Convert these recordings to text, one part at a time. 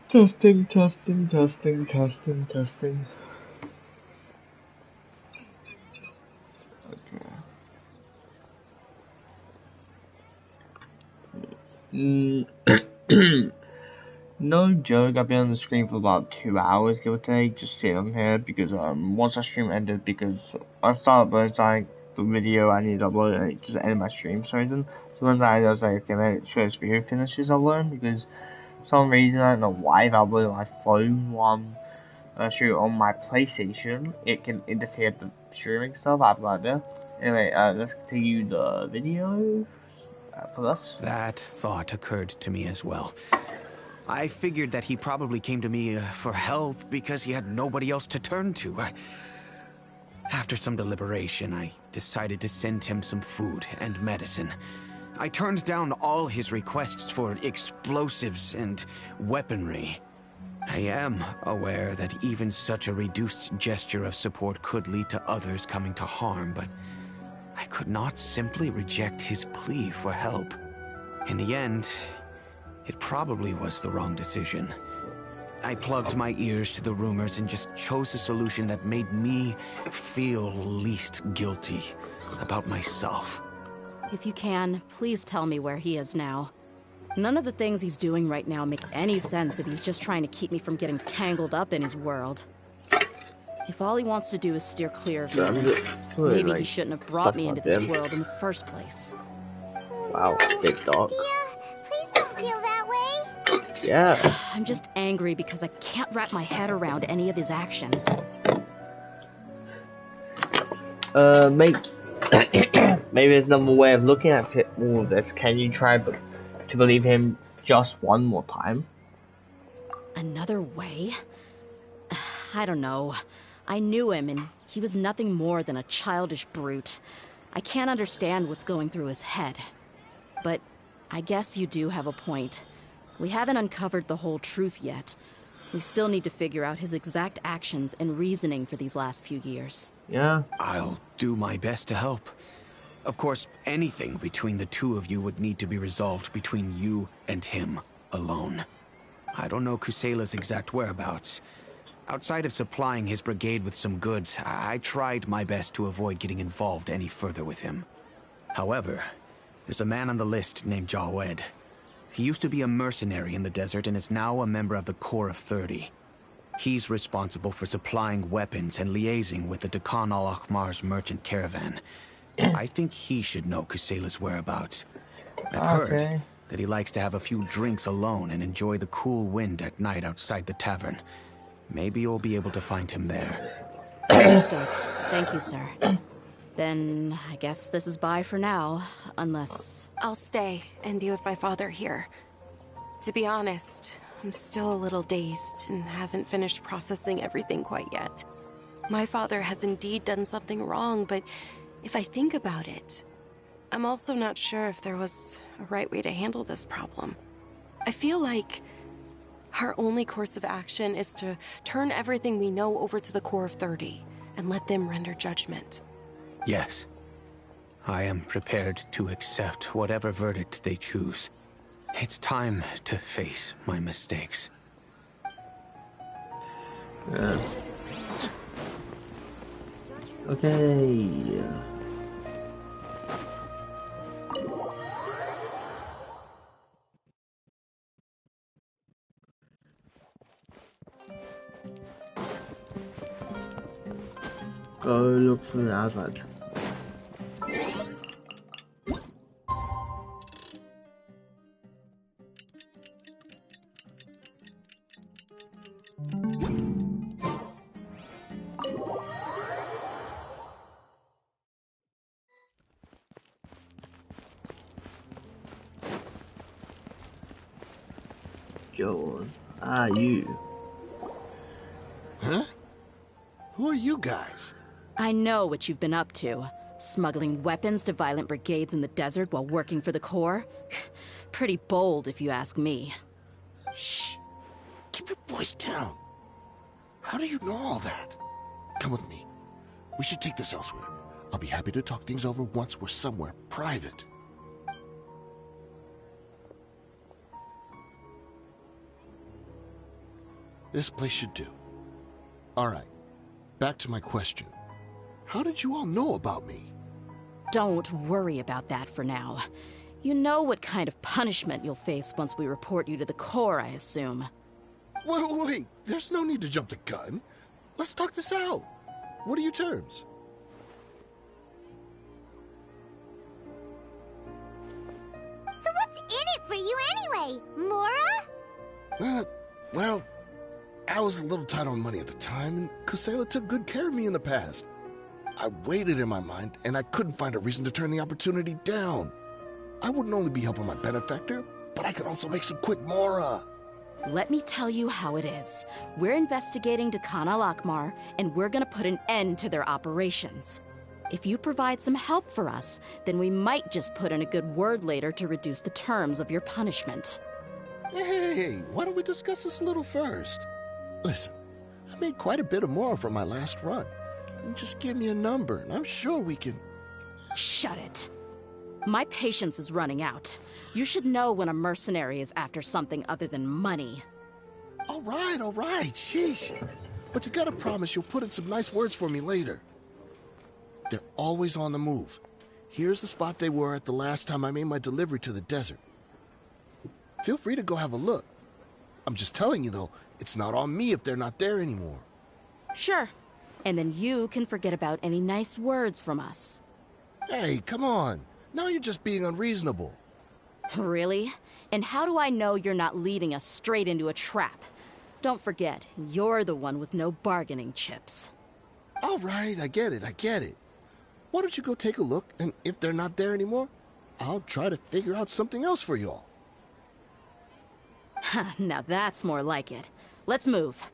Testing, testing, testing, testing, testing. Okay. No joke, I've been on the screen for about 2 hours, give or take, just sitting here because once the stream ended, because I started by like the video I need to upload and it just ended my stream for some reason. So then I was like, okay, make sure this video finishes uploading because for some reason I don't know why if I upload my phone while I'm streaming on my PlayStation, it can interfere with the streaming stuff. I have no idea. Anyway, let's continue the video for us. That thought occurred to me as well. I figured that he probably came to me for help because he had nobody else to turn to. After some deliberation, I decided to send him some food and medicine. I turned down all his requests for explosives and weaponry. I am aware that even such a reduced gesture of support could lead to others coming to harm, but I could not simply reject his plea for help. In the end, it probably was the wrong decision. I plugged my ears to the rumors and just chose a solution that made me feel least guilty about myself. If you can, please tell me where he is now. None of the things he's doing right now make any sense if he's just trying to keep me from getting tangled up in his world. If all he wants to do is steer clear of me, maybe he shouldn't have brought me into this world in the first place. Wow, big dog. Please don't feel that way. Yeah. I'm just angry because I can't wrap my head around any of his actions. Mate. Maybe there's another way of looking at all of this. Can you try to believe him just one more time? Another way? I don't know. I knew him, and he was nothing more than a childish brute. I can't understand what's going through his head. But I guess you do have a point. We haven't uncovered the whole truth yet. We still need to figure out his exact actions and reasoning for these last few years. Yeah. I'll do my best to help. Of course, anything between the two of you would need to be resolved between you and him alone. I don't know Kusela's exact whereabouts. Outside of supplying his brigade with some goods, I tried my best to avoid getting involved any further with him. However, there's a man on the list named Jawed. He used to be a mercenary in the desert and is now a member of the Corps of 30. He's responsible for supplying weapons and liaising with the Dakan al-Akhmar's merchant caravan. I think he should know Kusela's whereabouts. I've heard that he likes to have a few drinks alone and enjoy the cool wind at night outside the tavern. Maybe you'll be able to find him there. Understood. Thank you, sir. Then I guess this is bye for now, unless... I'll stay and be with my father here. To be honest, I'm still a little dazed and haven't finished processing everything quite yet. My father has indeed done something wrong, but if I think about it, I'm also not sure if there was a right way to handle this problem. I feel like our only course of action is to turn everything we know over to the Corps of 30 and let them render judgment. Yes. I am prepared to accept whatever verdict they choose. It's time to face my mistakes. Okay. Go look for the outside. Joan, you. Huh? Who are you guys? I know what you've been up to. Smuggling weapons to violent brigades in the desert while working for the Corps? Pretty bold, if you ask me. Shh. Keep your voice down. How do you know all that? Come with me. We should take this elsewhere. I'll be happy to talk things over once we're somewhere private. This place should do. Alright, back to my question. How did you all know about me? Don't worry about that for now. You know what kind of punishment you'll face once we report you to the Corps, I assume. Wait, there's no need to jump the gun. Let's talk this out. What are your terms? So what's in it for you anyway, Mora? Well, I was a little tight on money at the time, and Kusela took good care of me in the past. I weighed it in my mind, and I couldn't find a reason to turn the opportunity down. I wouldn't only be helping my benefactor, but I could also make some quick Mora. Let me tell you how it is. We're investigating Dakan al-Akmar, and we're gonna put an end to their operations. If you provide some help for us, then we might just put in a good word later to reduce the terms of your punishment. Hey, why don't we discuss this a little first? Listen, I made quite a bit of Mora from my last run. Just give me a number, and I'm sure we can... Shut it. My patience is running out. You should know when a mercenary is after something other than money. All right, sheesh. But you gotta promise you'll put in some nice words for me later. They're always on the move. Here's the spot they were at the last time I made my delivery to the desert. Feel free to go have a look. I'm just telling you, though, it's not on me if they're not there anymore. Sure. And then you can forget about any nice words from us. Hey, come on. Now you're just being unreasonable. Really? And how do I know you're not leading us straight into a trap? Don't forget, you're the one with no bargaining chips. All right, I get it. Why don't you go take a look, and if they're not there anymore, I'll try to figure out something else for y'all. Now that's more like it. Let's move.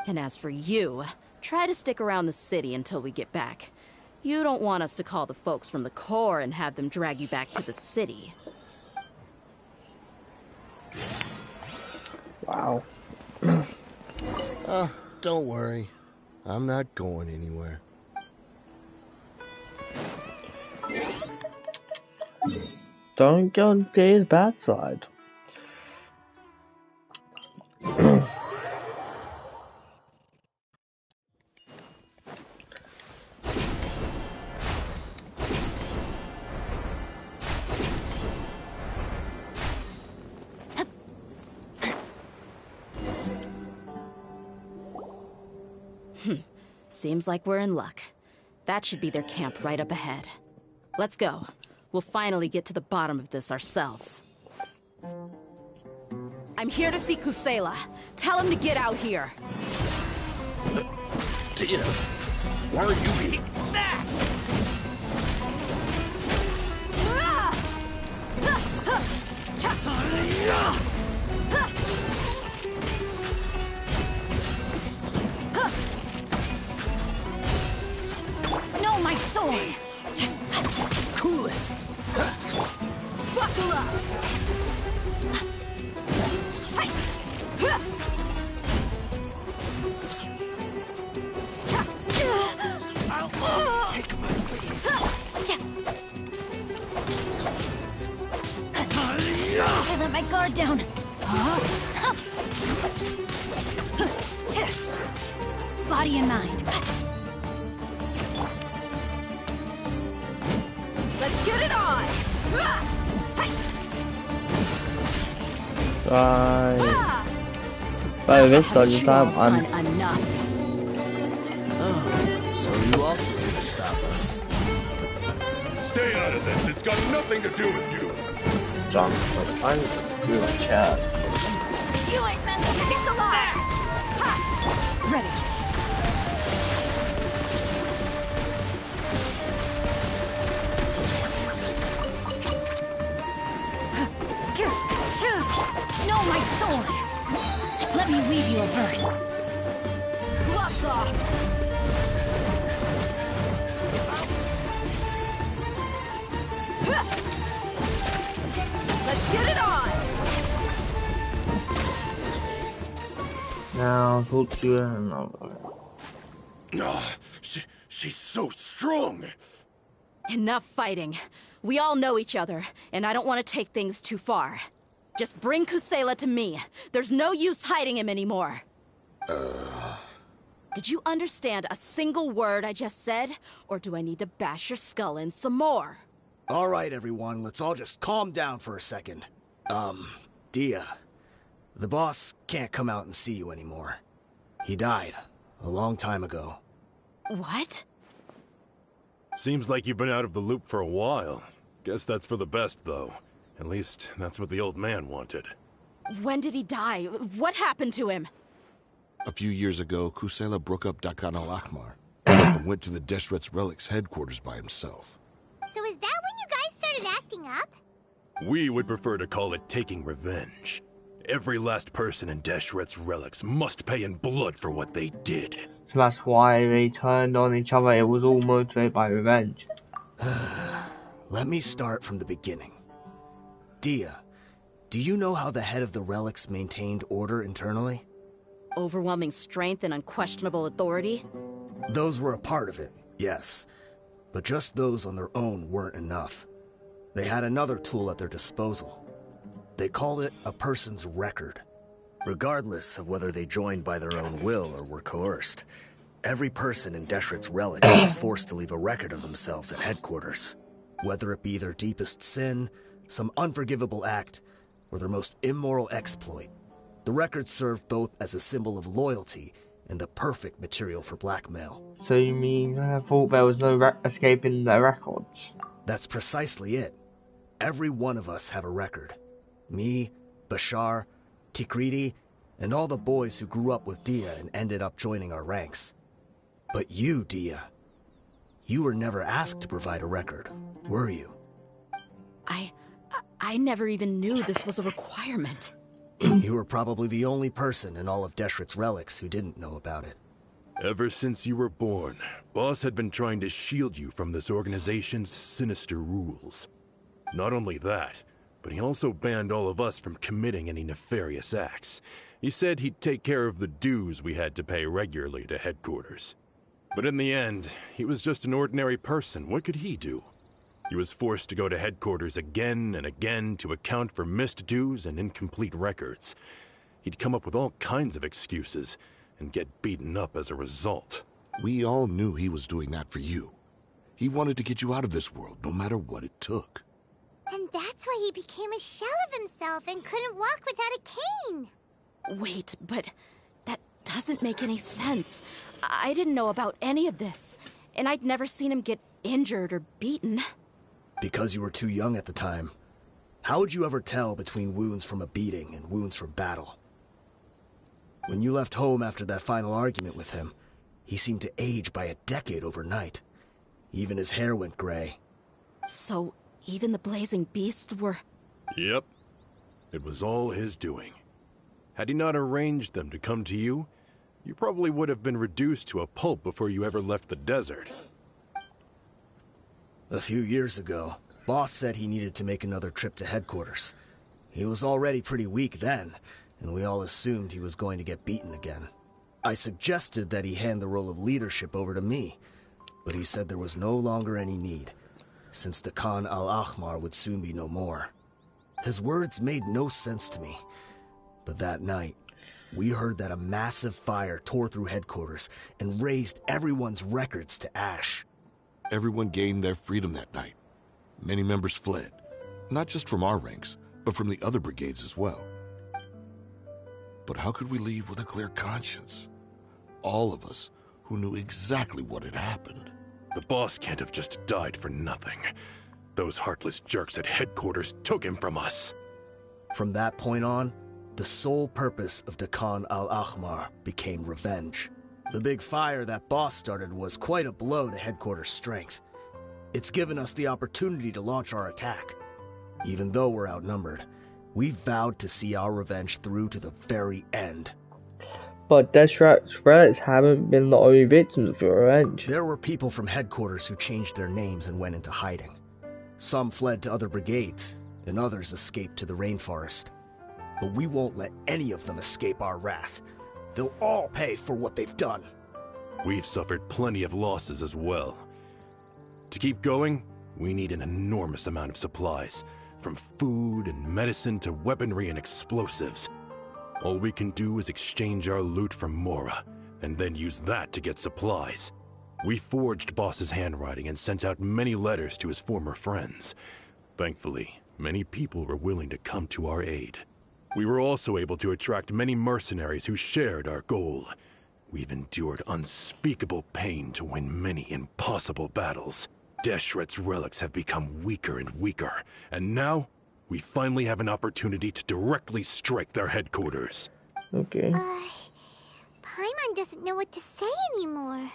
And as for you, try to stick around the city until we get back. You don't want us to call the folks from the Corps and have them drag you back to the city. Wow. Don't worry. I'm not going anywhere. Don't go on Dave's bad side. Seems like we're in luck. That should be their camp right up ahead. Let's go. We'll finally get to the bottom of this ourselves. I'm here to see Kusela. Tell him to get out here. Tia, why are you here? No, my sword! Cool it! Buckle up! I'll take my leave. I let my guard down. Body and mind. Let's get it on! By this time, I'm enough. Oh, so you also here to stop us? Stay out of this. It's got nothing to do with you. drunk, but I'm doing a chat. You ain't meant to kick the line! Ha! Ready. No, my sword! Let me weave you a verse. Gloves off! Let's get it on! Now, talk to you another. She's so strong. Enough fighting. We all know each other, and I don't want to take things too far. Just bring Kusela to me. There's no use hiding him anymore. Did you understand a single word I just said? Or do I need to bash your skull in some more? All right, everyone, let's all just calm down for a second. Dia, the boss can't come out and see you anymore. He died a long time ago. What? Seems like you've been out of the loop for a while. Guess that's for the best, though. At least, that's what the old man wanted. When did he die? What happened to him? A few years ago, Kusela broke up Dakan al-Ahmar and went to the Deshret's Relics headquarters by himself. So is that when you guys started acting up? We would prefer to call it taking revenge. Every last person in Deshret's Relics must pay in blood for what they did. So that's why they turned on each other. It was all motivated by revenge. Let me start from the beginning. Dia, do you know how the head of the Relics maintained order internally? Overwhelming strength and unquestionable authority? Those were a part of it, yes. But just those on their own weren't enough. They had another tool at their disposal. They called it a person's record. Regardless of whether they joined by their own will or were coerced, every person in Deshret's Relics was forced to leave a record of themselves at headquarters. Whether it be their deepest sin, some unforgivable act, or their most immoral exploit, the record served both as a symbol of loyalty and the perfect material for blackmail. So you mean I thought there was no escaping their records? That's precisely it. Every one of us have a record. Me, Bashar, Tikriti, and all the boys who grew up with Dia and ended up joining our ranks. But you, Dia, you were never asked to provide a record, were you? I never even knew this was a requirement. You were probably the only person in all of Deshret's Relics who didn't know about it. Ever since you were born, Boss had been trying to shield you from this organization's sinister rules. Not only that, but he also banned all of us from committing any nefarious acts. He said he'd take care of the dues we had to pay regularly to headquarters. But in the end, he was just an ordinary person. What could he do? He was forced to go to headquarters again and again to account for missed dues and incomplete records. He'd come up with all kinds of excuses and get beaten up as a result. We all knew he was doing that for you. He wanted to get you out of this world, no matter what it took. And that's why he became a shell of himself and couldn't walk without a cane. Wait, but that doesn't make any sense. I didn't know about any of this, and I'd never seen him get injured or beaten. Because you were too young at the time. How would you ever tell between wounds from a beating and wounds from battle? When you left home after that final argument with him, he seemed to age by a decade overnight. Even his hair went gray. So, even the blazing beasts were... Yep. It was all his doing. Had he not arranged them to come to you, you probably would have been reduced to a pulp before you ever left the desert. A few years ago, Boss said he needed to make another trip to headquarters. He was already pretty weak then, and we all assumed he was going to get beaten again. I suggested that he hand the role of leadership over to me, but he said there was no longer any need, since the Khan al-Ahmar would soon be no more. His words made no sense to me, but that night, we heard that a massive fire tore through headquarters and razed everyone's records to ash. Everyone gained their freedom that night. Many members fled, not just from our ranks, but from the other brigades as well. But how could we leave with a clear conscience? All of us who knew exactly what had happened. The boss can't have just died for nothing. Those heartless jerks at headquarters took him from us. From that point on, the sole purpose of Dakan al-Ahmar became revenge. The big fire that Boss started was quite a blow to headquarters' strength. It's given us the opportunity to launch our attack. Even though we're outnumbered, we vowed to see our revenge through to the very end. But Deshret's Relics haven't been the only victims of your revenge. There were people from headquarters who changed their names and went into hiding. Some fled to other brigades, and others escaped to the rainforest. But we won't let any of them escape our wrath. They'll all pay for what they've done. We've suffered plenty of losses as well. To keep going, we need an enormous amount of supplies. from food and medicine to weaponry and explosives. All we can do is exchange our loot from Mora, and then use that to get supplies. We forged Boss's handwriting and sent out many letters to his former friends. Thankfully, many people were willing to come to our aid. We were also able to attract many mercenaries who shared our goal. We've endured unspeakable pain to win many impossible battles. Deshret's relics have become weaker and weaker, and now we finally have an opportunity to directly strike their headquarters. Okay. Paimon doesn't know what to say anymore.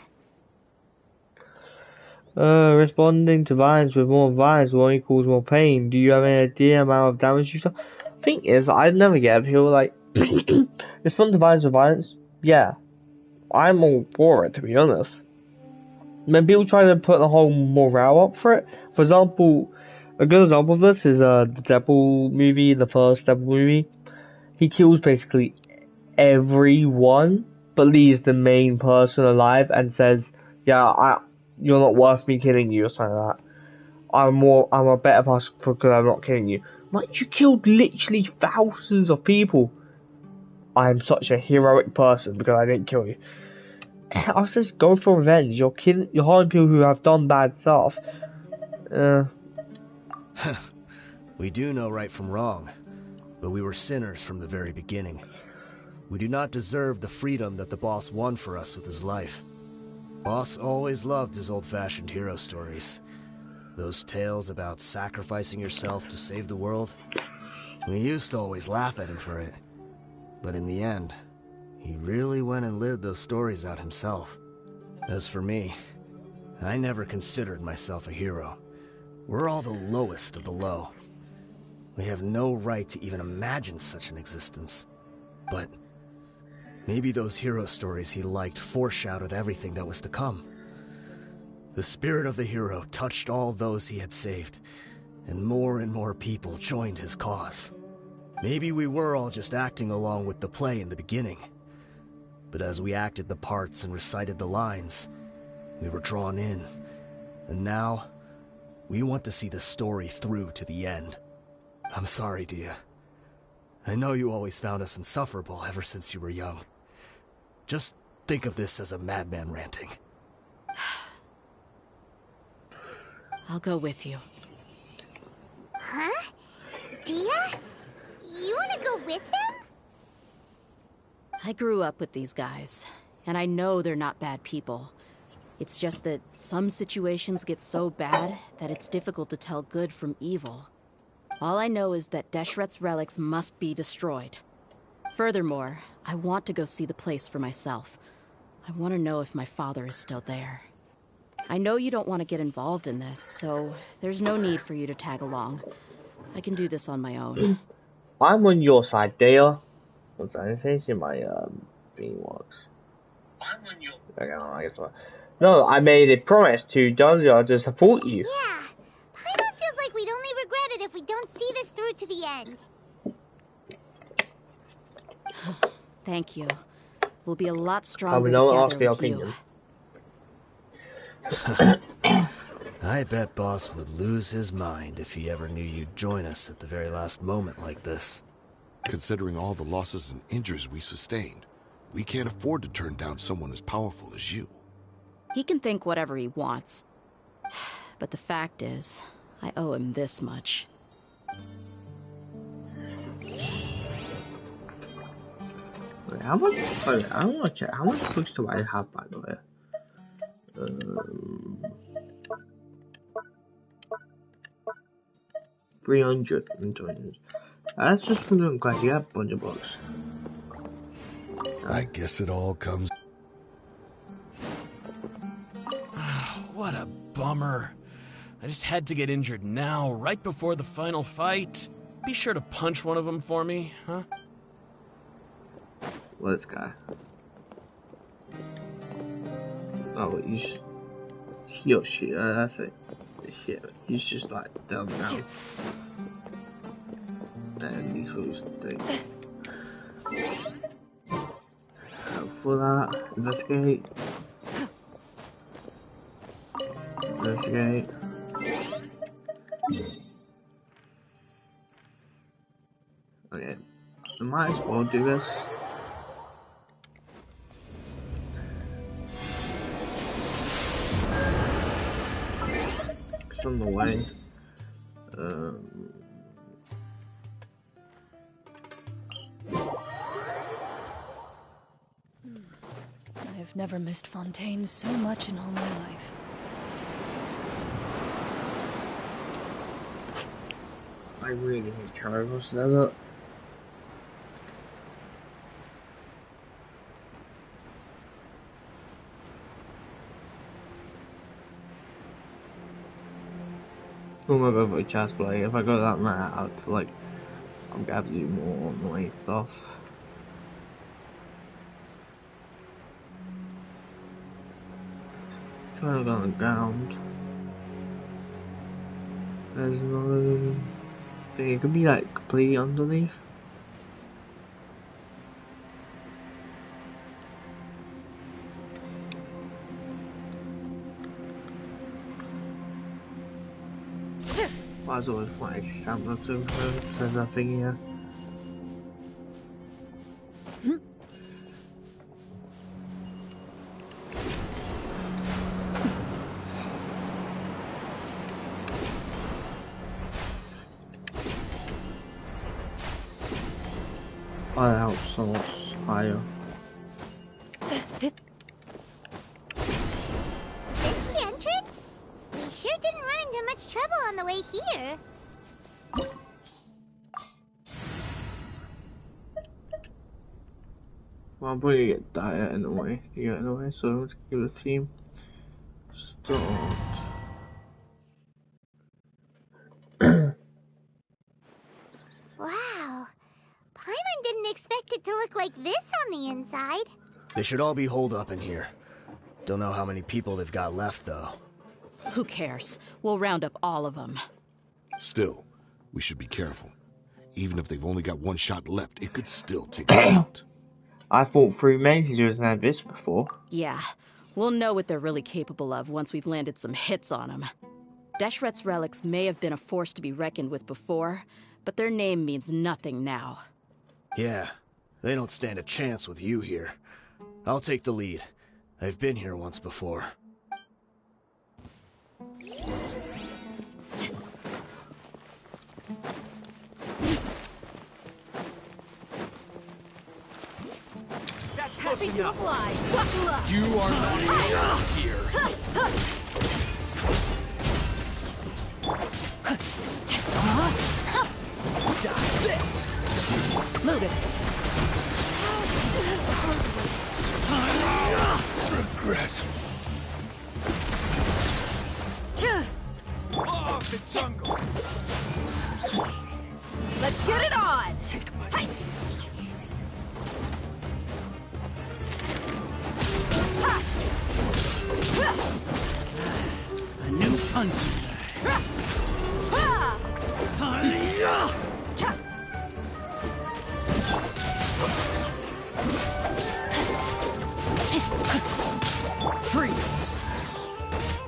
Responding to violence with more violence will only cause more pain. Do you have any idea amount of damage you've done? Thing is, I never get people like respond to violence with violence. Yeah, I'm all for it, to be honest. When people try to put the whole morale up for it, for example, a good example of this is the Devil movie, the first Devil movie. He kills basically everyone, but leaves the main person alive and says, "Yeah, you're not worth me killing you," or something like that. I'm a better person because I'm not killing you. Like, you killed literally thousands of people. I am such a heroic person because I didn't kill you. I was just going for revenge. You're harming people who have done bad stuff. We do know right from wrong, but we were sinners from the very beginning. We do not deserve the freedom that the boss won for us with his life. Boss always loved his old-fashioned hero stories. Those tales about sacrificing yourself to save the world. We used to always laugh at him for it. But in the end, he really went and lived those stories out himself. As for me, I never considered myself a hero. We're all the lowest of the low. We have no right to even imagine such an existence. But maybe those hero stories he liked foreshadowed everything that was to come. The spirit of the hero touched all those he had saved, and more people joined his cause. Maybe we were all just acting along with the play in the beginning. But as we acted the parts and recited the lines, we were drawn in. And now, we want to see the story through to the end. I'm sorry, Dia. I know you always found us insufferable ever since you were young. Just think of this as a madman ranting. I'll go with you. Huh? Dia? You wanna go with them? I grew up with these guys, and I know they're not bad people. It's just that some situations get so bad that it's difficult to tell good from evil. All I know is that Deshret's relics must be destroyed. Furthermore, I want to go see the place for myself. I want to know if my father is still there. I know you don't want to get involved in this, so there's no need for you to tag along. I can do this on my own. I'm on your side, Dale. What's that? Let me see my thing works. I'm on your. Okay, I guess not. No, I made a promise to Dunzio to support you. Yeah. Paimon feels like we'd only regret it if we don't see this through to the end. Thank you. We'll be a lot I stronger would not ask together your with you. opinion. I bet Boss would lose his mind if he ever knew you'd join us at the very last moment like this. Considering all the losses and injuries we sustained, we can't afford to turn down someone as powerful as you. He can think whatever he wants. But the fact is, I owe him this much. Wait, how much? Wait, I want to check. How much books do I have, by the way? 320. That's just from doing quite a bunch of books. I guess it all comes. What a bummer. I just had to get injured now, right before the final fight. Be sure to punch one of them for me, huh? Well, this guy. Oh, you should. Yo, shit, that's it. Shit, he's just like dumb now. And these rules thing. For that, investigate. Investigate. Okay, I might as well do this. It's on the way. I've never missed Fontaine so much in all my life. I really hate Charles Desert. I'm gonna go for a chest play. If I go that night out, like, I'm gonna have to do more noise stuff. Trying to go on the ground. There's no thing. It could be like completely underneath. Might as well find a stamina too, there's nothing here. Oh, that helps so much higher. This the entrance? We sure didn't run into much trouble on the way here. Well, I'm probably gonna get diet anyway. Yeah, anyway, so let's give the team start. Wow. Paimon didn't expect it to look like this on the inside. They should all be holed up in here. Don't know how many people they've got left, though. Who cares? We'll round up all of them. Still, we should be careful. Even if they've only got one shot left, it could still take us out. I thought through Mangers had this before. Yeah, we'll know what they're really capable of once we've landed some hits on them. Deshret's relics may have been a force to be reckoned with before, but their name means nothing now. Yeah, they don't stand a chance with you here. I'll take the lead. I've been here once before. That's close enough. Buckle up. You are not alone here. Dodge this. Loaded. Regret. Off the jungle. Let's get it on. Take my A new punching bag. Freeze!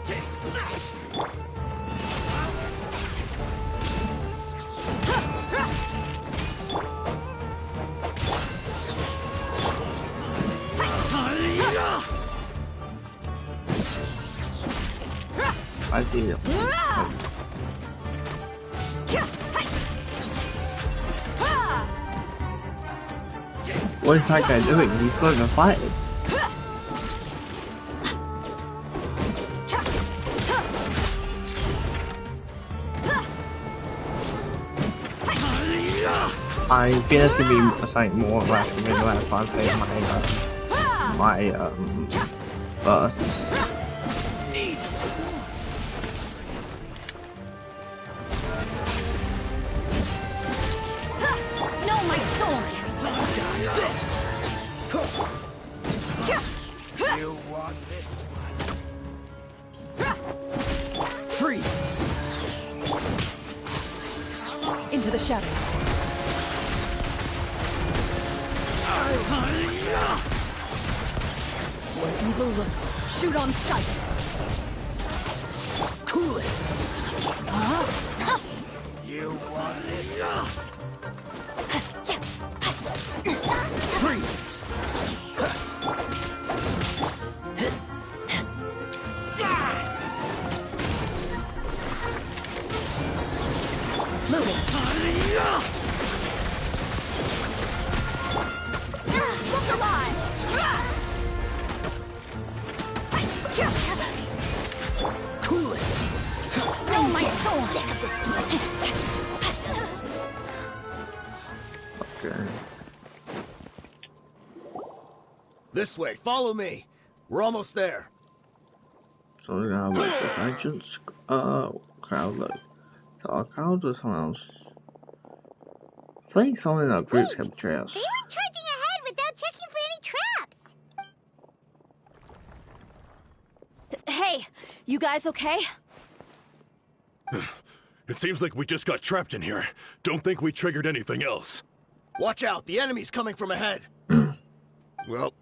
take that. I see it. What is that guy doing? He's going to fight him. I think that's gonna be something more like maybe like if I say my burst. No, my sword. Dodge this. You want this one? Freeze! Into the shadows. Where evil lurks, shoot on sight. Cool it! You want this? Moving. Look alive! Cool it! Oh, my soul! Okay. This way, follow me. We're almost there. So we're gonna have like the agents, crowd look. So our crowd was someone else. I think someone in our group kept trails. They went charging ahead without checking for any traps. Hey, you guys okay? It seems like we just got trapped in here. Don't think we triggered anything else. Watch out, the enemy's coming from ahead. Well,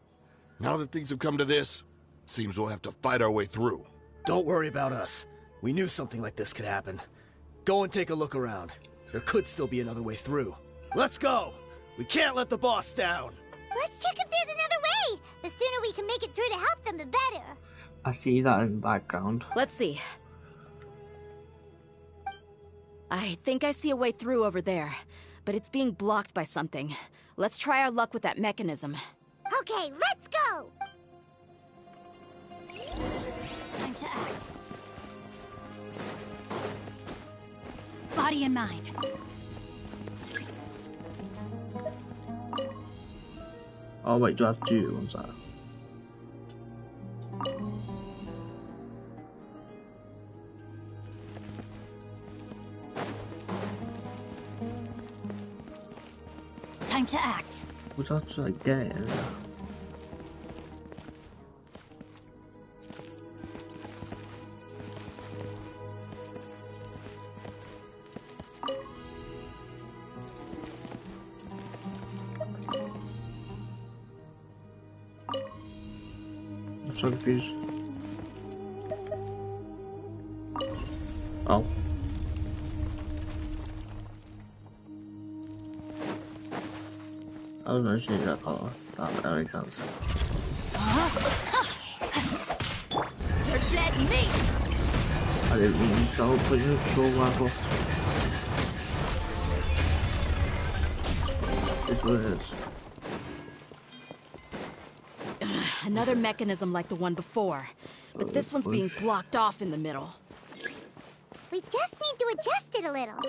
now that things have come to this, seems we'll have to fight our way through. Don't worry about us. We knew something like this could happen. Go and take a look around. There could still be another way through. Let's go! We can't let the boss down! Let's check if there's another way. The sooner we can make it through to help them, the better. I see that in the background. Let's see. I think I see a way through over there, but it's being blocked by something. Let's try our luck with that mechanism. Okay, let's go. Time to act. Body and mind. Oh wait, do I have to do one side? Time to act. What's that to like get it? I'm so confused. Oh. I was mentioning that color. That makes sense. You're dead meat! I didn't mean to put your control rifle. It's what it is. Another mechanism like the one before, but this one's being blocked off in the middle. We just need to adjust it a little.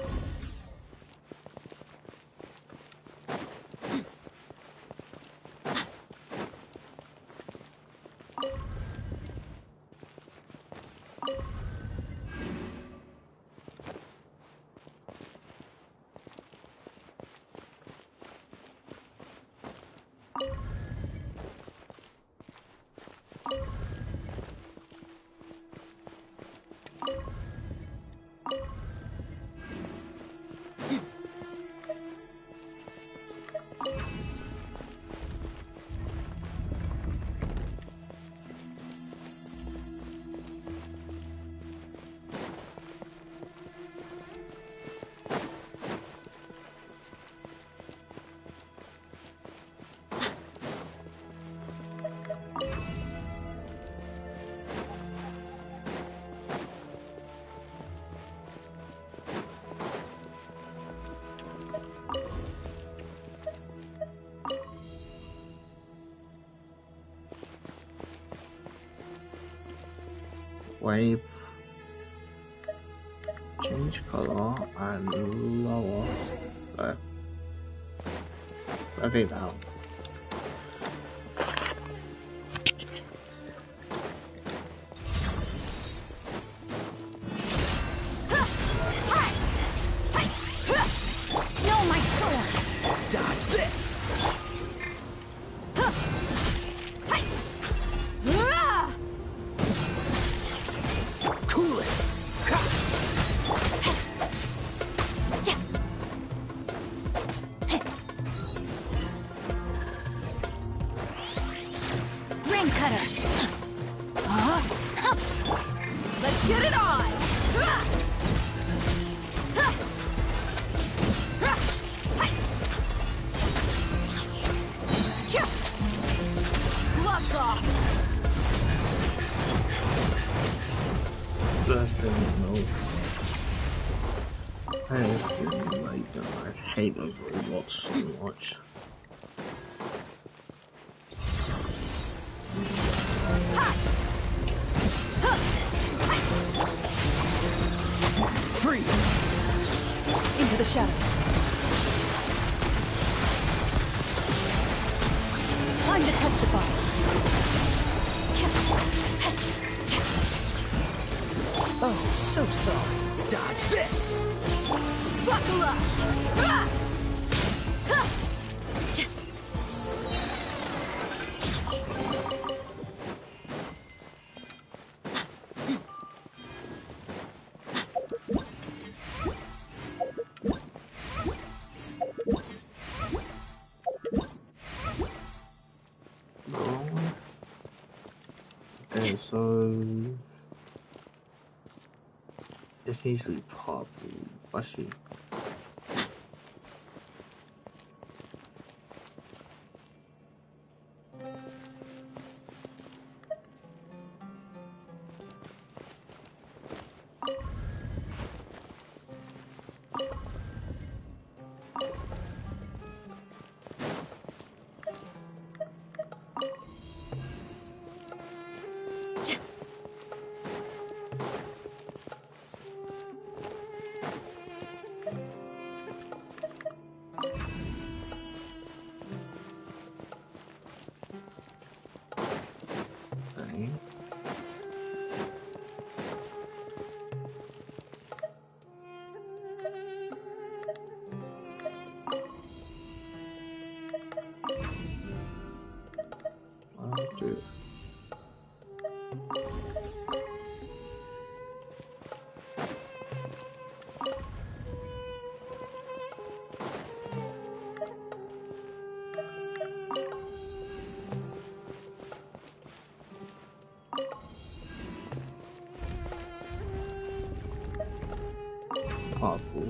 Wave, change color and lower. There. I think now. No, my sword! Dodge this! Cool it! Ring cutter! Let's get it on! Gloves off! First thing, no. Hey, my god, I hate those robots so much. Freeze! Into the shadows. Time to testify. Oh, so sorry. Dodge this! Buckle up! Ah! Ha! Okay, so this needs to be purple. Actually, okay. I'll do it. Purple.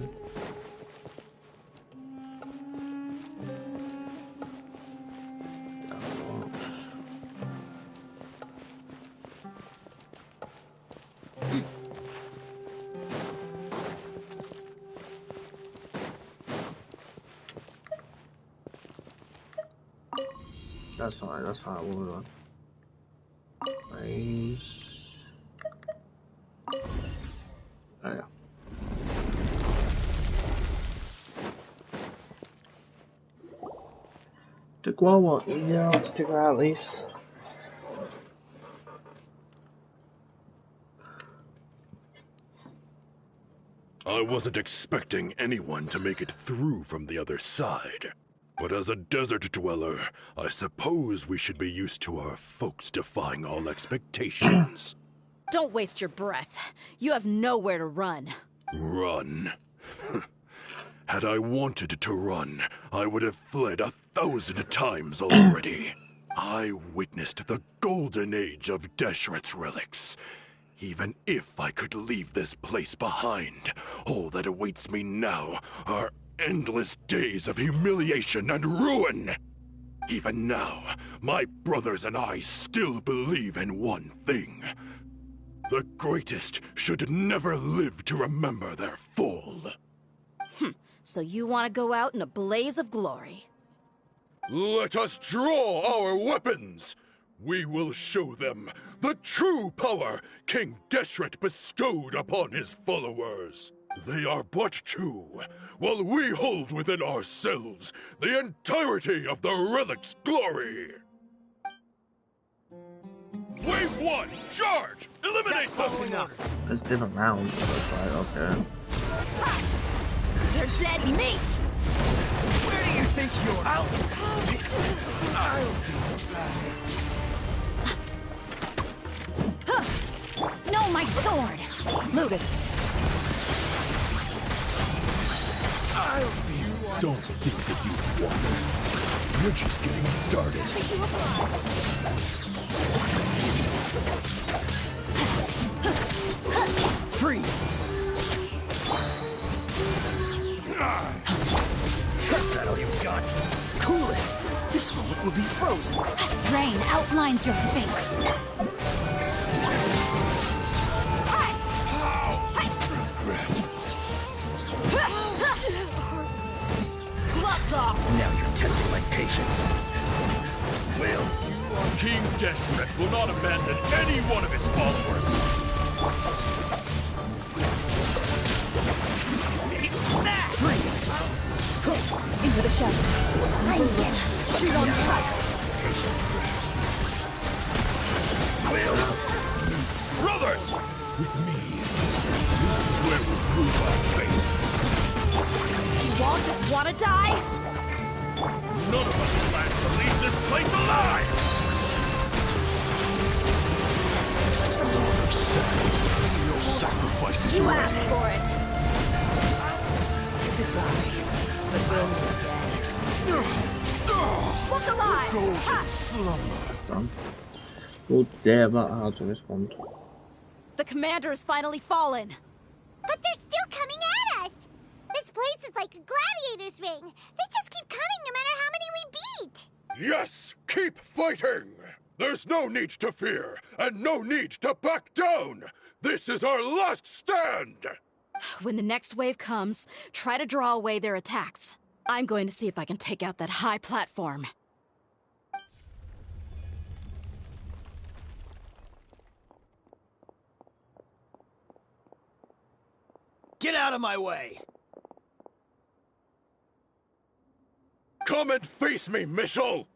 That's fine, hold on. Nice. Oh yeah. Took one, yeah, to figure out at least. I wasn't expecting anyone to make it through from the other side. But as a desert dweller, I suppose we should be used to our folks defying all expectations. Don't waste your breath. You have nowhere to run. Run? Had I wanted to run, I would have fled 1,000 times already. I witnessed the golden age of Deshret's relics. Even if I could leave this place behind, all that awaits me now are endless days of humiliation and ruin. Even now, my brothers and I still believe in one thing. The greatest should never live to remember their fall. So you want to go out in a blaze of glory? Let us draw our weapons! We will show them the true power King Deshret bestowed upon his followers. They are but two, while we hold within ourselves the entirety of the relic's glory. Wave 1, charge! Eliminate them! There's different rounds, so it's like, okay. You're dead meat! Where do you think you're? No, my sword! Looted. Don't think that you've won. You're just getting started. Freeze! Is that all you've got? Cool it! This moment will be frozen. Rain outlines your fate. heads off! Now you're testing my patience. Well, King Deshret will not abandon any one of his followers. Freeze! Into the shadows. Shoot on sight. Brothers! With me, this is where we prove our faith. You all just wanna die? None of us plan to leave this place alive! No sacrifices You are asked ready. for it! Goodbye. But we'll meet again. Look alive! Ha! Done. Oh dear, about how to respond. The commander has finally fallen! But they're still coming at us! This place is like a gladiator's ring. They just keep coming no matter how many we beat! Yes! Keep fighting! There's no need to fear, and no need to back down! This is our last stand! When the next wave comes, try to draw away their attacks. I'm going to see if I can take out that high platform. Get out of my way! Come and face me, Michel!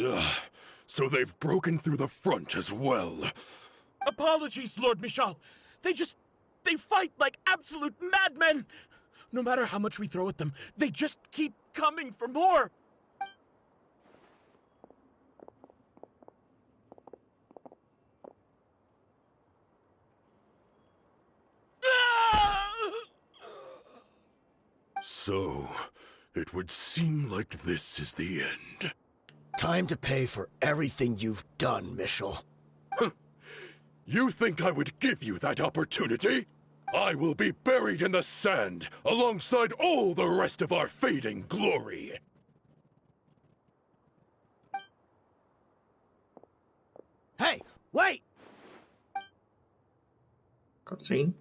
Ugh, so they've broken through the front as well. Apologies, Lord Michal. They fight like absolute madmen. No matter how much we throw at them, they just keep coming for more. So, it would seem like this is the end. Time to pay for everything you've done, Michel. You think I would give you that opportunity? I will be buried in the sand, alongside all the rest of our fading glory. Hey, wait! Cutscene.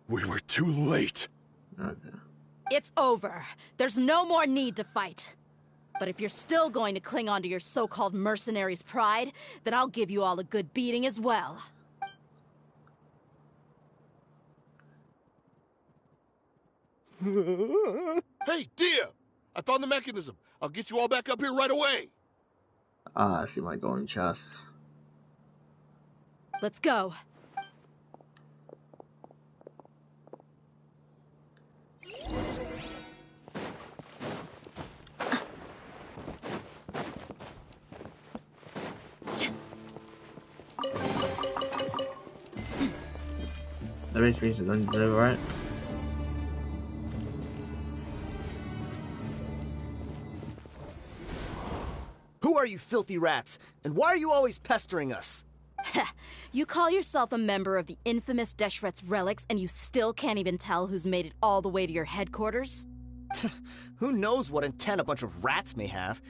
We were too late. Okay. It's over. There's no more need to fight. But if you're still going to cling on to your so-called mercenary's pride, then I'll give you all a good beating as well. Hey, Dia! I found the mechanism. I'll get you all back up here right away. Ah, I see my golden chest. Let's go. There is reason to do, right? Who are you filthy rats? And why are you always pestering us? You call yourself a member of the infamous Deshret's relics, and you still can't even tell who's made it all the way to your headquarters? Who knows what intent a bunch of rats may have?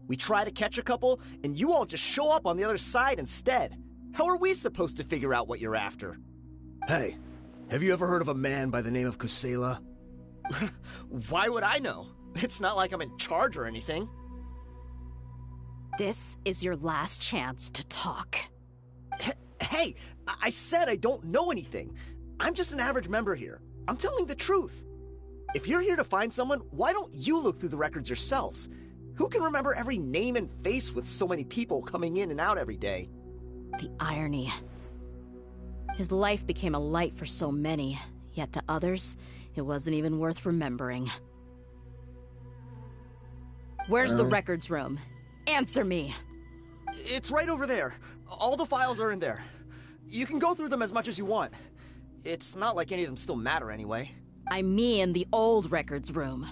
We try to catch a couple, and you all just show up on the other side instead. How are we supposed to figure out what you're after? Hey, have you ever heard of a man by the name of Kusela? Why would I know? It's not like I'm in charge or anything. This is your last chance to talk. Hey, I said I don't know anything. I'm just an average member here. I'm telling the truth. If you're here to find someone, why don't you look through the records yourselves? Who can remember every name and face with so many people coming in and out every day? The irony. His life became a light for so many, yet to others, it wasn't even worth remembering. Where's the records room? Answer me! It's right over there. All the files are in there. You can go through them as much as you want. It's not like any of them still matter anyway. I mean the old records room.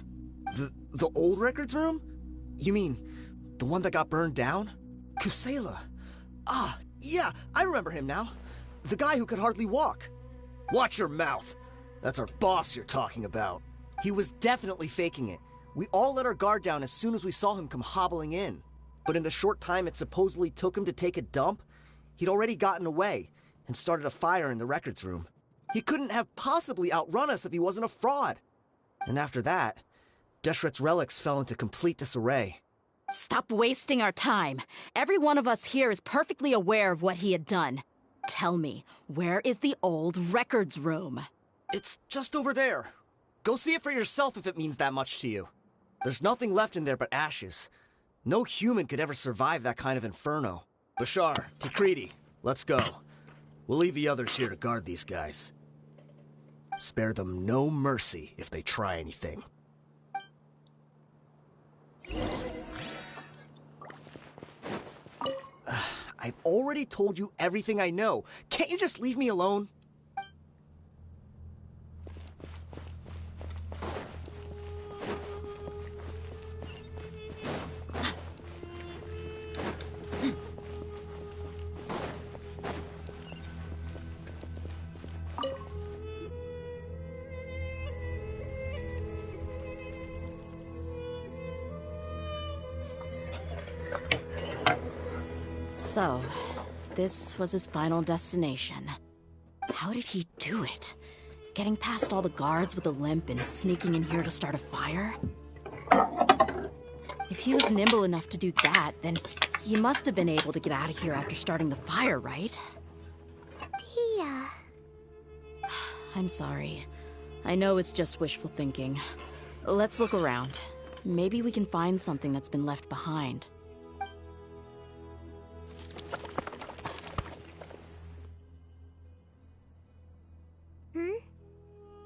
The old records room? You mean the one that got burned down? Kusela. Ah, yeah, I remember him now. The guy who could hardly walk. Watch your mouth. That's our boss you're talking about. He was definitely faking it. We all let our guard down as soon as we saw him come hobbling in. But in the short time it supposedly took him to take a dump, he'd already gotten away and started a fire in the records room. He couldn't have possibly outrun us if he wasn't a fraud. And after that, Deshret's relics fell into complete disarray. Stop wasting our time. Every one of us here is perfectly aware of what he had done. Tell me, where is the old records room? It's just over there. Go see it for yourself if it means that much to you. There's nothing left in there but ashes. No human could ever survive that kind of inferno. Bashar, Takriti, let's go. We'll leave the others here to guard these guys. Spare them no mercy if they try anything. I've already told you everything I know. Can't you just leave me alone? So, this was his final destination. How did he do it? Getting past all the guards with a limp and sneaking in here to start a fire? If he was nimble enough to do that, then he must have been able to get out of here after starting the fire, right? Tia... I'm sorry. I know it's just wishful thinking. Let's look around. Maybe we can find something that's been left behind.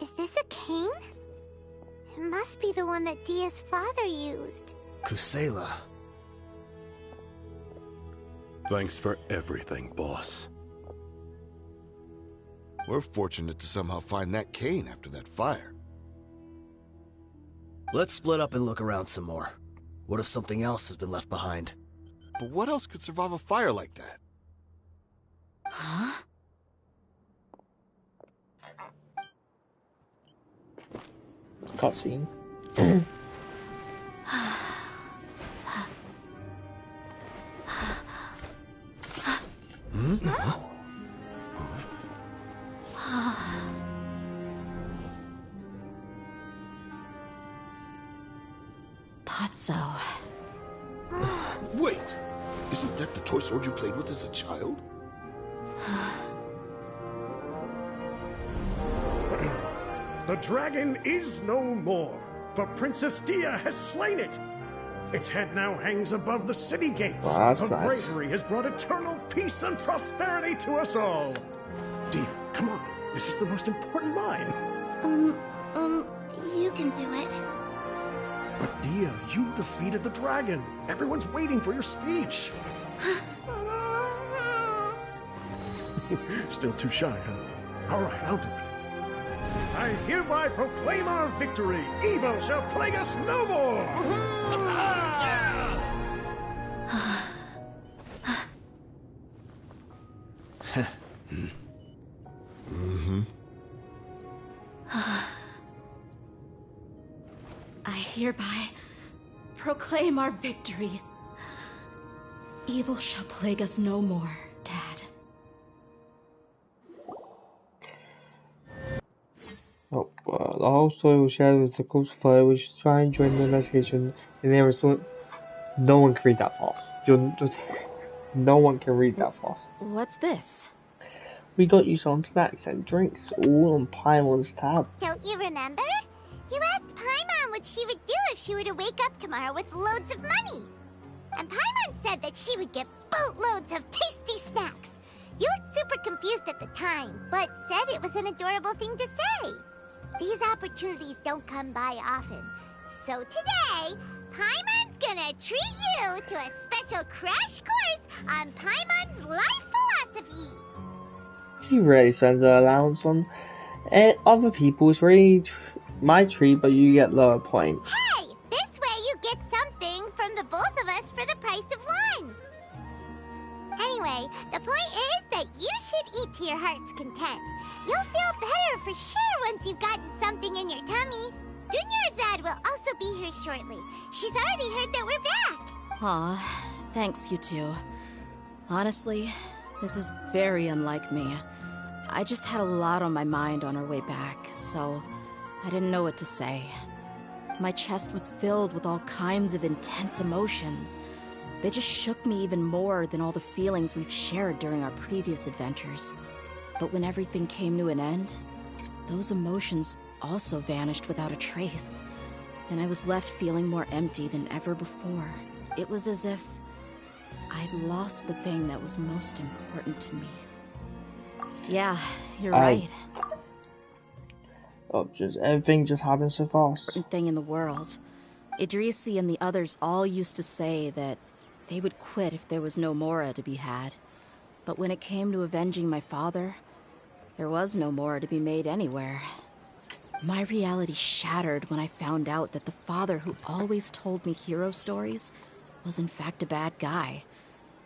Is this a cane? It must be the one that Dia's father used. Kusela. Thanks for everything, boss. We're fortunate to somehow find that cane after that fire. Let's split up and look around some more. What if something else has been left behind? But what else could survive a fire like that? Huh? Cutscene. Thought so. Wait! Isn't that the toy sword you played with as a child? The dragon is no more, for Princess Dia has slain it. Its head now hangs above the city gates. Wow, that's Her nice. bravery has brought eternal peace and prosperity to us all. Dia, come on. This is the most important line. You can do it. But Dia, you defeated the dragon. Everyone's waiting for your speech. Still too shy, huh? All right, I'll do it. I hereby proclaim our victory. Evil shall plague us no more. I hereby proclaim our victory. Evil shall plague us no more, Dad. Oh, the whole story was shared with the Coast Fire, which try and join the investigation, and they were no one can read that fast. No one can read that fast. What's this? We got you some snacks and drinks, all on Paimon's tab. Don't you remember? You asked Paimon what she would do if she were to wake up tomorrow with loads of money. And Paimon said that she would get boatloads of tasty snacks. You looked super confused at the time, but said it was an adorable thing to say. These opportunities don't come by often. So today, Paimon's gonna treat you to a special crash course on Paimon's life philosophy. She rarely spends her allowance on other people. It's really my treat, but you get lower point. Hey, this way you get something from the both of us for the price of one. Anyway, the point is that you should eat to your heart's content. You'll feel better for sure once you've gotten something in your tummy. Junior Azad will also be here shortly. She's already heard that we're back. Aw, Thanks, you two. Honestly, this is very unlike me. I just had a lot on my mind on our way back, so I didn't know what to say. My chest was filled with all kinds of intense emotions. They just shook me even more than all the feelings we've shared during our previous adventures. But when everything came to an end, those emotions also vanished without a trace, and I was left feeling more empty than ever before. It was as if I'd lost the thing that was most important to me. Yeah, you're right. Oh, just everything just happened so fast. Thing in the world. Idrisi and the others all used to say that they would quit if there was no Mora to be had. But when it came to avenging my father, there was no Mora to be made anywhere. My reality shattered when I found out that the father who always told me hero stories was in fact a bad guy.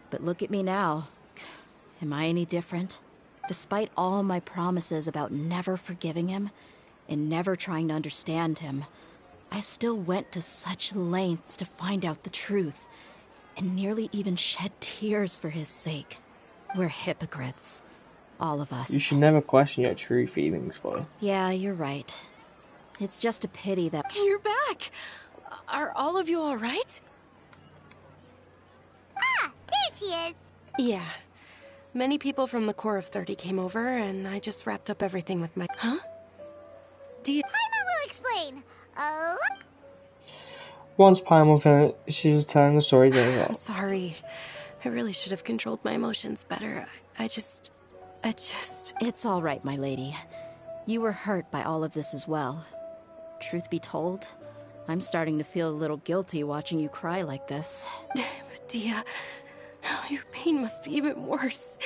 But look at me now. Am I any different? Despite all my promises about never forgiving him and never trying to understand him, I still went to such lengths to find out the truth, and nearly even shed tears for his sake. We're hypocrites. All of us. You should never question your true feelings, boy. Yeah, you're right. It's just a pity that... You're back! Are all of you alright? Ah, there she is! Yeah. Many people from the Corps of 30 came over, and I just wrapped up everything with my... Huh? Paimon will explain! Oh? Once Paimon finished, she was telling the story that I'm sorry. I really should have controlled my emotions better. I just... It's all right, my lady. You were hurt by all of this as well. Truth be told, I'm starting to feel a little guilty watching you cry like this. Dia, your pain must be even worse.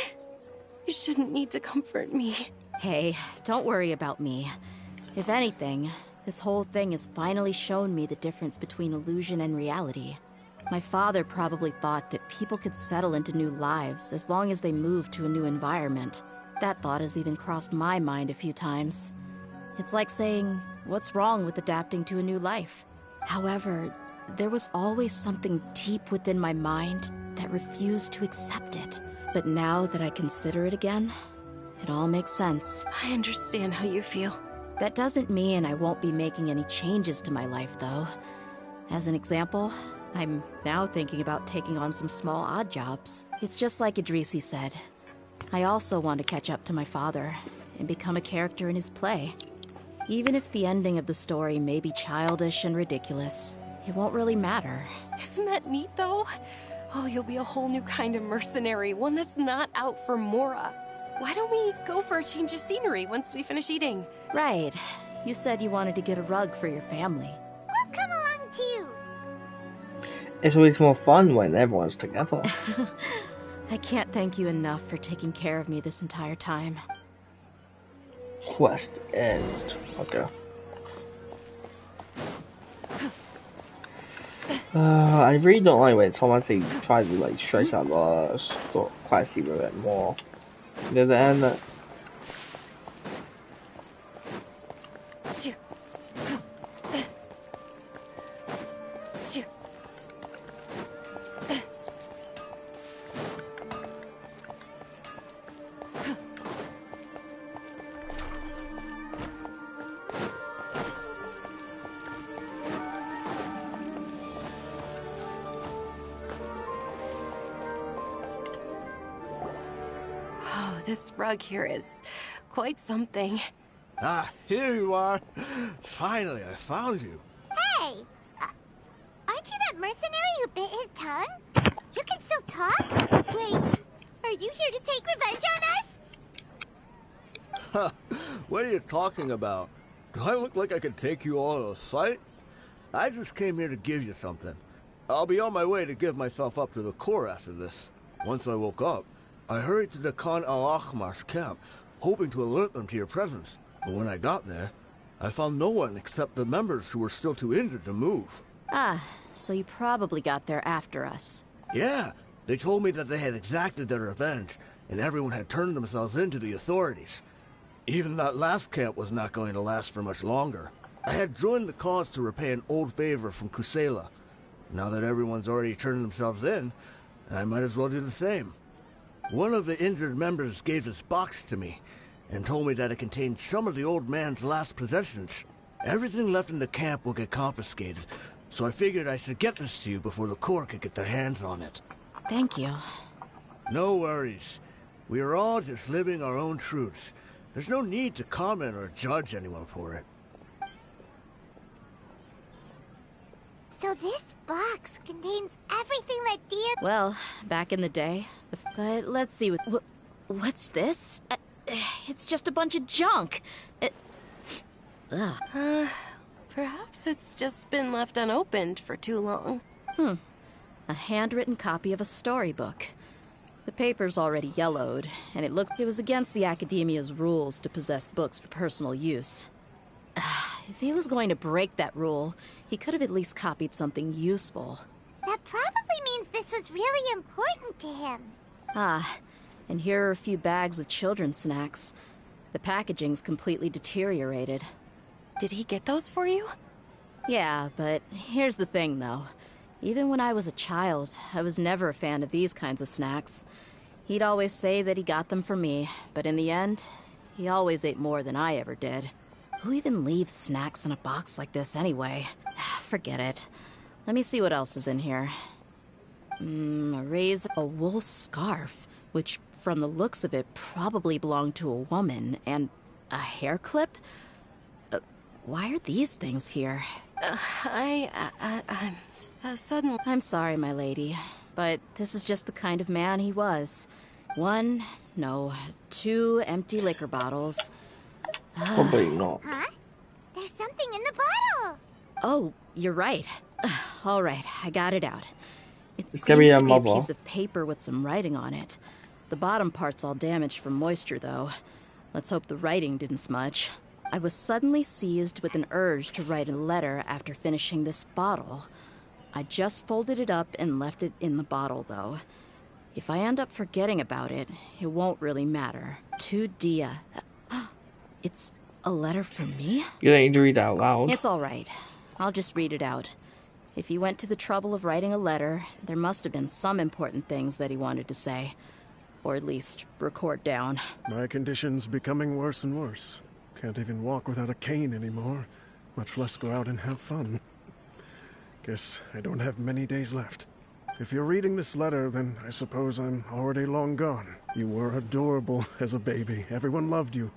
You shouldn't need to comfort me. Hey, don't worry about me. If anything, this whole thing has finally shown me the difference between illusion and reality. My father probably thought that people could settle into new lives as long as they moved to a new environment. That thought has even crossed my mind a few times. It's like saying, what's wrong with adapting to a new life? However, there was always something deep within my mind that refused to accept it. But now that I consider it again, it all makes sense. I understand how you feel. That doesn't mean I won't be making any changes to my life, though. As an example, I'm now thinking about taking on some small odd jobs. It's just like Idrisi said. I also want to catch up to my father and become a character in his play. Even if the ending of the story may be childish and ridiculous, it won't really matter. Isn't that neat, though? Oh, you'll be a whole new kind of mercenary, one that's not out for Mora. Why don't we go for a change of scenery once we finish eating? Right. You said you wanted to get a rug for your family. We'll come along too. it's always more fun when everyone's together. I can't thank you enough for taking care of me this entire time. Quest end. Okay. I really don't like when someone tries to like stretch out the quest a bit more. Near the end. This rug here is quite something. Ah, here you are. Finally, I found you. Hey! Aren't you that mercenary who bit his tongue? You can still talk? Wait, are you here to take revenge on us? What are you talking about? Do I look like I could take you all in a fight? I just came here to give you something. I'll be on my way to give myself up to the Corps after this. Once I woke up, I hurried to the Khan al-Ahmar's camp, hoping to alert them to your presence. But when I got there, I found no one except the members who were still too injured to move. Ah, so you probably got there after us. Yeah, they told me that they had exacted their revenge, and everyone had turned themselves in to the authorities. Even that last camp was not going to last for much longer. I had joined the cause to repay an old favor from Kusela. Now that everyone's already turned themselves in, I might as well do the same. One of the injured members gave this box to me and told me that it contained some of the old man's last possessions. Everything left in the camp will get confiscated, so I figured I should get this to you before the court could get their hands on it. Thank you. No worries. We are all just living our own truths. There's no need to comment or judge anyone for it. So this box contains everything that Dia... Well, back in the day. But let's see, what's this? It's just a bunch of junk. Ugh. Perhaps it's just been left unopened for too long. A handwritten copy of a storybook. The paper's already yellowed, and it looks it was against the Academia's rules to possess books for personal use. If he was going to break that rule, he could have at least copied something useful. That probably means this was really important to him. And here are a few bags of children's snacks. The packaging's completely deteriorated. Did he get those for you? Yeah, but here's the thing, though. Even when I was a child, I was never a fan of these kinds of snacks. He'd always say that he got them for me, but in the end, he always ate more than I ever did. Who even leaves snacks in a box like this anyway? Forget it. Let me see what else is in here. A razor, a wool scarf, which from the looks of it probably belonged to a woman, and a hair clip? Why are these things here? I'm sorry, my lady, but this is just the kind of man he was. 2 empty liquor bottles. Probably not. Huh? There's something in the bottle! Oh, you're right. All right, I got it out. It seems gonna be to a be a mother. piece of paper with some writing on it. The bottom part's all damaged from moisture, though. Let's hope the writing didn't smudge. I was suddenly seized with an urge to write a letter after finishing this bottle. I just folded it up and left it in the bottle, though. If I end up forgetting about it, it won't really matter. To Dia. It's a letter for me? You don't need to read it out loud. It's all right. I'll just read it out. If he went to the trouble of writing a letter, there must have been some important things that he wanted to say. Or at least record down. My condition's becoming worse and worse. Can't even walk without a cane anymore, much less go out and have fun. Guess I don't have many days left. If you're reading this letter, then I suppose I'm already long gone. You were adorable as a baby. Everyone loved you.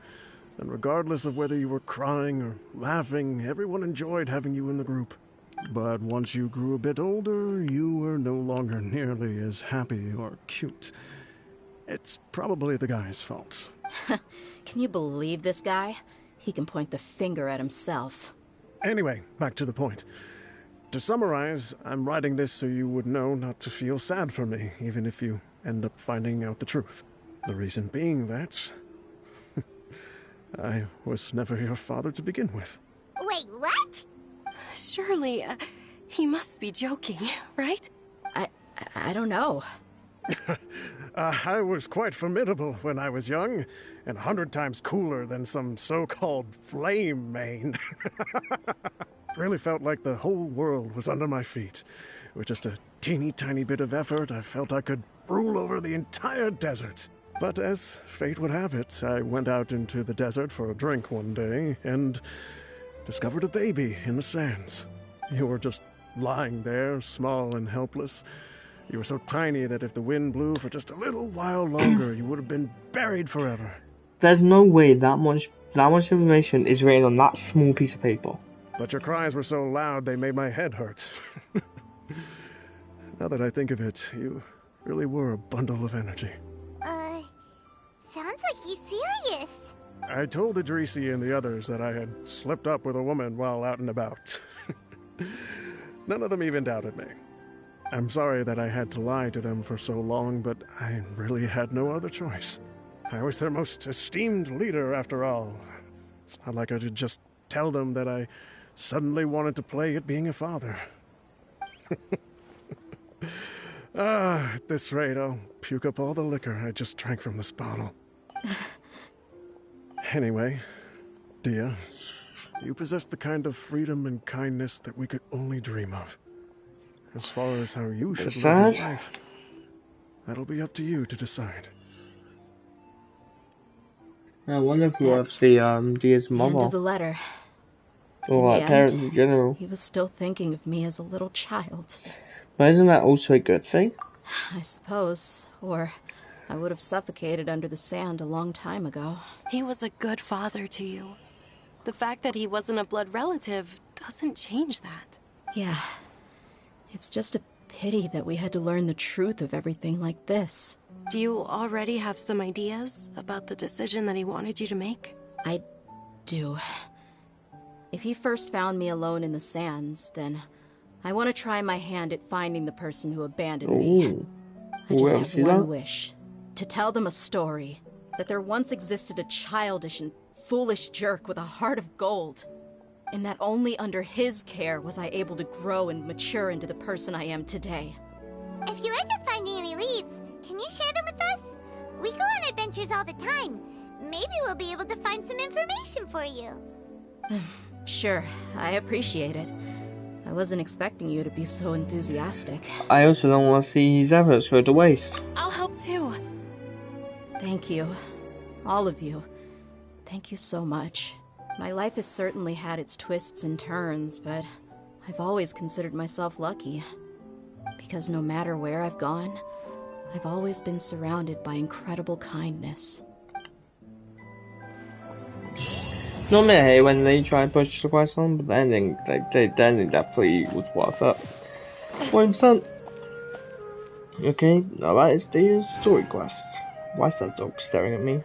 And regardless of whether you were crying or laughing, everyone enjoyed having you in the group. But once you grew a bit older, you were no longer nearly as happy or cute. It's probably the guy's fault. Can you believe this guy? He can point the finger at himself. Anyway, back to the point. To summarize, I'm writing this so you would know not to feel sad for me, even if you end up finding out the truth. The reason being that I was never your father to begin with. Wait, what? Surely, he must be joking, right? I don't know. I was quite formidable when I was young, and 100 times cooler than some so-called flame main. Really felt like the whole world was under my feet. With just a teeny tiny bit of effort, I felt I could rule over the entire desert. But as fate would have it, I went out into the desert for a drink one day and discovered a baby in the sands. You were just lying there, small and helpless. You were so tiny that if the wind blew for just a little while longer, you would have been buried forever. There's no way that much information is written on that small piece of paper. But your cries were so loud they made my head hurt. Now that I think of it, you really were a bundle of energy. Sounds like he's serious. I told Idrisi and the others that I had slipped up with a woman while out and about. None of them even doubted me. I'm sorry that I had to lie to them for so long, but I really had no other choice. I was their most esteemed leader, after all. It's not like I could just tell them that I suddenly wanted to play at being a father. At this rate, I'll puke up all the liquor I just drank from this bottle. Anyway, Dia, you possess the kind of freedom and kindness that we could only dream of. As far as how you should live your life, That'll be up to you to decide. I wonder if we'll That's see Dia's the end of mother. the letter. Or In like the parents end, in general. he was still thinking of me as a little child. But isn't that also a good thing? I suppose. Or I would have suffocated under the sand a long time ago. He was a good father to you. The fact that he wasn't a blood relative doesn't change that. Yeah. It's just a pity that we had to learn the truth of everything like this. Do you already have some ideas about the decision that he wanted you to make? I do. If he first found me alone in the sands, then I want to try my hand at finding the person who abandoned me. I just have one wish. To tell them a story. That there once existed a childish and foolish jerk with a heart of gold. And that only under his care was I able to grow and mature into the person I am today. If you end up finding any leads, can you share them with us? We go on adventures all the time. Maybe we'll be able to find some information for you. Sure, I appreciate it. I wasn't expecting you to be so enthusiastic. I also don't want to see his efforts go to waste. I'll help too. Thank you. All of you. Thank you so much. My life has certainly had its twists and turns, but I've always considered myself lucky. Because no matter where I've gone, I've always been surrounded by incredible kindness. Normally I hate when they try and push the quest on, but the ending, the ending definitely was worth it. 100%. Okay, now that is the story quest. Why is that dog staring at me?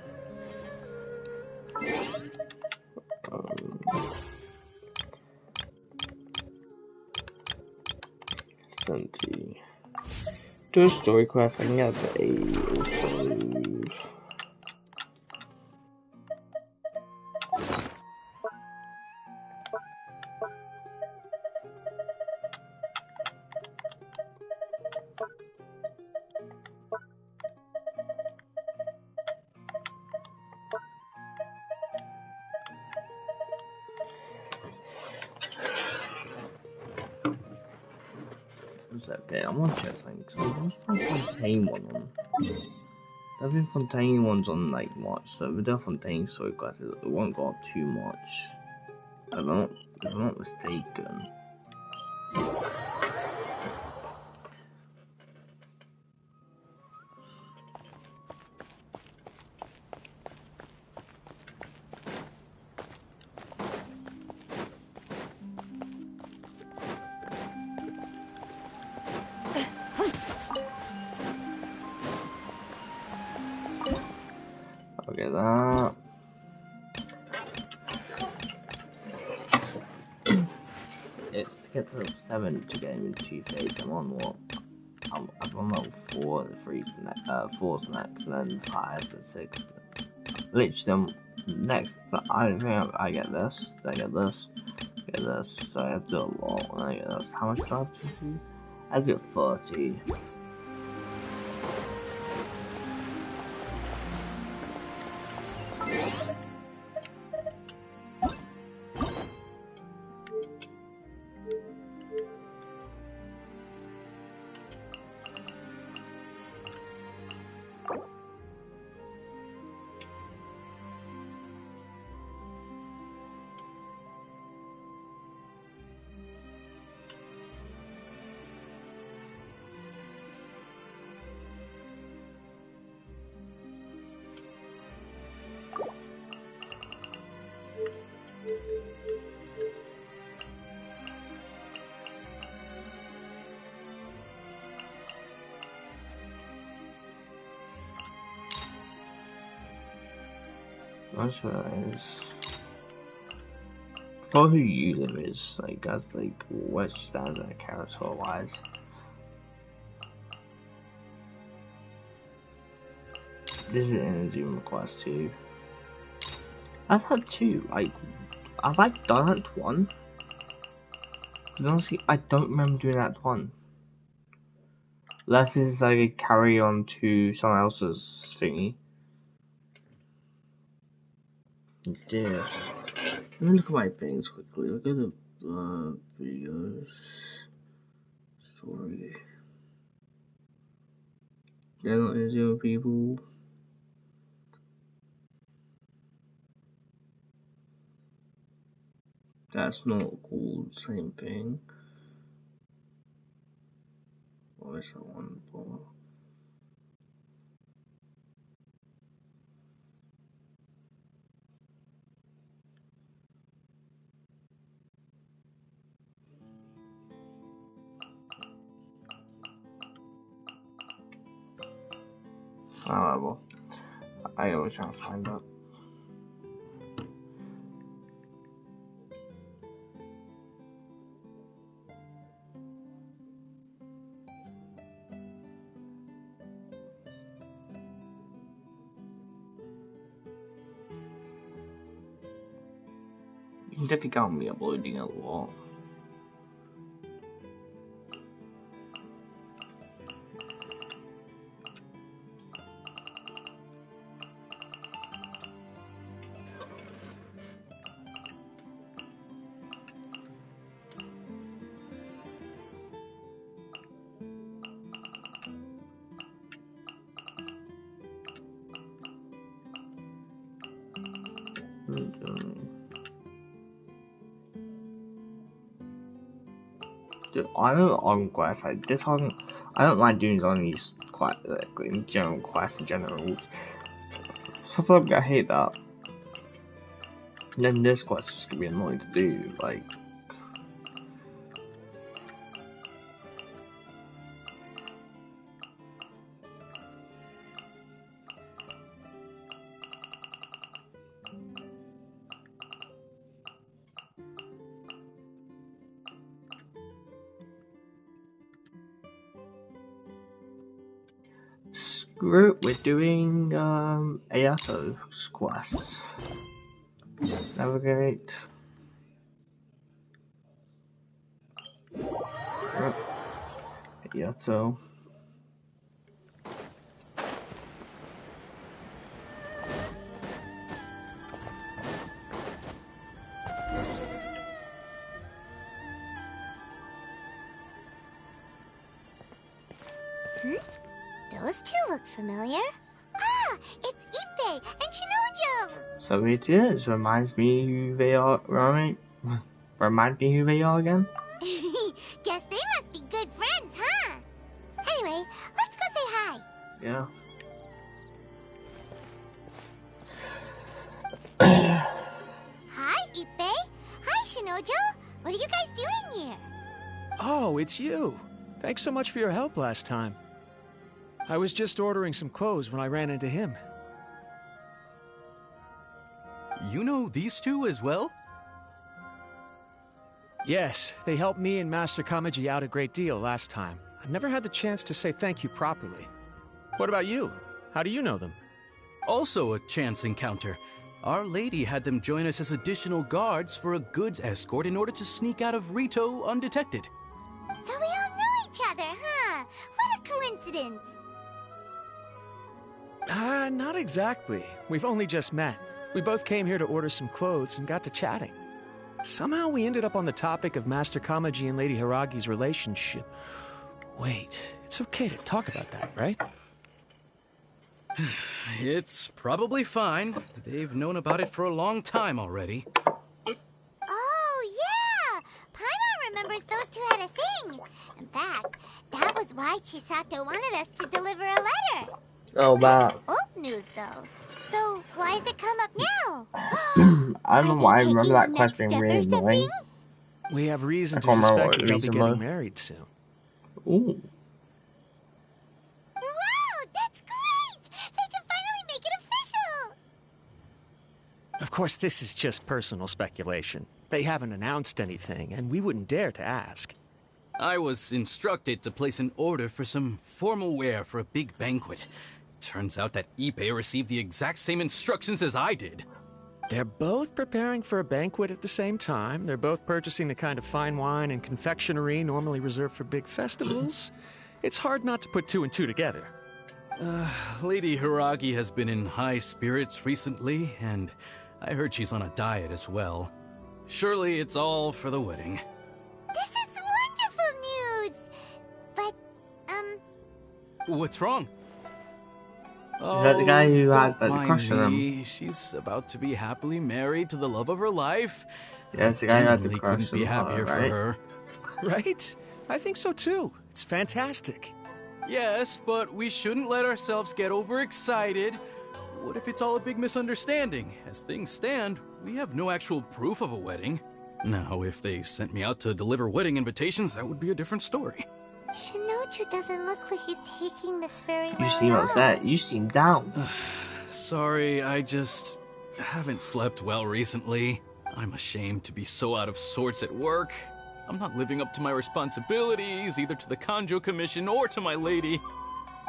Senti. Do a story quest, I can get the also. Okay, I'm gonna check something because there's no Fontaine one on. There's been Fontaine ones on like March, so with the Fontaine story quest, it won't go up too much. If I'm not mistaken. Okay, that. It's to get to level 7 to get him in 2 phase. I'm on what? I'm on level 4, the 4's next, and then 5 and 6. Literally, next, I don't think I get this, then I get this, get this, so I have to do a lot, and I get this. How much do I have to do? I have to get 30. That's what it is. Or who you them is, like, that's like, what stands out character wise. This is an Zoom request too. I've had 2, like, have I done that 1? Because honestly, I don't remember doing that 1. Unless this is like a carry on to someone else's thingy. Yeah. Let me look at my things quickly. Look at the videos. Story. They're not zero people. That's not called the same thing. What is that one for? However, I always try to find out. You can definitely count me uploading a lot. Dude, I know on quests like this one, I don't mind doing on these quite like in general quests in general. Sometimes I hate that. And then this quest is gonna be annoying to do, like. Screw it, we're doing ASO quests. Navigate. ASO. Those two look familiar. Ah, it's Ippei and Shinojo! So it is. Reminds me who they are. Remind me who they are again? Guess they must be good friends, huh? Anyway, let's go say hi. Yeah. Hi, Ippei. Hi, Shinojo. What are you guys doing here? Oh, it's you. Thanks so much for your help last time. I was just ordering some clothes when I ran into him. You know these two as well? Yes, they helped me and Master Kamaji out a great deal last time. I've never had the chance to say thank you properly. What about you? How do you know them? Also a chance encounter. Our lady had them join us as additional guards for a goods escort in order to sneak out of Rito undetected. So we all know each other, huh? What a coincidence. Not exactly. We've only just met. We both came here to order some clothes and got to chatting. Somehow we ended up on the topic of Master Kamaji and Lady Hiragi's relationship. Wait, it's okay to talk about that, right? It's probably fine. They've known about it for a long time already. Oh, yeah! Paimon remembers those two had a thing. In fact, that was why Chisato wanted us to deliver a letter. Oh, wow. That's old news, though. So, why has it come up now? I don't know why I remember that quest being really annoying. We have reason to I can't remember suspect what that the they'll be reason getting was. married soon. Ooh. Wow, that's great! They can finally make it official! Of course, this is just personal speculation. They haven't announced anything, and we wouldn't dare to ask. I was instructed to place an order for some formal wear for a big banquet. Turns out that Ippei received the exact same instructions as I did. They're both preparing for a banquet at the same time. They're both purchasing the kind of fine wine and confectionery normally reserved for big festivals. It's hard not to put two and two together. Lady Hiragi has been in high spirits recently, and I heard she's on a diet as well. Surely it's all for the wedding. This is wonderful news! But, What's wrong? Is that the guy who had Don't the crush mind on him? me. She's about to be happily married to the love of her life. Yeah, it's the guy who had the Genuinely crush couldn't be on her, happier for right? her. Right? I think so too. It's fantastic. Yes, but we shouldn't let ourselves get overexcited. What if it's all a big misunderstanding? As things stand, we have no actual proof of a wedding. Now, if they sent me out to deliver wedding invitations, that would be a different story. Shinoju doesn't look like he's taking this very You well seem at all. upset. You seem down. Sorry, I just haven't slept well recently. I'm ashamed to be so out of sorts at work. I'm not living up to my responsibilities, either to the Kanjo Commission or to my lady.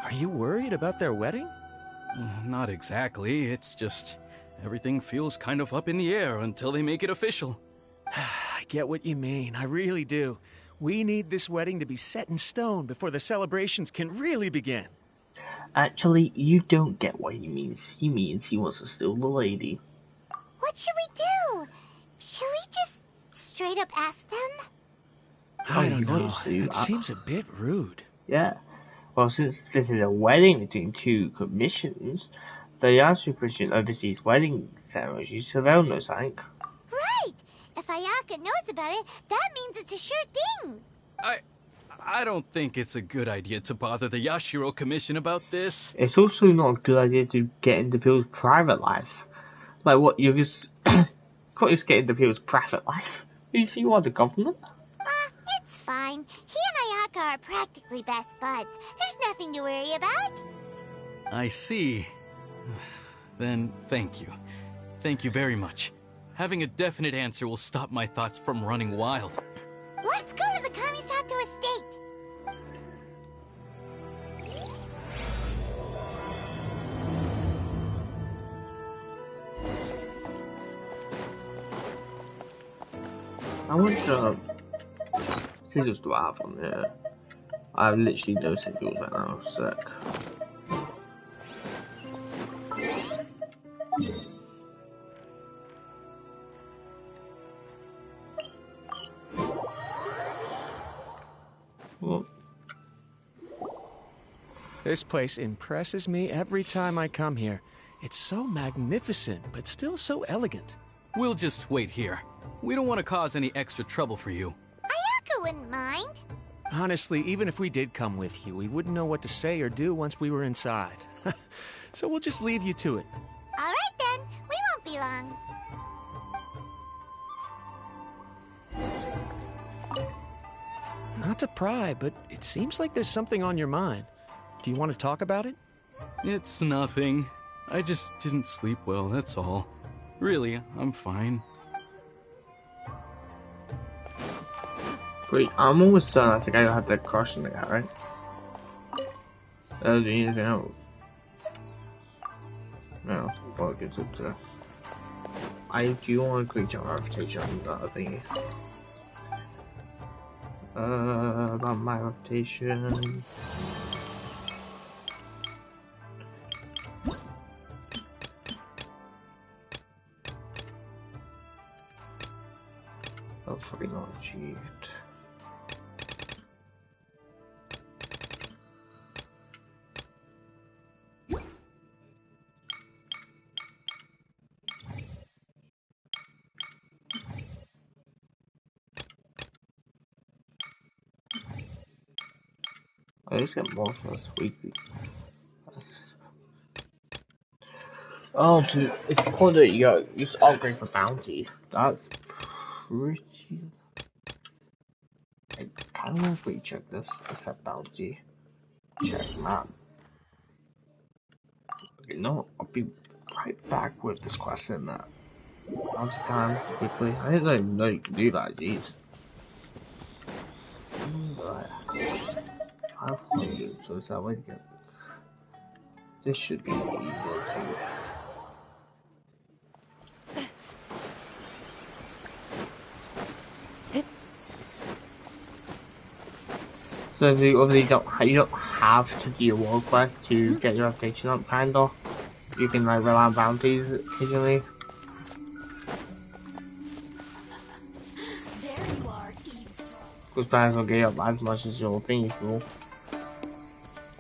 Are you worried about their wedding? Not exactly. It's just everything feels kind of up in the air until they make it official. I get what you mean. I really do. We need this wedding to be set in stone before the celebrations can really begin. Actually, you don't get what he means. He means he wants to steal the lady. What should we do? Should we just straight up ask them? I don't you want know. to, It seems a bit rude. Yeah. Well, since this is a wedding between two commissions, the Yasuo Commission oversees wedding ceremonies, so they'll know something. Right! If Ayaka knows about it, that means it's a sure thing. I don't think it's a good idea to bother the Yashiro Commission about this. It's also not a good idea to get into people's private life. Like, what, you're just... can't just get into people's private life? You want the government? It's fine. He and Ayaka are practically best buds. There's nothing to worry about. I see. Then thank you. Thank you very much. Having a definite answer will stop my thoughts from running wild. Let's go to the Kamisato estate. I want sigils do I have on here? I have literally no sigils right now, sick. Well, This place impresses me every time I come here. It's so magnificent, but still so elegant. We'll just wait here. We don't want to cause any extra trouble for you. Ayaka wouldn't mind. Honestly, even if we did come with you, we wouldn't know what to say or do once we were inside. So we'll just leave you to it. All right then. We won't be long. Not to pry, but it seems like there's something on your mind. Do you want to talk about it? It's nothing. I just didn't sleep well, that's all. Really, I'm fine. wait, I'm almost done. I think I had that crush on the guy, right? Do you need anything else? No, well, it gets up to... I do want a quick jump reputation on that thingy. About my reputation... Oh, fucking not achieved. I just get more for this weekly. Oh, dude, it's called it, you just upgrade for bounty. That's pretty... I kind of want to recheck this. Set bounty. Check map. Okay, no, I'll be right back with this question that. Bounty time, quickly. I didn't even know you could do that, jeez. 500, so is that way to get... This should be easier too. So you obviously you don't have to do a world quest to get your reputation up, kinda. You can like rely on bounties occasionally. Because plans will get up as much as your thing is cool.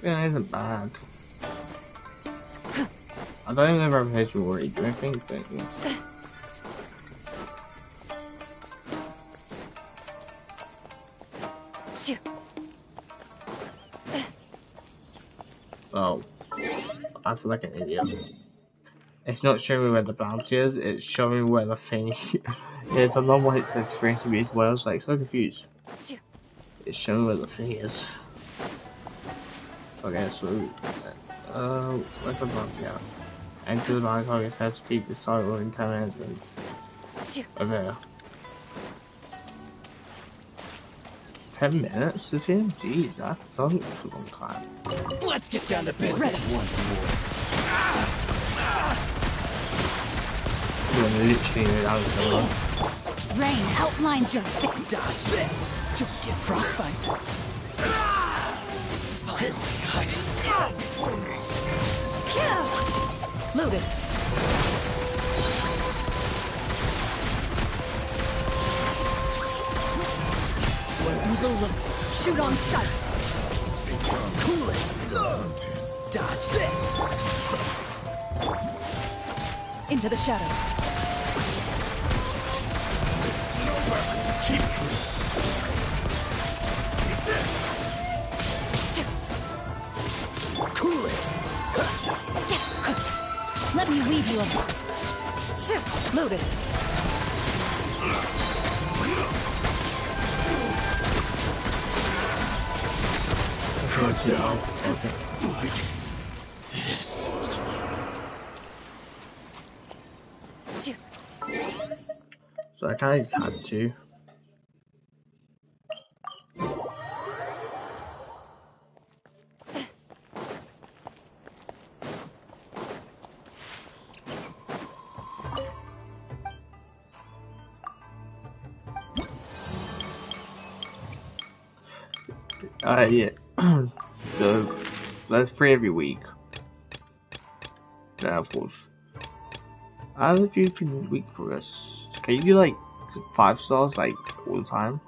Yeah, it isn't bad. I don't even know if I've played through already, do I think? But, yeah. Oh, I feel like an idiot. It's not showing me where the bounty is, it's showing me where the thing is. A normal hit says screen to be as well, I was like so confused. It's showing me where the thing is. Okay, so, where's the bounty at? Enter the bounty target has to keep the start rolling 10 minutes and over there. 10 minutes to film? Jeez, that's a long time. Let's get down to business once more. You're literally out of the room. Rain outlines your Dodge this. Don't get frostbite. Loaded. Through the limits. Shoot on sight. Cool it. Dodge this. Into the shadows. Cheap tricks. Cool it. Let me weave you a loaded. This. So I kinda just had to. Yeah. So that's free every week. Yeah, of course. How would you do week progress? Can you do like 5 stars like all the time?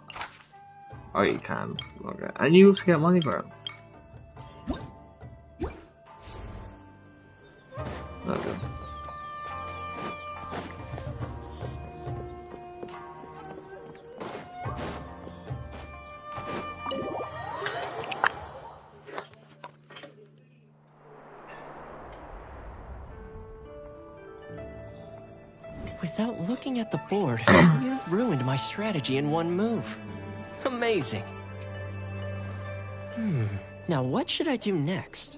Oh, you can. Okay. And you also get money for it. Okay. Without looking at the board, you've ruined my strategy in one move. Amazing. Now what should I do next?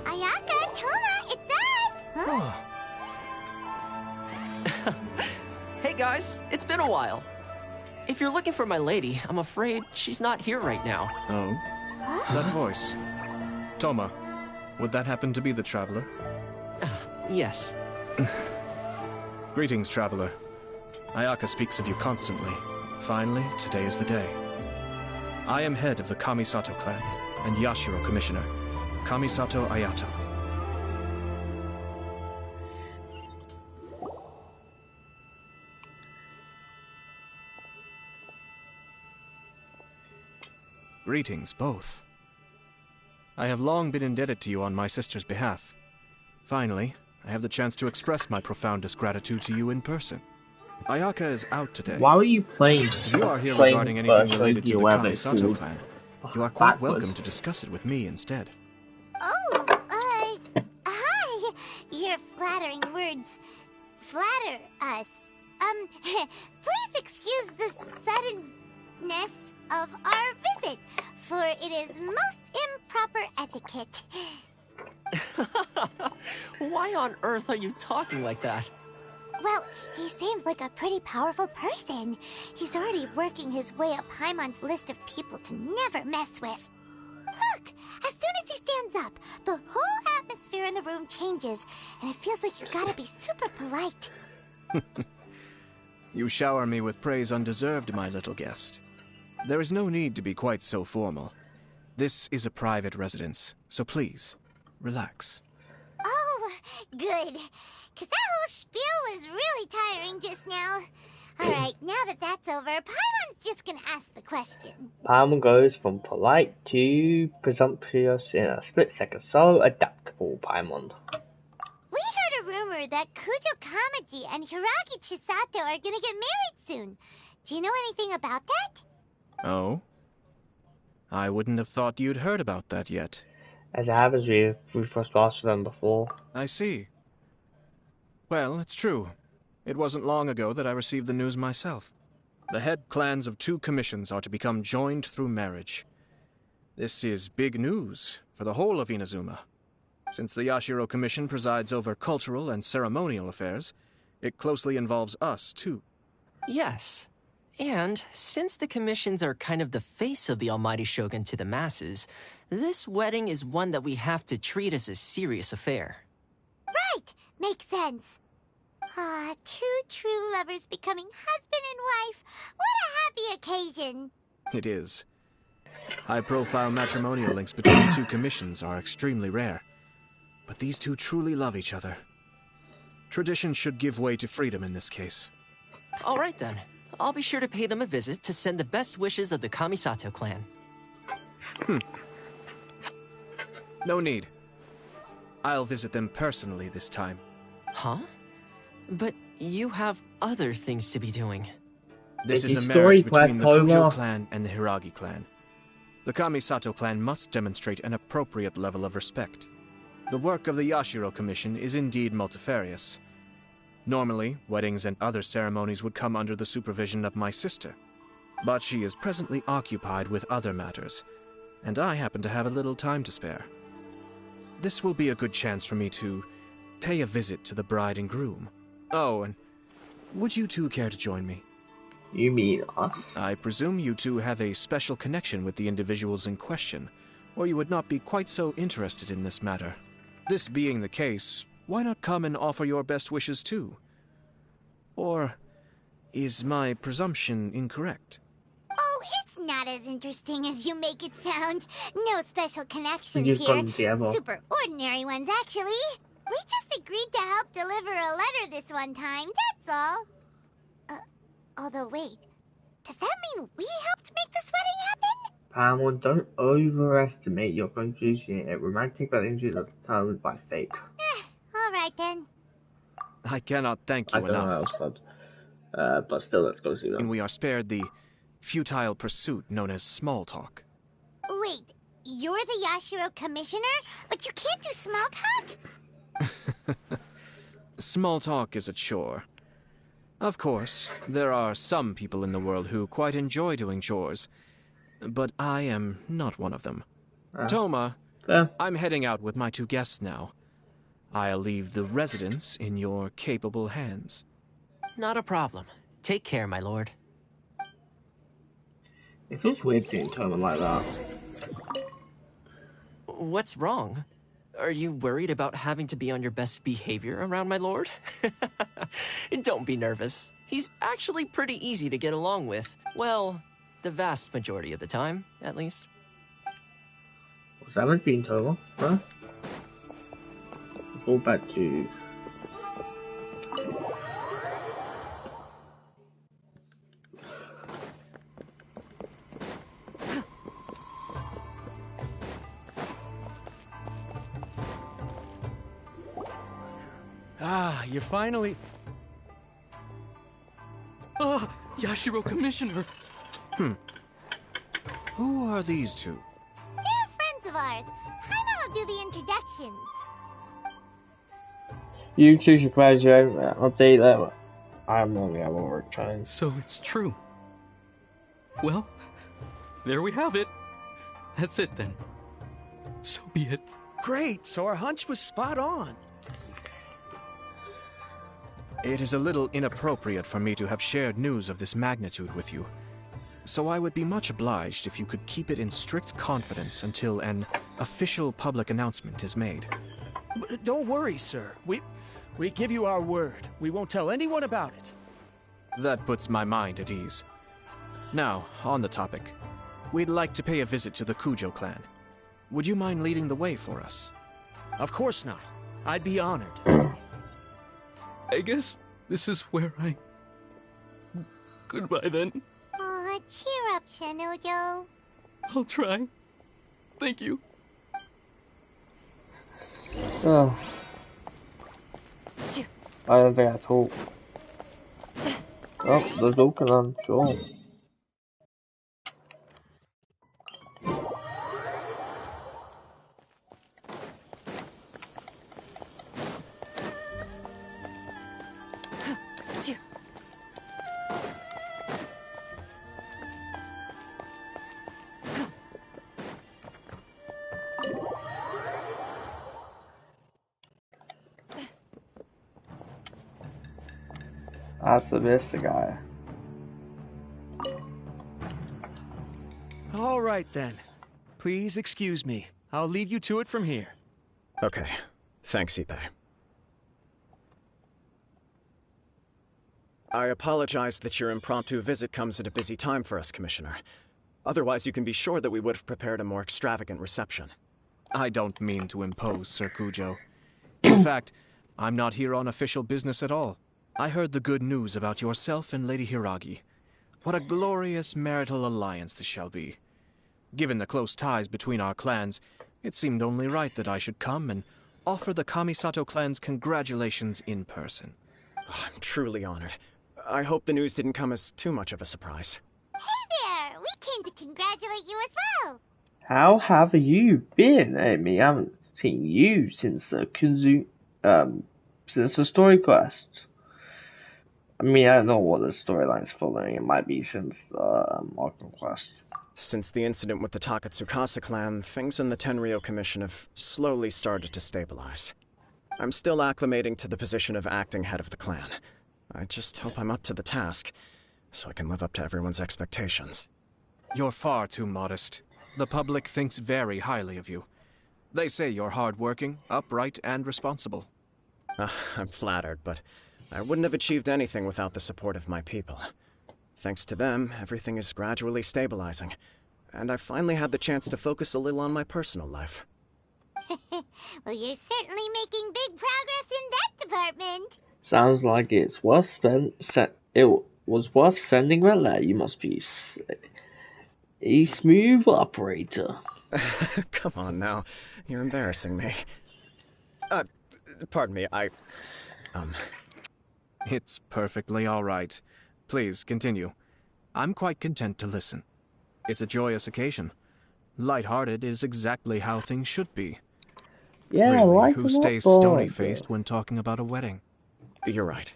Ayaka, Toma, it's us! Huh? Hey guys, it's been a while. If you're looking for my lady, I'm afraid she's not here right now. Oh? That voice. Toma, would that happen to be the Traveler? Yes. Greetings, Traveler. Ayaka speaks of you constantly. Finally, today is the day. I am head of the Kamisato clan, and Yashiro Commissioner, Kamisato Ayato. Greetings, both. I have long been indebted to you on my sister's behalf. Finally, I have the chance to express my profoundest gratitude to you in person. Ayaka is out today. Why were you playing? If you are here regarding anything related to the Kamisato clan, you are quite welcome to discuss it with me instead. Oh, hi. Your flattering words flatter us. Please excuse the suddenness of our visit, for it is most improper etiquette. Why on earth are you talking like that? Well, he seems like a pretty powerful person. He's already working his way up Paimon's list of people to never mess with. Look! As soon as he stands up, the whole atmosphere in the room changes, and it feels like you gotta be super polite. You shower me with praise undeserved, my little guest. There is no need to be quite so formal. This is a private residence, so please, relax. Oh, good. Because that whole spiel was really tiring just now. Alright, now that that's over, Paimon's just gonna ask the question. Paimon goes from polite to presumptuous in a split second. So adaptable, Paimon. We rumor that Kujo Kamaji and Hiragi Chisato are gonna get married soon. Do you know anything about that? Oh? I wouldn't have thought you'd heard about that yet. As it happens, we've crossed paths with them before. I see. Well, it's true. It wasn't long ago that I received the news myself. The head clans of 2 commissions are to become joined through marriage. This is big news for the whole of Inazuma. Since the Yashiro Commission presides over cultural and ceremonial affairs, it closely involves us, too. Yes. And since the commissions are kind of the face of the Almighty Shogun to the masses, this wedding is one that we have to treat as a serious affair. Right! Makes sense. Ah, 2 true lovers becoming husband and wife. What a happy occasion. It is. High-profile matrimonial links between 2 commissions are extremely rare. But these 2 truly love each other. Tradition should give way to freedom in this case. All right, then. I'll be sure to pay them a visit to send the best wishes of the Kamisato clan. No need. I'll visit them personally this time. Huh? But you have other things to be doing. This is a story marriage between the quest Kujo over? clan and the Hiragi clan. The Kamisato clan must demonstrate an appropriate level of respect. The work of the Yashiro Commission is indeed multifarious. Normally, weddings and other ceremonies would come under the supervision of my sister. But she is presently occupied with other matters, and I happen to have a little time to spare. This will be a good chance for me to pay a visit to the bride and groom. Oh, and would you 2 care to join me? You mean us? I presume you 2 have a special connection with the individuals in question, or you would not be quite so interested in this matter. This being the case, why not come and offer your best wishes too? Or is my presumption incorrect? Oh, it's not as interesting as you make it sound. No special connections You've here. gone together. Super ordinary ones, actually. We just agreed to help deliver a letter this one time, that's all. Although wait, does that mean we helped make this wedding happen? Paimon, don't overestimate your contribution in romantic relationships are determined by fate. Alright then. I cannot thank you I don't know enough. how else said. But still, let's go see them. And we are spared the futile pursuit known as small talk. Wait, you're the Yashiro Commissioner? But you can't do small talk? Small talk is a chore. Of course, there are some people in the world who quite enjoy doing chores, but I am not one of them. Toma, I'm heading out with my 2 guests now. I'll leave the residence in your capable hands. Not a problem. Take care, my lord. It feels weird seeing Toma like that. What's wrong? Are you worried about having to be on your best behavior around my lord? Don't be nervous. He's actually pretty easy to get along with. Well, the vast majority of the time, at least. Was that meant to be Toma? Huh? Go back to... Ah, you finally... Ah, Yashiro Commissioner! Who are these 2? They're friends of ours. Paimon will do the introductions. You choose your pleasure. Update that. I'm only at work trying. So it's true. Well, there we have it. That's it then. So be it. Great, so our hunch was spot on. It is a little inappropriate for me to have shared news of this magnitude with you, so I would be much obliged if you could keep it in strict confidence until an official public announcement is made. Don't worry, sir. We give you our word. We won't tell anyone about it. That puts my mind at ease. Now, on the topic. We'd like to pay a visit to the Kujo clan. Would you mind leading the way for us? Of course not. I'd be honored. I guess this is where I... Goodbye then. Aw, cheer up, Shinojo. I'll try. Thank you. Oh. Phew. I don't think I talk. Oh, there's Oaken on, sure. That's the best guy. All right, then. Please excuse me. I'll leave you to it from here. Okay. Thanks, Ipe. I apologize that your impromptu visit comes at a busy time for us, Commissioner. Otherwise, you can be sure that we would have prepared a more extravagant reception. I don't mean to impose, Sir Kujo. In fact, I'm not here on official business at all. I heard the good news about yourself and Lady Hiragi. What a glorious marital alliance this shall be. Given the close ties between our clans, it seemed only right that I should come and offer the Kamisato clan's congratulations in person. Oh, I'm truly honored. I hope the news didn't come as too much of a surprise. Hey there! We came to congratulate you as well! How have you been, Amy? I haven't seen you since the since the story quest. I mean, I don't know what the storyline's following. It might be since the Arkham quest. Since the incident with the Takatsukasa clan, things in the Tenryou Commission have slowly started to stabilize. I'm still acclimating to the position of acting head of the clan. I just hope I'm up to the task, so I can live up to everyone's expectations. You're far too modest. The public thinks very highly of you. They say you're hardworking, upright, and responsible. I'm flattered, but I wouldn't have achieved anything without the support of my people. Thanks to them, everything is gradually stabilizing, and I've finally had the chance to focus a little on my personal life. Well, you're certainly making big progress in that department. Sounds like it's worth it was worth sending that letter. You must be a smooth operator. Come on now, you're embarrassing me. Pardon me, It's perfectly all right. Please, continue. I'm quite content to listen. It's a joyous occasion. Light-hearted is exactly how things should be. Yeah, really, who stays stony-faced when talking about a wedding? You're right.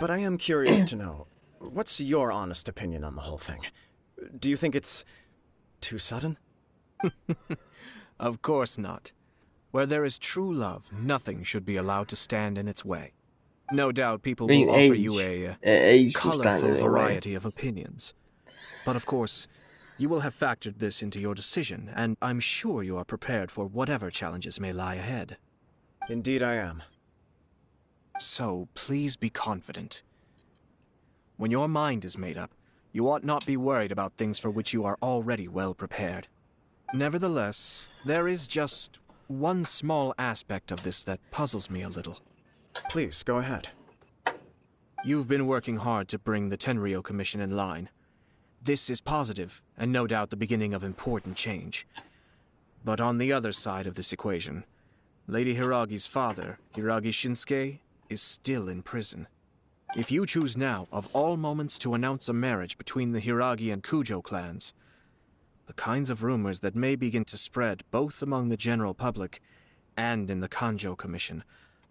But I am curious to know, what's your honest opinion on the whole thing? Do you think it's too sudden? Of course not. Where there is true love, nothing should be allowed to stand in its way. No doubt people will offer you a colorful variety of opinions. But of course, you will have factored this into your decision, and I'm sure you are prepared for whatever challenges may lie ahead. Indeed I am. So, please be confident. When your mind is made up, you ought not be worried about things for which you are already well prepared. Nevertheless, there is just one small aspect of this that puzzles me a little. Please, go ahead. You've been working hard to bring the Tenryou Commission in line. This is positive, and no doubt the beginning of important change. But on the other side of this equation, Lady Hiragi's father, Hiragi Shinsuke, is still in prison. If you choose now, of all moments, to announce a marriage between the Hiragi and Kujo clans, the kinds of rumors that may begin to spread both among the general public and in the Kanjo Commission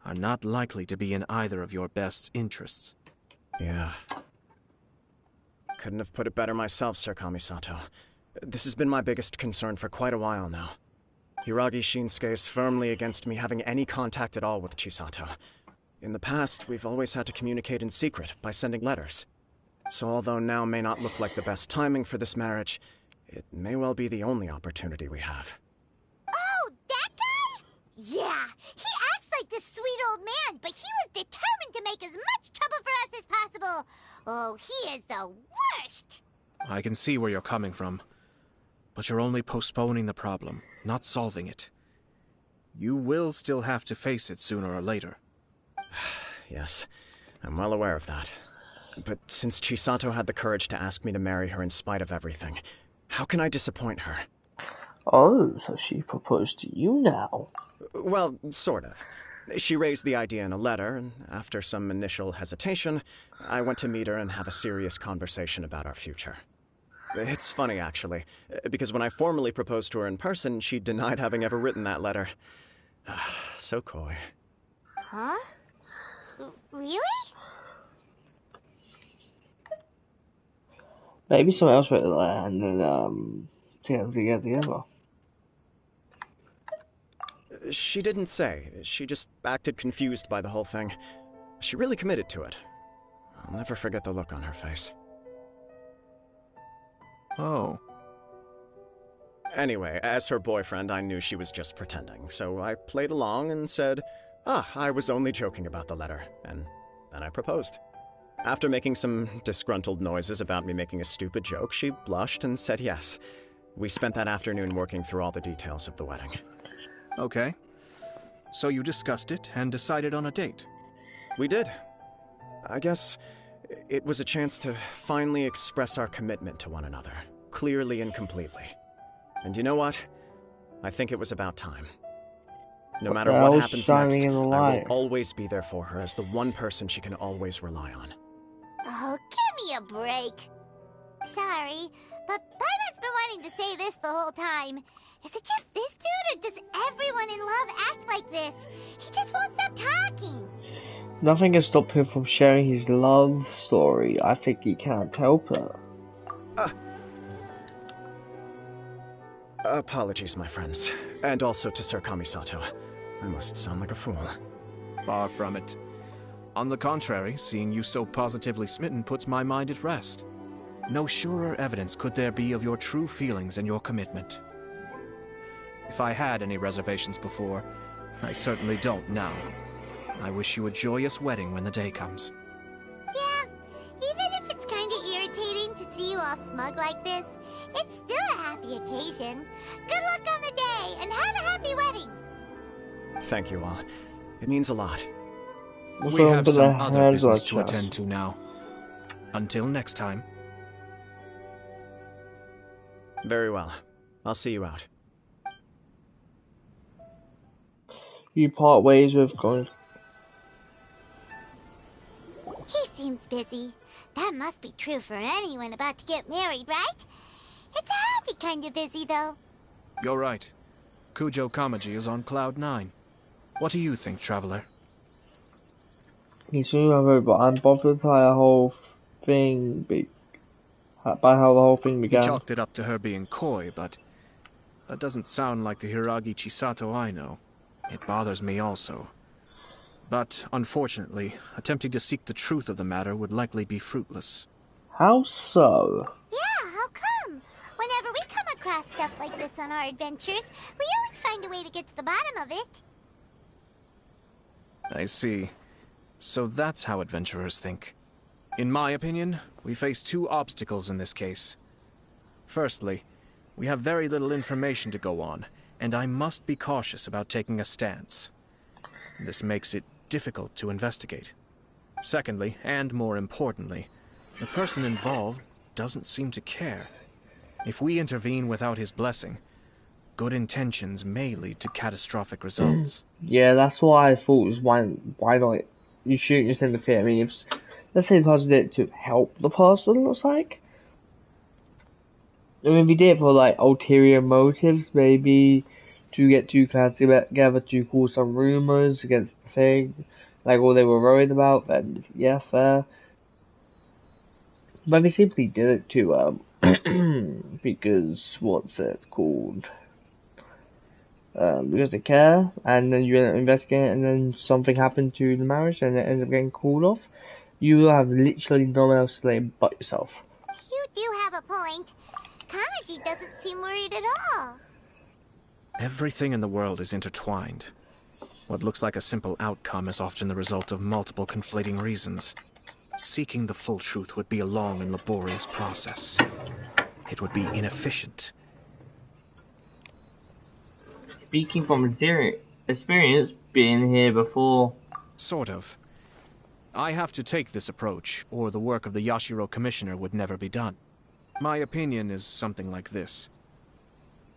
are not likely to be in either of your best interests. Yeah. Couldn't have put it better myself, Sir Kamisato. This has been my biggest concern for quite a while now. Hiragi Shinsuke is firmly against me having any contact at all with Chisato. In the past, we've always had to communicate in secret by sending letters. So although now may not look like the best timing for this marriage, it may well be the only opportunity we have. Oh, that guy? Yeah, he acts like this sweet old man, but he was determined to make as much trouble for us as possible. Oh, he is the worst! I can see where you're coming from, but you're only postponing the problem, not solving it. You will still have to face it sooner or later. Yes, I'm well aware of that. But since Chisato had the courage to ask me to marry her in spite of everything, how can I disappoint her? Oh, so she proposed to you now. Well, sort of. She raised the idea in a letter, and after some initial hesitation, I went to meet her and have a serious conversation about our future. It's funny, actually, because when I formally proposed to her in person, she denied having ever written that letter. So coy. Huh? Really? Maybe someone else wrote the letter and then get together. She didn't say. She just acted confused by the whole thing. She really committed to it. I'll never forget the look on her face. Oh. Anyway, as her boyfriend, I knew she was just pretending, so I played along and said, I was only joking about the letter, and then I proposed. After making some disgruntled noises about me making a stupid joke, she blushed and said yes. We spent that afternoon working through all the details of the wedding. Okay. So you discussed it and decided on a date? We did. I guess it was a chance to finally express our commitment to one another, clearly and completely. And you know what? I think it was about time. No matter what happens next, I will always be there for her as the one person she can always rely on. Oh, give me a break. Sorry, but Paimon's been wanting to say this the whole time. Is it just this dude, or does everyone in love act like this? He just won't stop talking. Nothing can stop him from sharing his love story. I think he can't help it. Apologies, my friends. And also to Sir Kamisato. I must sound like a fool. Far from it. On the contrary, seeing you so positively smitten puts my mind at rest. No surer evidence could there be of your true feelings and your commitment. If I had any reservations before, I certainly don't now. I wish you a joyous wedding when the day comes. Yeah, even if it's kinda irritating to see you all smug like this, it's still a happy occasion. Good luck on the day, and have a happy wedding! Thank you all. It means a lot. We have some other business to attend to now. Until next time. Very well. I'll see you out. You part ways with God. He seems busy. That must be true for anyone about to get married, right? It's a happy kind of busy, though. You're right. Kujo Kamaji is on Cloud 9. What do you think, Traveler? He's really but I'm bothered by the whole thing, by how the whole thing began. He chalked it up to her being coy, but that doesn't sound like the Hiragi Chisato I know. It bothers me also. But, unfortunately, attempting to seek the truth of the matter would likely be fruitless. How so? Yeah, how come? Whenever we come across stuff like this on our adventures, we always find a way to get to the bottom of it. I see. So that's how adventurers think. In my opinion, we face two obstacles in this case. Firstly, we have very little information to go on, and I must be cautious about taking a stance. This makes it difficult to investigate. Secondly, and more importantly, the person involved doesn't seem to care. If we intervene without his blessing, good intentions may lead to catastrophic results. Yeah, that's why I thought was why not you shouldn't just interfere. I mean, if let's say the person did it to help the person, looks like. I mean, if he did it for like ulterior motives, maybe to get two clans together to cause some rumors against the thing, like all they were worried about, then yeah, fair. But they simply did it to because what's it called? Because they care, and then you investigate, and then something happened to the marriage, and it ends up getting called off. You will have literally no one else to blame but yourself. You do have a point. Kamaji doesn't seem worried at all. Everything in the world is intertwined. What looks like a simple outcome is often the result of multiple conflating reasons. Seeking the full truth would be a long and laborious process. It would be inefficient. Speaking from experience, being here before. Sort of. I have to take this approach, or the work of the Yashiro Commissioner would never be done. My opinion is something like this.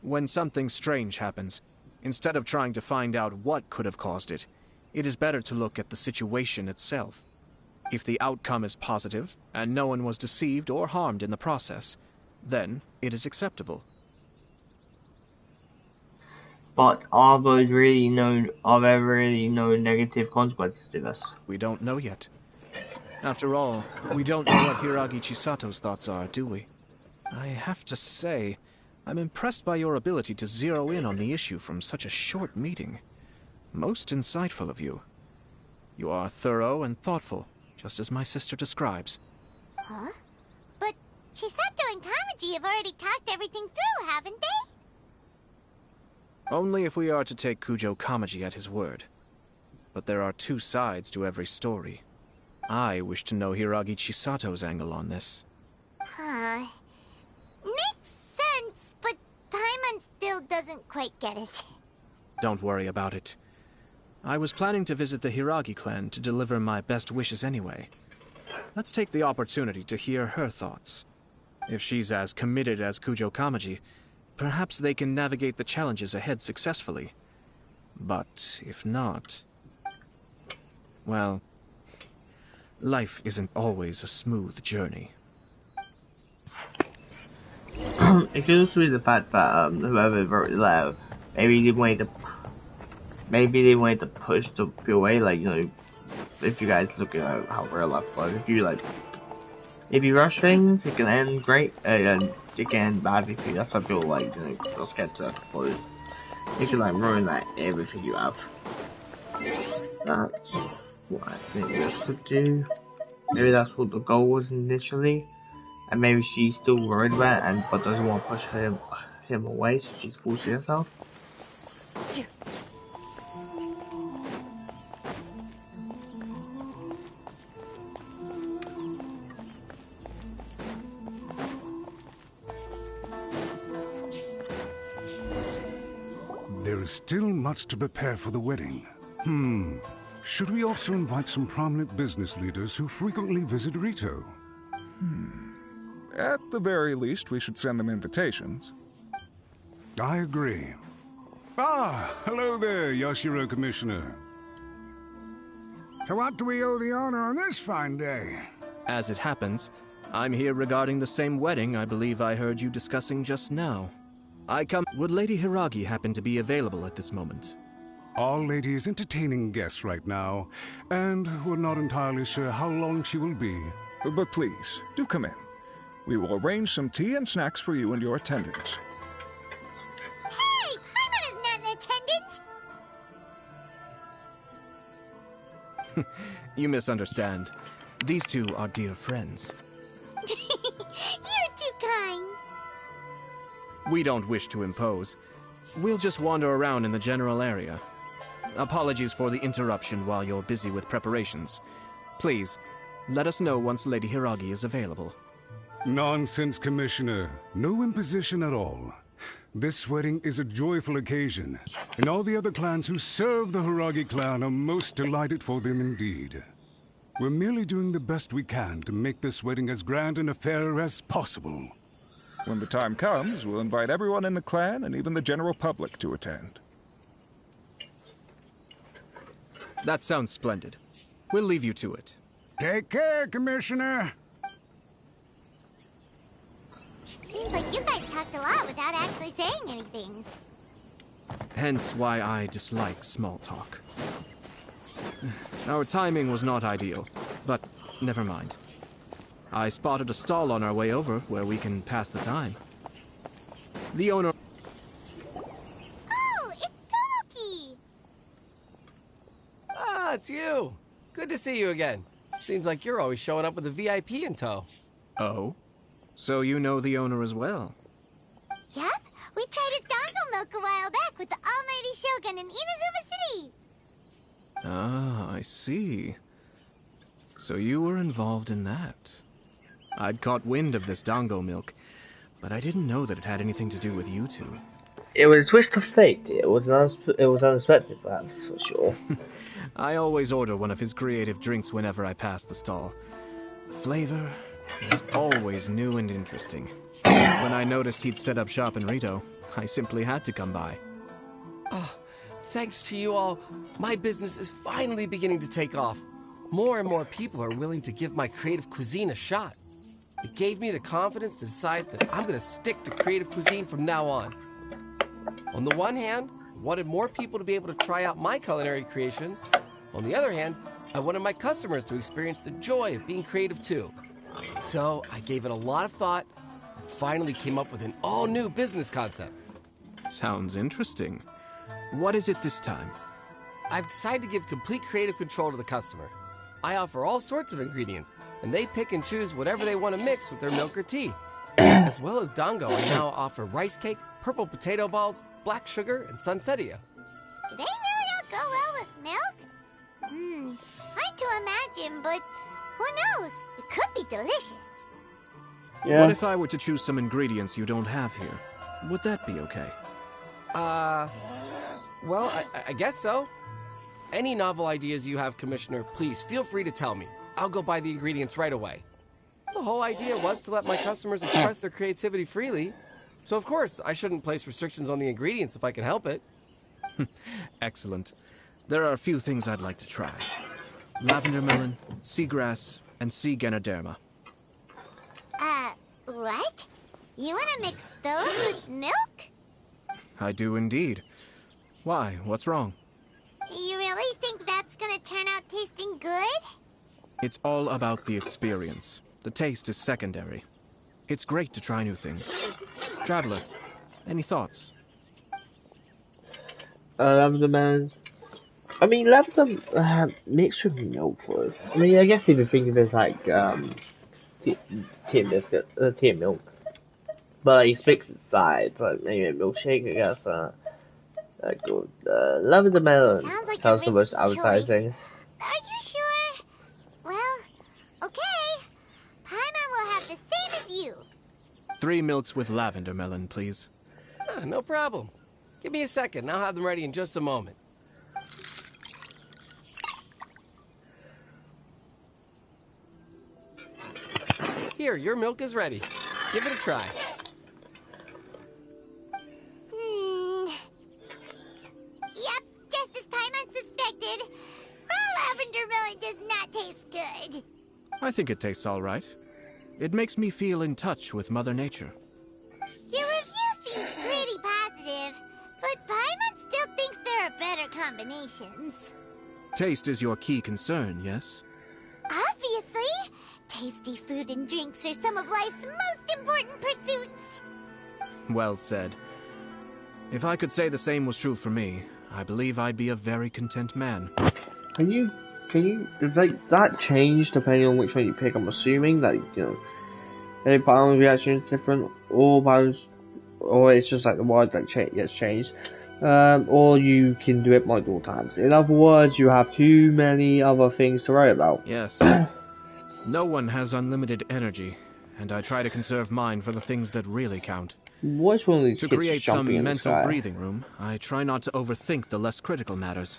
When something strange happens, instead of trying to find out what could have caused it, it is better to look at the situation itself. If the outcome is positive, and no one was deceived or harmed in the process, then it is acceptable. But are there really no negative consequences to this? We don't know yet. After all, we don't know what Hiragi Chisato's thoughts are, do we? I have to say, I'm impressed by your ability to zero in on the issue from such a short meeting. Most insightful of you. You are thorough and thoughtful, just as my sister describes. Huh? But Chisato and Kamaji have already talked everything through, haven't they? Only if we are to take Kujo Kamaji at his word. But there are two sides to every story. I wish to know Hiragi Chisato's angle on this. Huh. Makes sense, but Paimon still doesn't quite get it. Don't worry about it. I was planning to visit the Hiragi clan to deliver my best wishes anyway. Let's take the opportunity to hear her thoughts. If she's as committed as Kujo Kamaji, perhaps they can navigate the challenges ahead successfully. But if not... well, life isn't always a smooth journey. It could also be the fact that whoever wrote the letter, maybe they wanted to push the away, like, you know, if you guys look at how real life was, if you rush things, it can end great, and it can end badly for you. That's what I feel like, you know, just get to spoilers. It can, like, ruin, like, everything you have. That's what I think this could do. Maybe that's what the goal was initially, and maybe she's still worried about it, but doesn't want to push him away, so she's forcing herself. There is still much to prepare for the wedding. Should we also invite some prominent business leaders who frequently visit Rito? At the very least, we should send them invitations. I agree. Ah, hello there, Yashiro Commissioner. To what do we owe the honor on this fine day? As it happens, I'm here regarding the same wedding I believe I heard you discussing just now. Would Lady Hiragi happen to be available at this moment? Our lady is entertaining guests right now, and we're not entirely sure how long she will be. But please, do come in. We will arrange some tea and snacks for you and your attendants. Hey! Paimon is not an attendant! You misunderstand. These two are dear friends. You're too kind. We don't wish to impose. We'll just wander around in the general area. Apologies for the interruption while you're busy with preparations. Please, let us know once Lady Hiragi is available. Nonsense, Commissioner. No imposition at all. This wedding is a joyful occasion, and all the other clans who serve the Hiragi clan are most delighted for them indeed. We're merely doing the best we can to make this wedding as grand an affair as possible. When the time comes, we'll invite everyone in the clan and even the general public to attend. That sounds splendid. We'll leave you to it. Take care, Commissioner. Seems like you guys talked a lot without actually saying anything. Hence why I dislike small talk. Our timing was not ideal, but never mind. I spotted a stall on our way over where we can pass the time. The owner... Oh, it's Tomoki! Ah, it's you. Good to see you again. Seems like you're always showing up with a VIP in tow. Oh? So you know the owner as well? Yep, we tried his dango milk a while back with the almighty Shogun in Inazuma City. Ah, I see. So you were involved in that. I'd caught wind of this dango milk, but I didn't know that it had anything to do with you two. It was a twist of fate. It was unexpected, that's for sure. I always order one of his creative drinks whenever I pass the stall. The flavor is always new and interesting. When I noticed he'd set up shop in Rito, I simply had to come by. Oh, Thanks to you all, my business is finally beginning to take off. More and more people are willing to give my creative cuisine a shot. It gave me the confidence to decide that I'm going to stick to creative cuisine from now on. On the one hand, I wanted more people to be able to try out my culinary creations. On the other hand, I wanted my customers to experience the joy of being creative too. So I gave it a lot of thought and finally came up with an all-new business concept. Sounds interesting. What is it this time? I've decided to give complete creative control to the customer. I offer all sorts of ingredients, and they pick and choose whatever they want to mix with their milk or tea. As well as Dango, I now offer rice cake, purple potato balls, black sugar, and sunsettia. Do they really all go well with milk? Hard to imagine, but who knows? It could be delicious. Yeah. What if I were to choose some ingredients you don't have here? Would that be okay? Well, I guess so. Any novel ideas you have, Commissioner, please feel free to tell me. I'll go buy the ingredients right away. The whole idea was to let my customers express their creativity freely. So of course, I shouldn't place restrictions on the ingredients if I can help it. Excellent. There are a few things I'd like to try. Lavender melon, seagrass, and sea ganoderma. What? You want to mix those with milk? I do indeed. Why? What's wrong? You really think that's gonna turn out tasting good? It's all about the experience. The taste is secondary. It's great to try new things. Traveler, any thoughts? Lavender melon. I mean, lavender mixed with milk first. I mean, I guess if you think of it as like tea and milk, but it's mixed inside, like maybe a milkshake. I guess. Good. Lavender melon sounds the most appetizing. Are you sure? Well, okay. Paimon will have the same as you. 3 milks with lavender melon, please. No problem. Give me a second, I'll have them ready in just a moment. Here, your milk is ready. Give it a try. Yep, just as Paimon suspected. Raw lavender melon does not taste good. I think it tastes all right. It makes me feel in touch with Mother Nature. Your review seems pretty positive, but Paimon still thinks there are better combinations. Taste is your key concern, yes? Obviously! Tasty food and drinks are some of life's most important pursuits. Well said. If I could say the same was true for me, I believe I'd be a very content man. Can you, like, that change depending on which one you pick? I'm assuming that, every Paimon reaction is different, or it's just like the words that gets changed. Or you can do it multiple times. In other words, you have too many other things to worry about. Yes. No one has unlimited energy, and I try to conserve mine for the things that really count. What's one of these To kids create jumping in some the mental sky? breathing room, I try not to overthink the less critical matters.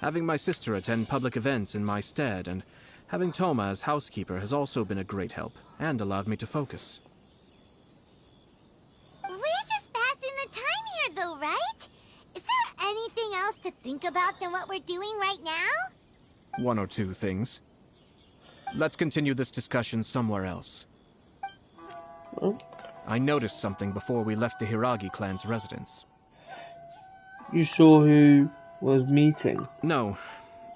Having my sister attend public events in my stead, and having Toma as housekeeper has also been a great help, and allowed me to focus. We're just passing the time here, though, right? Is there anything else to think about than what we're doing right now? 1 or 2 things. Let's continue this discussion somewhere else. I noticed something before we left the Hiragi clan's residence. You saw who was meeting? No,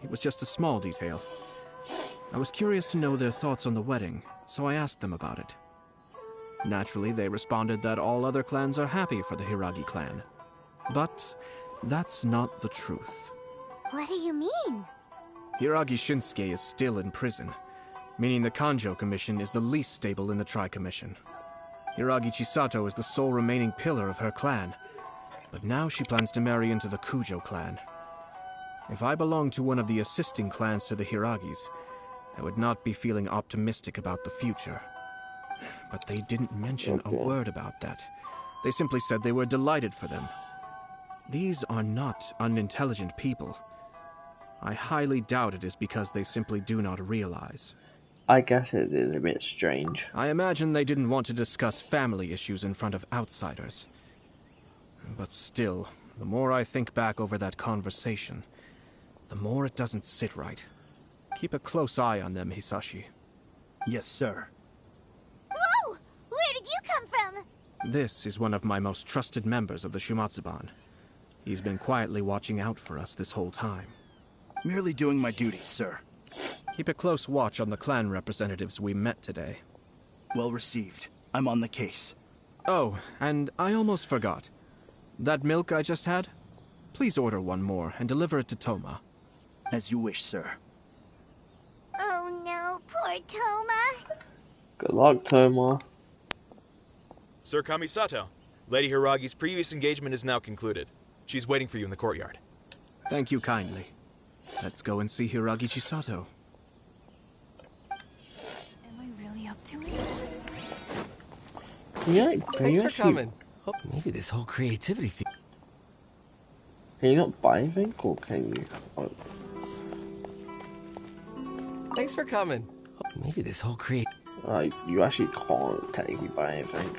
it was just a small detail. I was curious to know their thoughts on the wedding, so I asked them about it. Naturally, they responded that all other clans are happy for the Hiragi clan. But that's not the truth. What do you mean? Hiragi Shinsuke is still in prison, meaning the Kanjo Commission is the least stable in the Tri-Commission. Hiragi Chisato is the sole remaining pillar of her clan, but now she plans to marry into the Kujo clan. If I belonged to one of the assisting clans to the Hiragis, I would not be feeling optimistic about the future. But they didn't mention a word about that. They simply said they were delighted for them. These are not unintelligent people. I highly doubt it is because they simply do not realize. I guess it is a bit strange. I imagine they didn't want to discuss family issues in front of outsiders. But still, the more I think back over that conversation, the more it doesn't sit right. Keep a close eye on them, Hisashi. Yes, sir. Whoa! Where did you come from? This is one of my most trusted members of the Shumatsuban. He's been quietly watching out for us this whole time. Merely doing my duties, sir. Keep a close watch on the clan representatives we met today. Well received. I'm on the case. Oh, and I almost forgot. That milk I just had? Please order one more and deliver it to Toma. As you wish, sir. Oh no, poor Toma. Good luck, Toma. Sir Kamisato, Lady Hiragi's previous engagement is now concluded. She's waiting for you in the courtyard. Thank you kindly. Let's go and see Hiragi Chisato. Am I really up to it? Yeah, Thanks for coming. Oh, maybe this whole creativity thing. Can you not buy anything, or can you? Oh. Thanks for coming. Oh, maybe this whole You actually can't technically buy anything.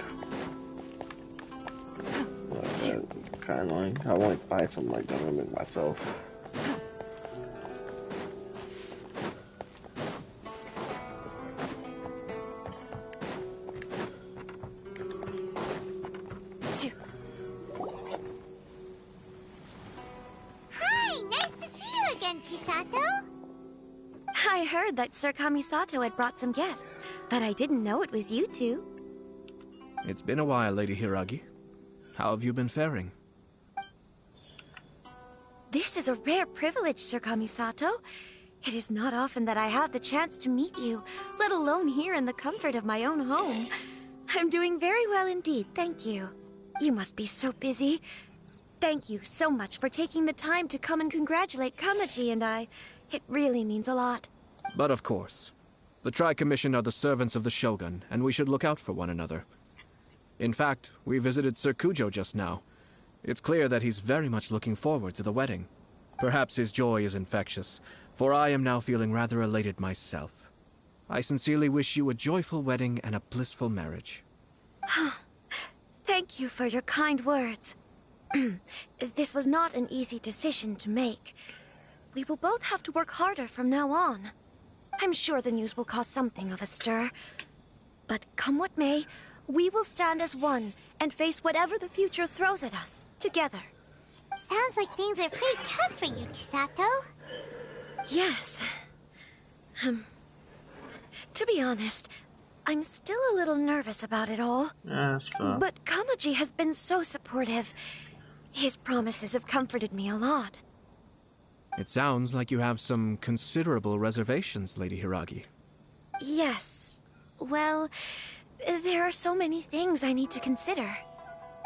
Kind of annoying. I want to buy something like that and make myself. Hi, nice to see you again, Chisato. I heard that Sir Kamisato had brought some guests, but I didn't know it was you two. It's been a while, Lady Hiragi. How have you been faring? This is a rare privilege, Sir Kamisato. It is not often that I have the chance to meet you, let alone here in the comfort of my own home. I'm doing very well indeed, thank you. You must be so busy. Thank you so much for taking the time to come and congratulate Kamaji and I. It really means a lot. But of course. The Tri-Commission are the servants of the Shogun, and we should look out for one another. In fact, we visited Sir Kujo just now. It's clear that he's very much looking forward to the wedding. Perhaps his joy is infectious, for I am now feeling rather elated myself. I sincerely wish you a joyful wedding and a blissful marriage. Thank you for your kind words. This was not an easy decision to make. We will both have to work harder from now on. I'm sure the news will cause something of a stir. But come what may, we will stand as one and face whatever the future throws at us, together. Sounds like things are pretty tough for you, Chisato. Yes. To be honest, I'm still a little nervous about it all. Yeah, that's fair. But Kamaji has been so supportive. His promises have comforted me a lot. It sounds like you have some considerable reservations, Lady Hiragi. Yes. Well, there are so many things I need to consider.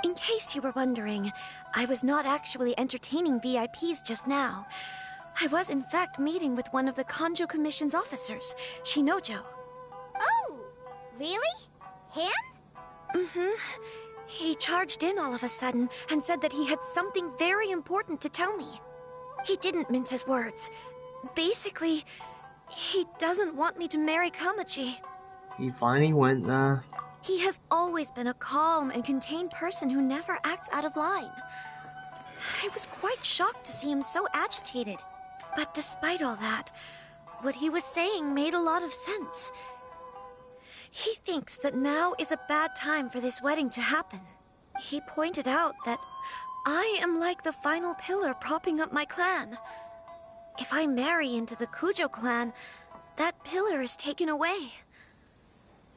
In case you were wondering, I was not actually entertaining VIPs just now. I was in fact meeting with one of the Kanjo Commission's officers, Shinojo. Oh, really? Him? Mm-hmm. He charged in all of a sudden and said that he had something very important to tell me. He didn't mince his words. Basically, he doesn't want me to marry Kamaji. He finally went there. He has always been a calm and contained person who never acts out of line. I was quite shocked to see him so agitated. But despite all that, what he was saying made a lot of sense. He thinks that now is a bad time for this wedding to happen. He pointed out that I am like the final pillar propping up my clan. If I marry into the Kujo clan, that pillar is taken away.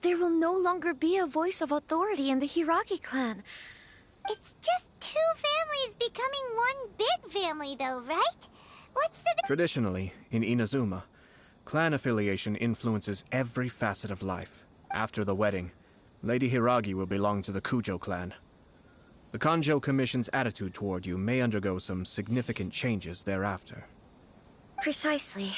There will no longer be a voice of authority in the Hiragi clan. It's just two families becoming one big family, though, right? What's the... Traditionally, in Inazuma, clan affiliation influences every facet of life. After the wedding, Lady Hiragi will belong to the Kujo clan. The Kanjo Commission's attitude toward you may undergo some significant changes thereafter. Precisely.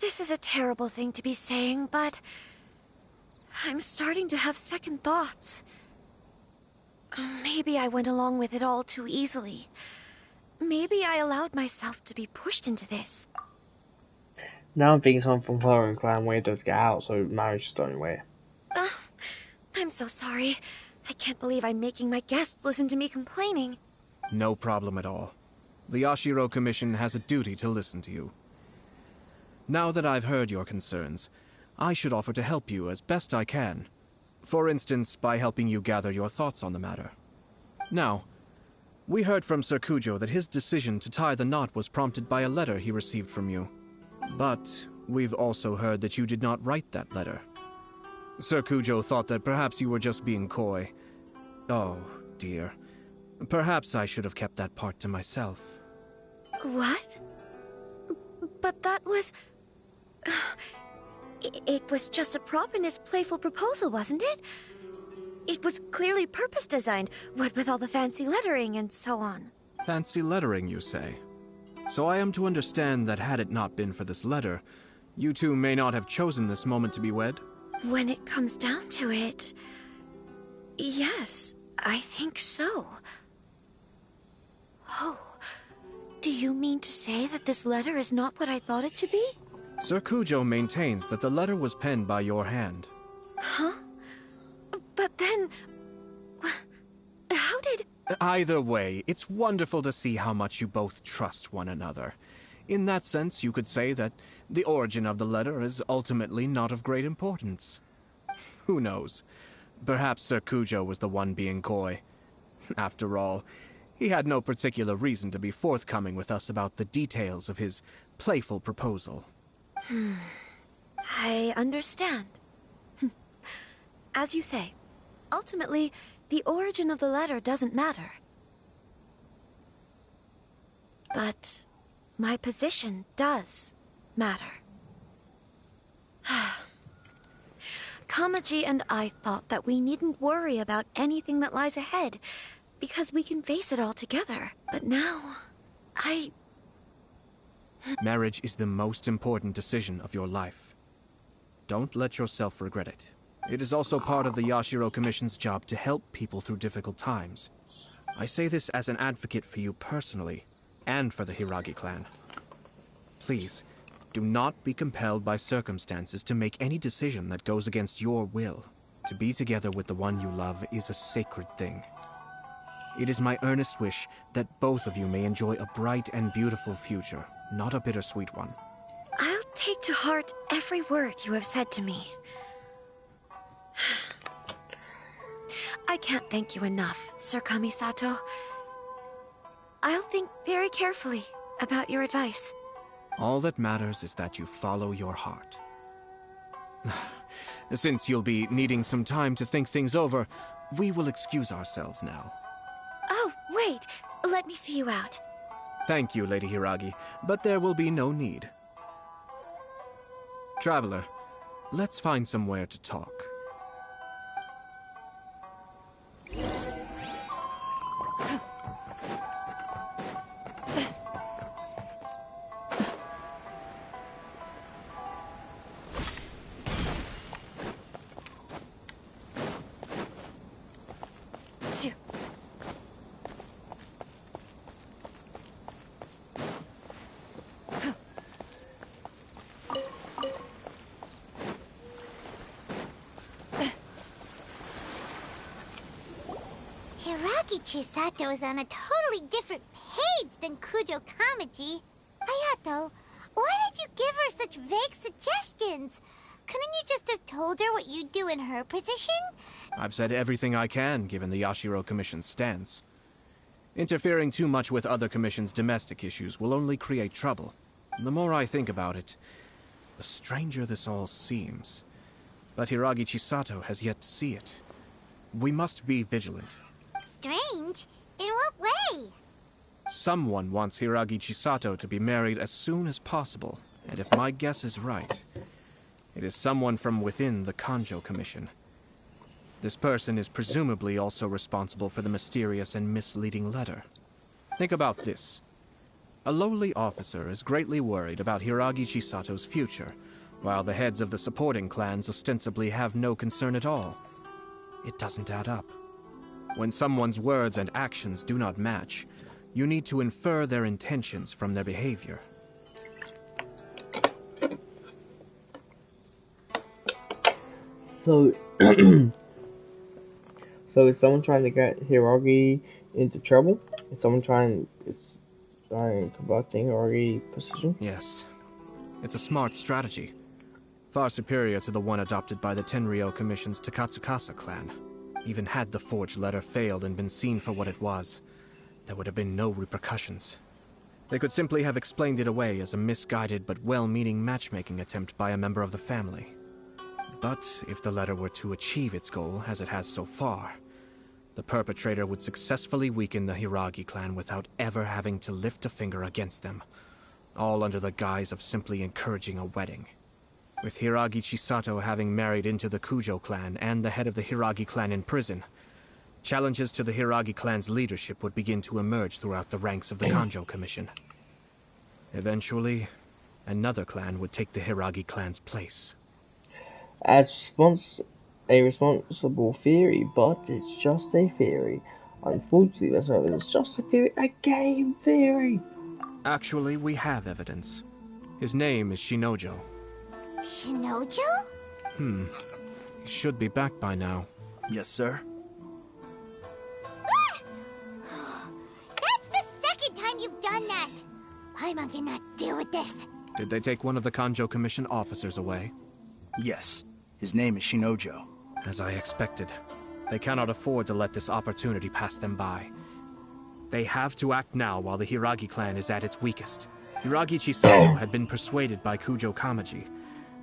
This is a terrible thing to be saying, but I'm starting to have second thoughts. Maybe I went along with it all too easily. Maybe I allowed myself to be pushed into this. Now I'm thinking something from foreign clan way to get out, so marriage is the only way. I'm so sorry. I can't believe I'm making my guests listen to me complaining. No problem at all. The Yashiro Commission has a duty to listen to you. Now that I've heard your concerns, I should offer to help you as best I can. For instance, by helping you gather your thoughts on the matter. Now, we heard from Sir Kujo that his decision to tie the knot was prompted by a letter he received from you. But we've also heard that you did not write that letter. Sir Kujo thought that perhaps you were just being coy. Oh, dear. Perhaps I should have kept that part to myself. What? But that was... It was just a prop in his playful proposal, wasn't it? It was clearly purpose-designed, what with all the fancy lettering and so on. Fancy lettering, you say? So I am to understand that had it not been for this letter, you two may not have chosen this moment to be wed? When it comes down to it... yes, I think so. Oh, do you mean to say that this letter is not what I thought it to be? Sir Kujo maintains that the letter was penned by your hand. Huh? But then... how did... Either way, it's wonderful to see how much you both trust one another. In that sense, you could say that the origin of the letter is ultimately not of great importance. Who knows? Perhaps Sir Kujo was the one being coy. After all, he had no particular reason to be forthcoming with us about the details of his playful proposal. I understand. As you say, ultimately, the origin of the letter doesn't matter. But my position does matter. Kamaji and I thought that we needn't worry about anything that lies ahead, because we can face it all together. But now, Marriage is the most important decision of your life. Don't let yourself regret it. It is also part of the Yashiro Commission's job to help people through difficult times. I say this as an advocate for you personally, and for the Hiragi clan. Please, do not be compelled by circumstances to make any decision that goes against your will. To be together with the one you love is a sacred thing. It is my earnest wish that both of you may enjoy a bright and beautiful future, not a bittersweet one. I'll take to heart every word you have said to me. I can't thank you enough, Sir Kamisato. I'll think very carefully about your advice. All that matters is that you follow your heart. Since you'll be needing some time to think things over, we will excuse ourselves now. Oh, wait! Let me see you out. Thank you, Lady Hiragi, but there will be no need. Traveler, let's find somewhere to talk. Hiragi Chisato is on a totally different page than Kujo Kamaji. Hayato, why did you give her such vague suggestions? Couldn't you just have told her what you'd do in her position? I've said everything I can, given the Yashiro Commission's stance. Interfering too much with other commissions' domestic issues will only create trouble. The more I think about it, the stranger this all seems. But Hiragi Chisato has yet to see it. We must be vigilant. Strange? In what way? Someone wants Hiragi Chisato to be married as soon as possible, and if my guess is right, it is someone from within the Kanjo Commission. This person is presumably also responsible for the mysterious and misleading letter. Think about this. A lowly officer is greatly worried about Hiragi Chisato's future, while the heads of the supporting clans ostensibly have no concern at all. It doesn't add up. When someone's words and actions do not match, you need to infer their intentions from their behavior. So So is someone trying to get Hiragi into trouble? Is someone trying converting Hiragi position? Yes. It's a smart strategy. Far superior to the one adopted by the Tenryou Commission's Takatsukasa clan. Even had the forged letter failed and been seen for what it was, there would have been no repercussions. They could simply have explained it away as a misguided but well-meaning matchmaking attempt by a member of the family. But if the letter were to achieve its goal, as it has so far, the perpetrator would successfully weaken the Hiragi clan without ever having to lift a finger against them, all under the guise of simply encouraging a wedding. With Hiragi Chisato having married into the Kujo clan and the head of the Hiragi clan in prison, challenges to the Hiragi clan's leadership would begin to emerge throughout the ranks of the Kanjo Commission. Eventually, another clan would take the Hiragi clan's place. As a responsible theory, but it's just a theory. Unfortunately, that's not. It's just a theory, a game theory. Actually, we have evidence. His name is Shinojo. Shinojo? He should be back by now. Yes, sir. That's the second time you've done that! Paimon cannot deal with this. Did they take one of the Kanjo Commission officers away? Yes. His name is Shinojo. As I expected. They cannot afford to let this opportunity pass them by. They have to act now while the Hiragi clan is at its weakest. Hiragi Chisato had been persuaded by Kujo Kamaji,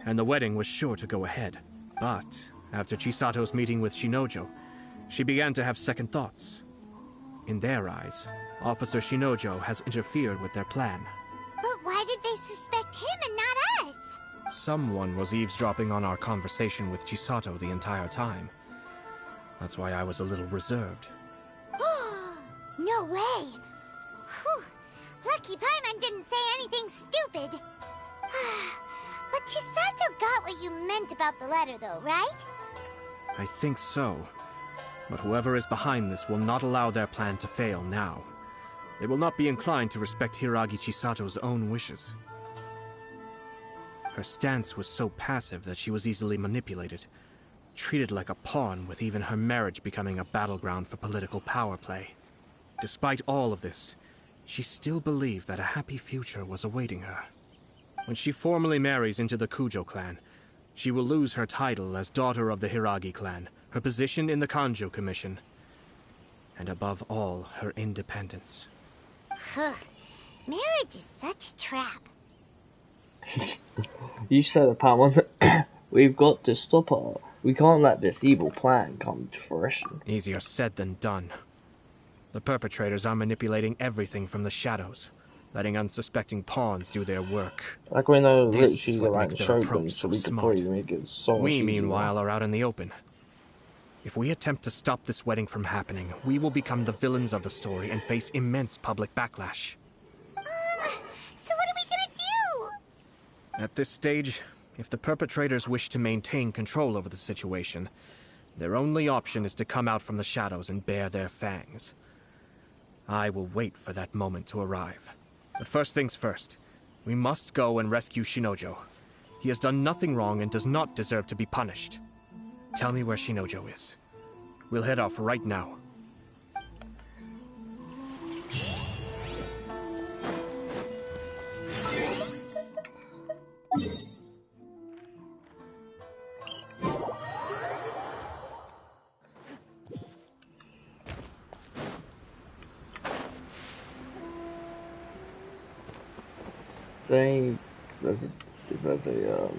and the wedding was sure to go ahead. But after Chisato's meeting with Shinojo, she began to have second thoughts. In their eyes, Officer Shinojo has interfered with their plan. But why did they suspect him and not us? Someone was eavesdropping on our conversation with Chisato the entire time. That's why I was a little reserved. No way! Whew. Lucky Paimon didn't say anything stupid. But Chisato got what you meant about the letter though, right? I think so. But whoever is behind this will not allow their plan to fail now. They will not be inclined to respect Hiragi Chisato's own wishes. Her stance was so passive that she was easily manipulated, treated like a pawn, with even her marriage becoming a battleground for political power play. Despite all of this, she still believed that a happy future was awaiting her. When she formally marries into the Kujo clan, she will lose her title as daughter of the Hiragi clan, her position in the Kanjo Commission, and above all, her independence. Marriage is such a trap. You said it, Paimon. We've got to stop her. We can't let this evil plan come to fruition. Easier said than done. The perpetrators are manipulating everything from the shadows, letting unsuspecting pawns do their work. Like we know This is literally what like makes their show them, approach so so we could smart. probably make it so much We, easier. meanwhile, are out in the open. If we attempt to stop this wedding from happening, we will become the villains of the story and face immense public backlash. So what are we gonna do? At this stage, if the perpetrators wish to maintain control over the situation, their only option is to come out from the shadows and bare their fangs. I will wait for that moment to arrive. But first things first, we must go and rescue Shinojo. He has done nothing wrong and does not deserve to be punished. Tell me where Shinojo is. We'll head off right now. They there's a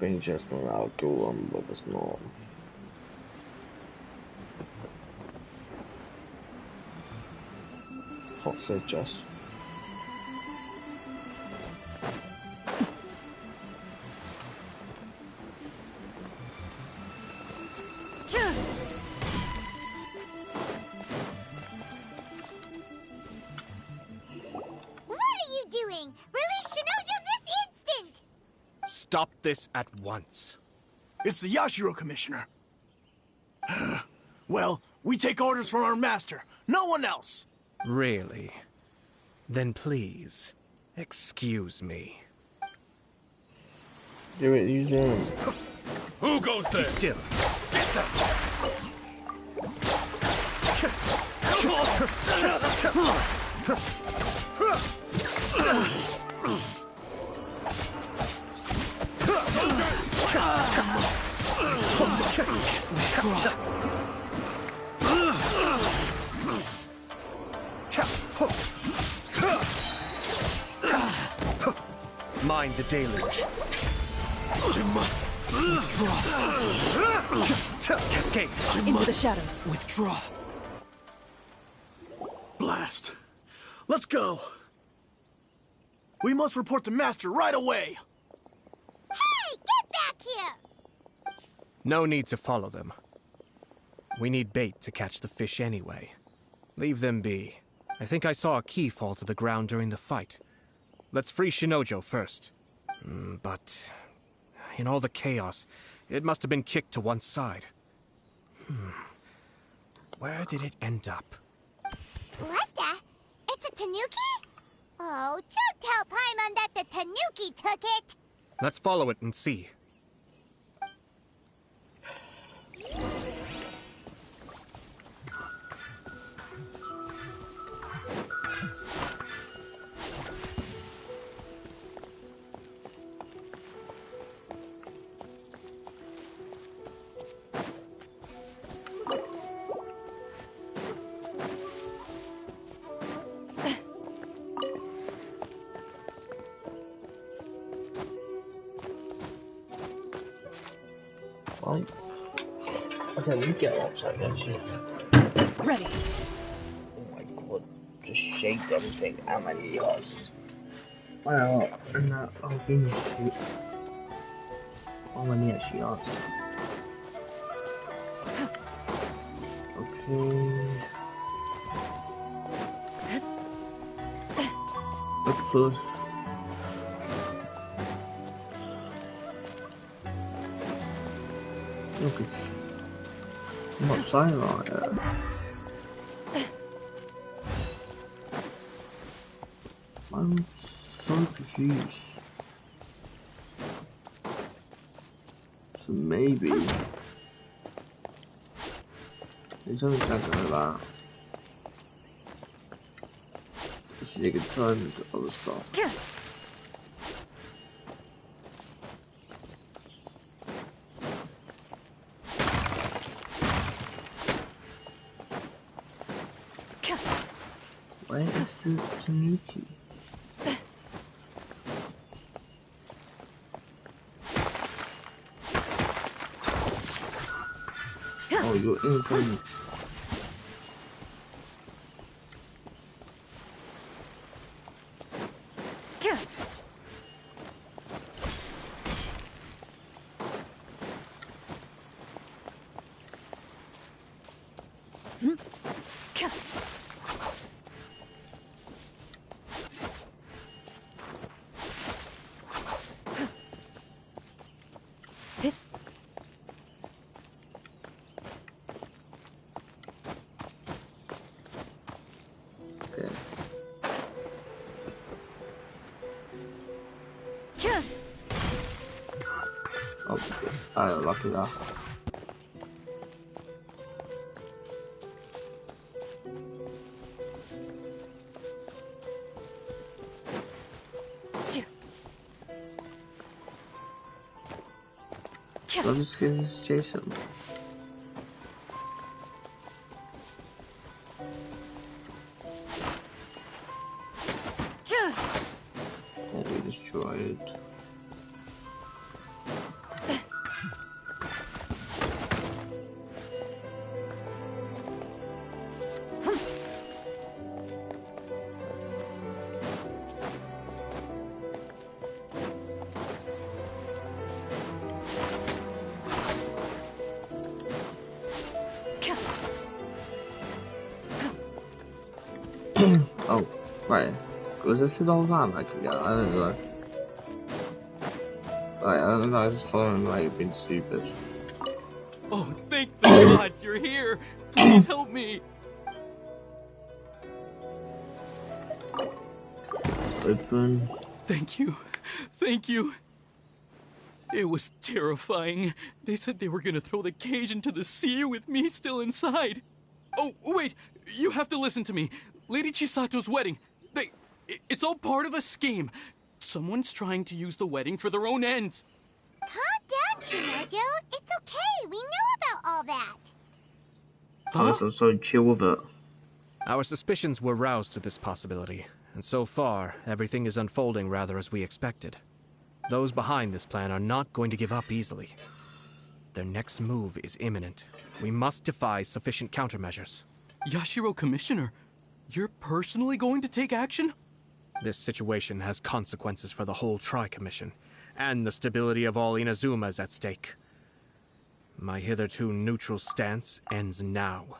thing just an outdoor one, but it's not. Hot say just. Doing? Release Shinojo this instant! Stop this at once. It's the Yashiro Commissioner. Well, we take orders from our master. No one else. Really? Then please, excuse me. Do it, use it. Who goes there? Be still. Get that. Mind the deluge. I must withdraw. Cascade. Into the shadows. Withdraw. Blast. Let's go. We must report to Master right away. Hey, get back here! No need to follow them. We need bait to catch the fish anyway. Leave them be. I think I saw a key fall to the ground during the fight. Let's free Shinojo first. But in all the chaos, it must have been kicked to one side. Where did it end up? What the? It's a tanuki? Oh, don't tell Paimon that the tanuki took it! Let's follow it and see. Right. Okay, we get upside Genshin. Ready. Oh my god, just shake everything out my ears. Well, and that I'll finish it. Oh my god, she asked. Okay. Look first. Look, it's not saying right there. I'm so confused. So maybe there's only something like that. So you can turn into other stuff. Where is the tanuki? Oh, you're in front. Oh, lucky that. I'll just get this Jason. Oh, we destroyed. Oh, right. Was this the whole time I could get? I don't know. Like, I don't know, I just thought like being stupid. Oh, thank the gods you're here! Please help me! Open. Thank you. Thank you. It was terrifying. They said they were gonna throw the cage into the sea with me still inside. Oh, wait! You have to listen to me. Lady Chisato's wedding. It's all part of a scheme. Someone's trying to use the wedding for their own ends. Calm down, Shinojo. It's okay. We knew about all that. Huh? So chill with it. Our suspicions were roused to this possibility, and so far, everything is unfolding rather as we expected. Those behind this plan are not going to give up easily. Their next move is imminent. We must devise sufficient countermeasures. Yashiro Commissioner, you're personally going to take action? This situation has consequences for the whole Tri-Commission, and the stability of all Inazuma is at stake. My hitherto neutral stance ends now.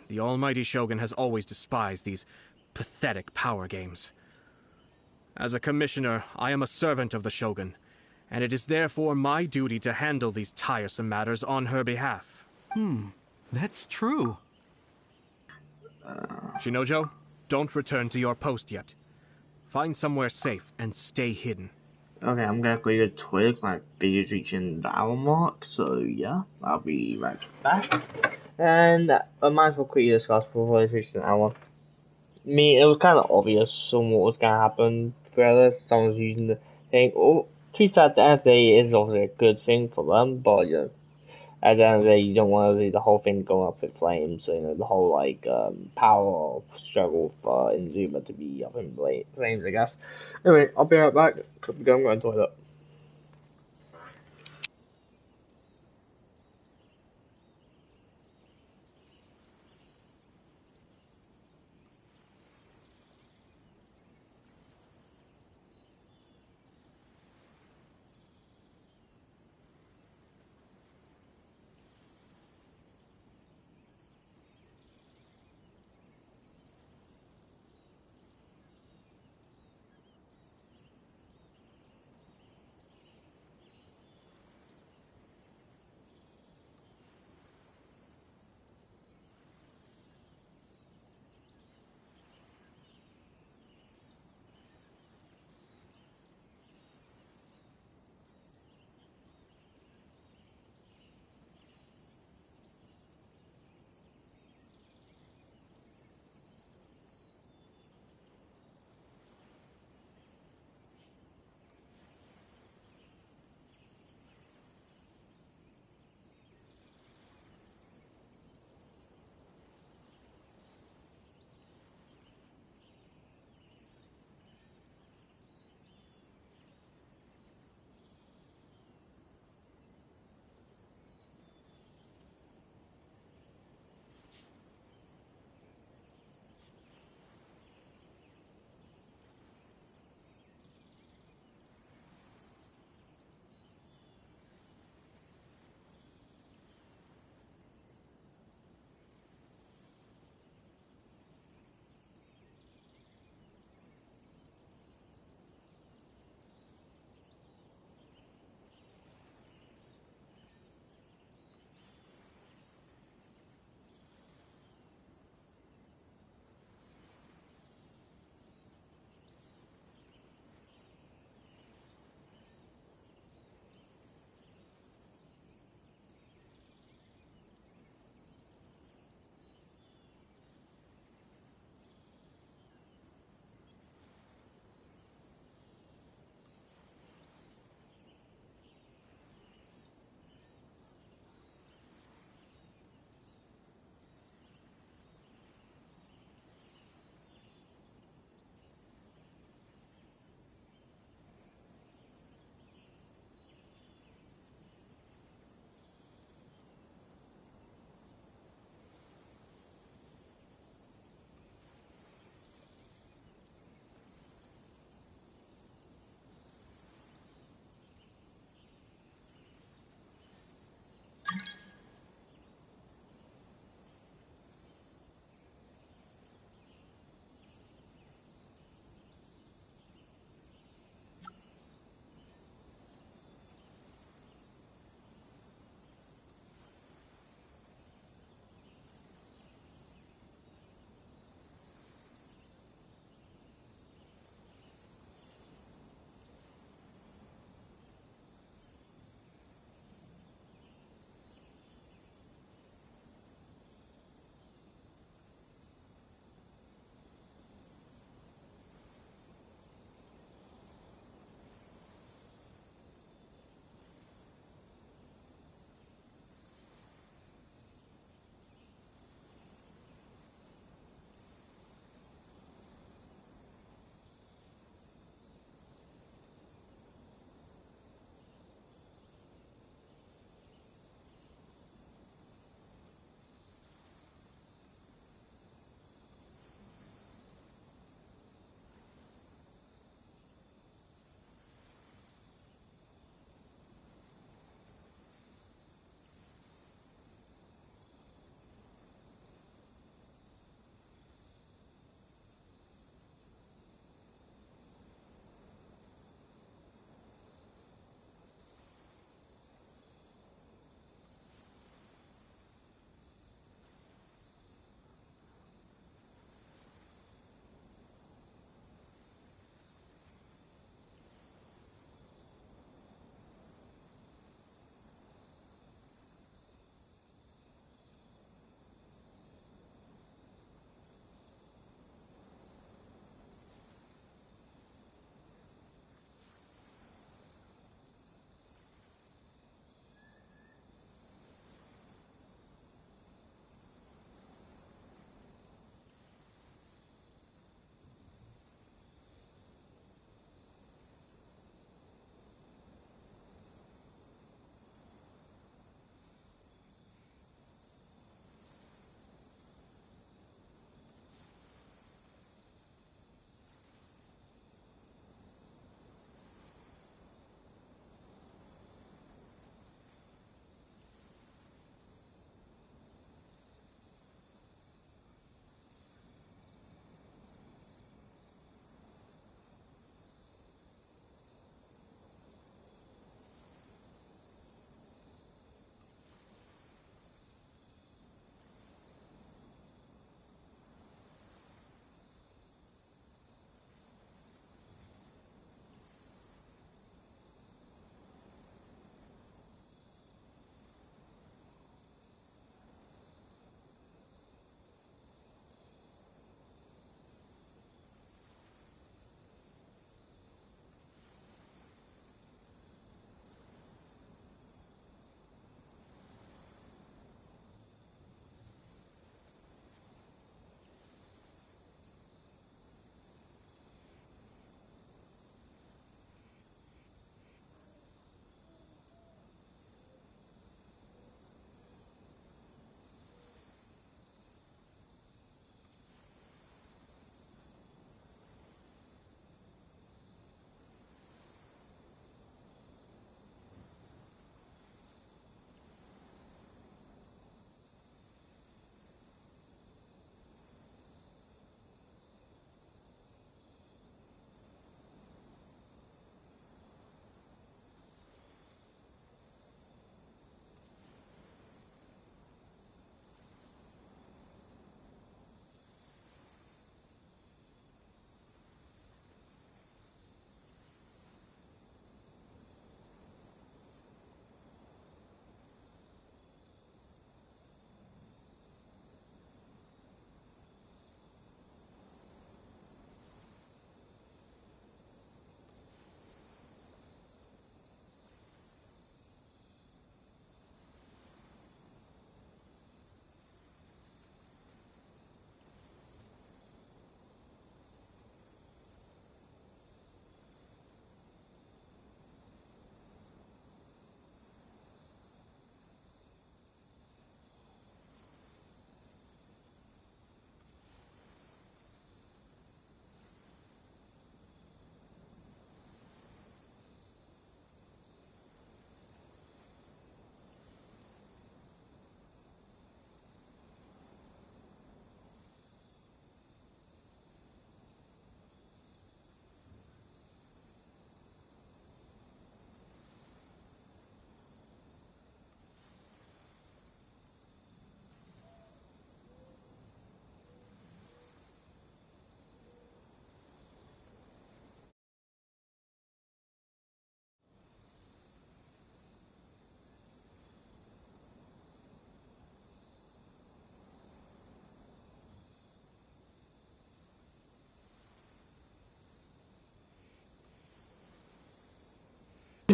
The almighty Shogun has always despised these pathetic power games. As a commissioner, I am a servant of the Shogun, and it is therefore my duty to handle these tiresome matters on her behalf. That's true. Shinojo, don't return to your post yet. Find somewhere safe and stay hidden. Okay, I'm gonna go to Twitter, my video's reaching the hour mark, so yeah, I'll be right back. And I might as well quickly discuss before it's reached an hour. I mean, it was kind of obvious on what was gonna happen throughout this. Someone was using the thing. Oh, to be fair, the end of the day is obviously a good thing for them, but you know, at the end of the day, you don't want to see the whole thing going up in flames. You know, the whole like power struggle for Inazuma to be up in flames, I guess. Anyway, I'll be right back. I'm going to the toilet.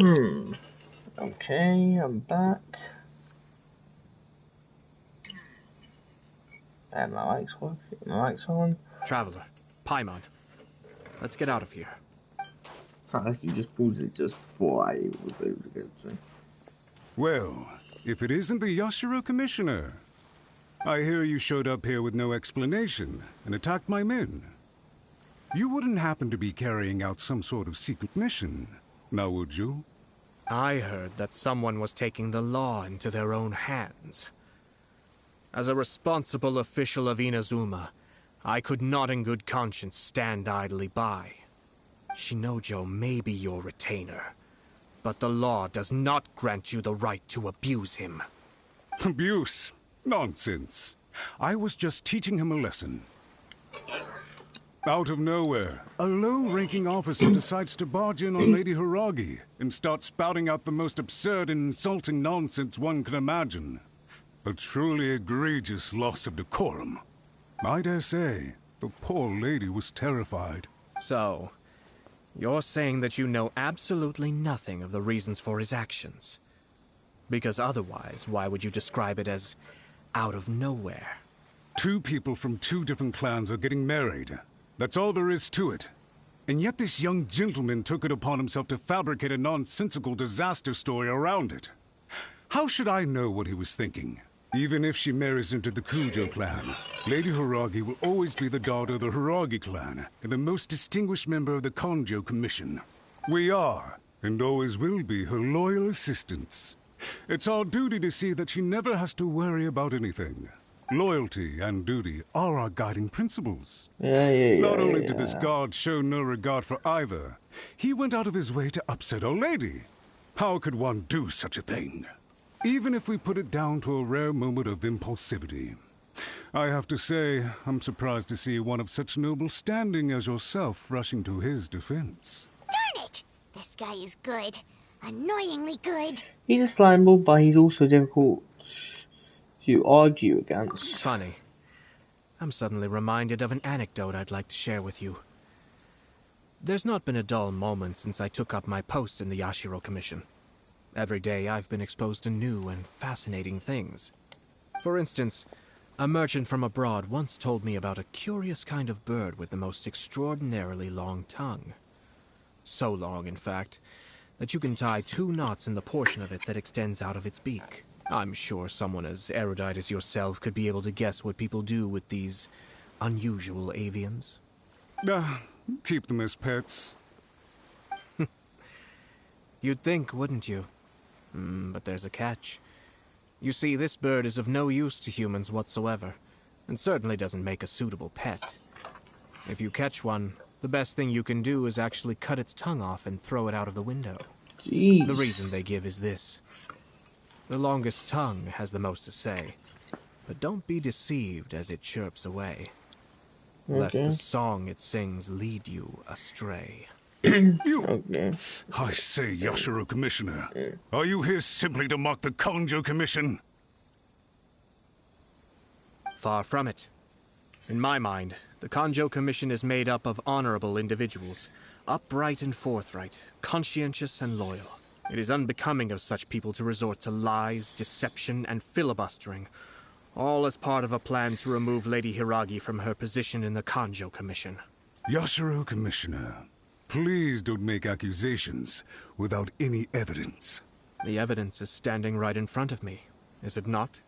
Okay, I'm back. And my mic's working. My mic's on. Traveler, Paimon, let's get out of here. Christ, you just pulled it just before I was able to get to. Well, if it isn't the Yashiro Commissioner. I hear you showed up here with no explanation and attacked my men. You wouldn't happen to be carrying out some sort of secret mission, now would you? I heard that someone was taking the law into their own hands. As a responsible official of Inazuma, I could not in good conscience stand idly by. Shinojo may be your retainer, but the law does not grant you the right to abuse him. Abuse? Nonsense. I was just teaching him a lesson. Out of nowhere, a low-ranking officer decides to barge in on Lady Hiragi and start spouting out the most absurd and insulting nonsense one can imagine. A truly egregious loss of decorum. I dare say, the poor lady was terrified. So, you're saying that you know absolutely nothing of the reasons for his actions? Because otherwise, why would you describe it as out of nowhere? Two people from two different clans are getting married. That's all there is to it. And yet this young gentleman took it upon himself to fabricate a nonsensical disaster story around it. How should I know what he was thinking? Even if she marries into the Kujo clan, Lady Hiragi will always be the daughter of the Hiragi clan and the most distinguished member of the Kanjo Commission. We are, and always will be, her loyal assistants. It's our duty to see that she never has to worry about anything. Loyalty and duty are our guiding principles. Not only did this guard show no regard for either, he went out of his way to upset our lady. How could one do such a thing? Even if we put it down to a rare moment of impulsivity. I have to say, I'm surprised to see one of such noble standing as yourself rushing to his defense. Darn it! This guy is good. Annoyingly good. He's a slimeable, but he's also difficult to argue against. Funny. I'm suddenly reminded of an anecdote I'd like to share with you. There's not been a dull moment since I took up my post in the Yashiro Commission. Every day I've been exposed to new and fascinating things. For instance, a merchant from abroad once told me about a curious kind of bird with the most extraordinarily long tongue. So long, in fact, that you can tie 2 knots in the portion of it that extends out of its beak. I'm sure someone as erudite as yourself could be able to guess what people do with these unusual avians. Keep them as pets. You'd think, wouldn't you? But there's a catch. You see, this bird is of no use to humans whatsoever, and certainly doesn't make a suitable pet. If you catch one, the best thing you can do is actually cut its tongue off and throw it out of the window. Jeez. The reason they give is this. The longest tongue has the most to say, but don't be deceived as it chirps away, lest the song it sings lead you astray. I say, Yashiro Commissioner, are you here simply to mock the Kanjo Commission? Far from it. In my mind, the Kanjo Commission is made up of honorable individuals, upright and forthright, conscientious and loyal. It is unbecoming of such people to resort to lies, deception, and filibustering, all as part of a plan to remove Lady Hiragi from her position in the Kanjo Commission. Yashiro Commissioner, please don't make accusations without any evidence. The evidence is standing right in front of me, is it not?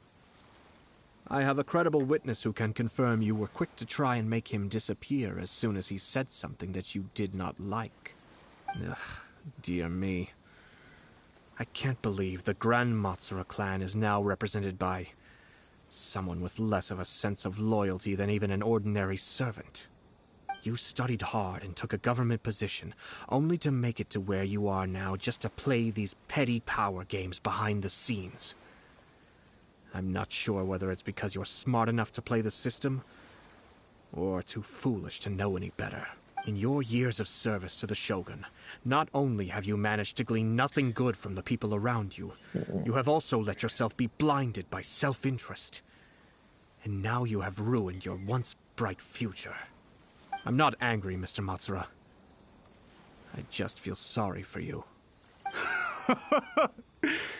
I have a credible witness who can confirm you were quick to try and make him disappear as soon as he said something that you did not like. Ugh, dear me. I can't believe the Grand Matsura clan is now represented by someone with less of a sense of loyalty than even an ordinary servant. You studied hard and took a government position, only to make it to where you are now just to play these petty power games behind the scenes. I'm not sure whether it's because you're smart enough to play the system, or too foolish to know any better. In your years of service to the Shogun, not only have you managed to glean nothing good from the people around you, you have also let yourself be blinded by self-interest. And now you have ruined your once bright future. I'm not angry, Mr. Matsura. I just feel sorry for you.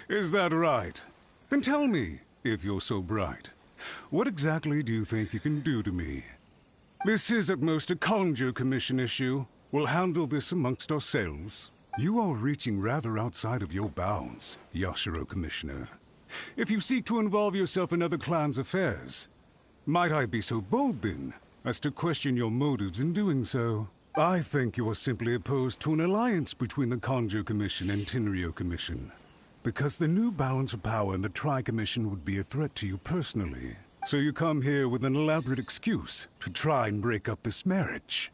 Is that right? Then tell me, if you're so bright, what exactly do you think you can do to me? This is at most a Conjo Commission issue. We'll handle this amongst ourselves. You are reaching rather outside of your bounds, Yashiro Commissioner. If you seek to involve yourself in other clans' affairs, might I be so bold then, as to question your motives in doing so? I think you are simply opposed to an alliance between the Conjo Commission and Tenryo Commission, because the new balance of power in the Tri-Commission would be a threat to you personally. So you come here with an elaborate excuse to try and break up this marriage.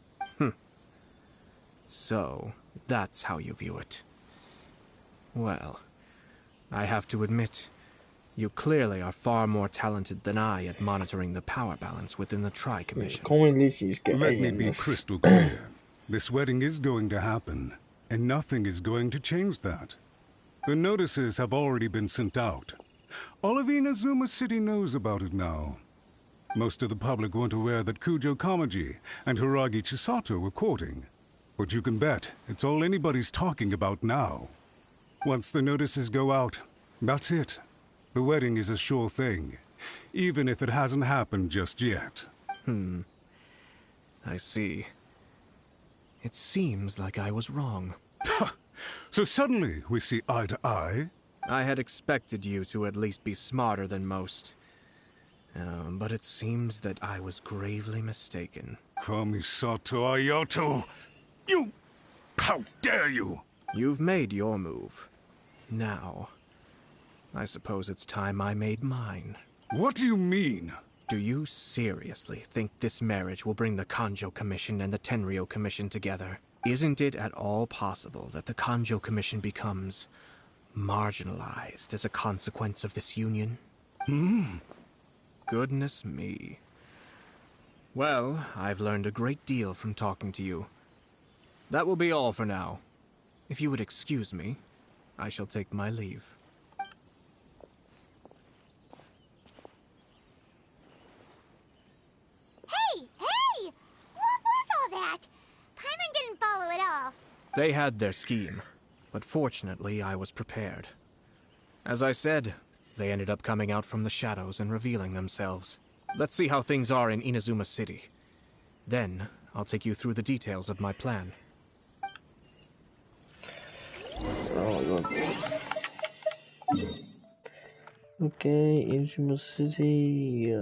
So, that's how you view it. Well, I have to admit, you clearly are far more talented than I at monitoring the power balance within the Tri-Commission. Let me be crystal clear. This wedding is going to happen, and nothing is going to change that. The notices have already been sent out. All of Inazuma City knows about it now. Most of the public weren't aware that Kujo Kamaji and Hiragi Chisato were courting. But you can bet it's all anybody's talking about now. Once the notices go out, that's it. The wedding is a sure thing, even if it hasn't happened just yet. I see. It seems like I was wrong. So suddenly we see eye to eye? I had expected you to at least be smarter than most. But it seems that I was gravely mistaken. Kamisato Ayato! You... How dare you! You've made your move. Now, I suppose it's time I made mine. What do you mean? Do you seriously think this marriage will bring the Conjo Commission and the Tenryo Commission together? Isn't it at all possible that the Conjo Commission becomes marginalized as a consequence of this union? Goodness me. Well, I've learned a great deal from talking to you. That will be all for now. If you would excuse me, I shall take my leave. Hey! What was all that? Paimon didn't follow at all. They had their scheme, but fortunately I was prepared. As I said, they ended up coming out from the shadows and revealing themselves. Let's see how things are in Inazuma City. Then, I'll take you through the details of my plan. Okay, Inazuma City.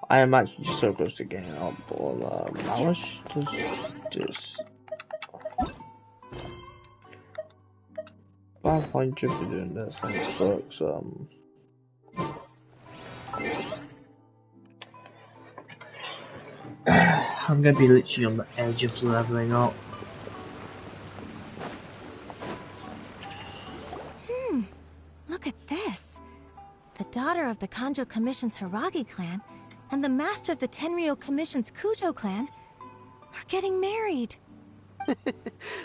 I am actually so close to getting on board. How much does this? 500 for doing this, thanks folks. I'm gonna be literally on the edge of leveling up. Look at this. The daughter of the Kanjo Commission's Hiragi clan and the master of the Tenryo Commission's Kujo clan are getting married.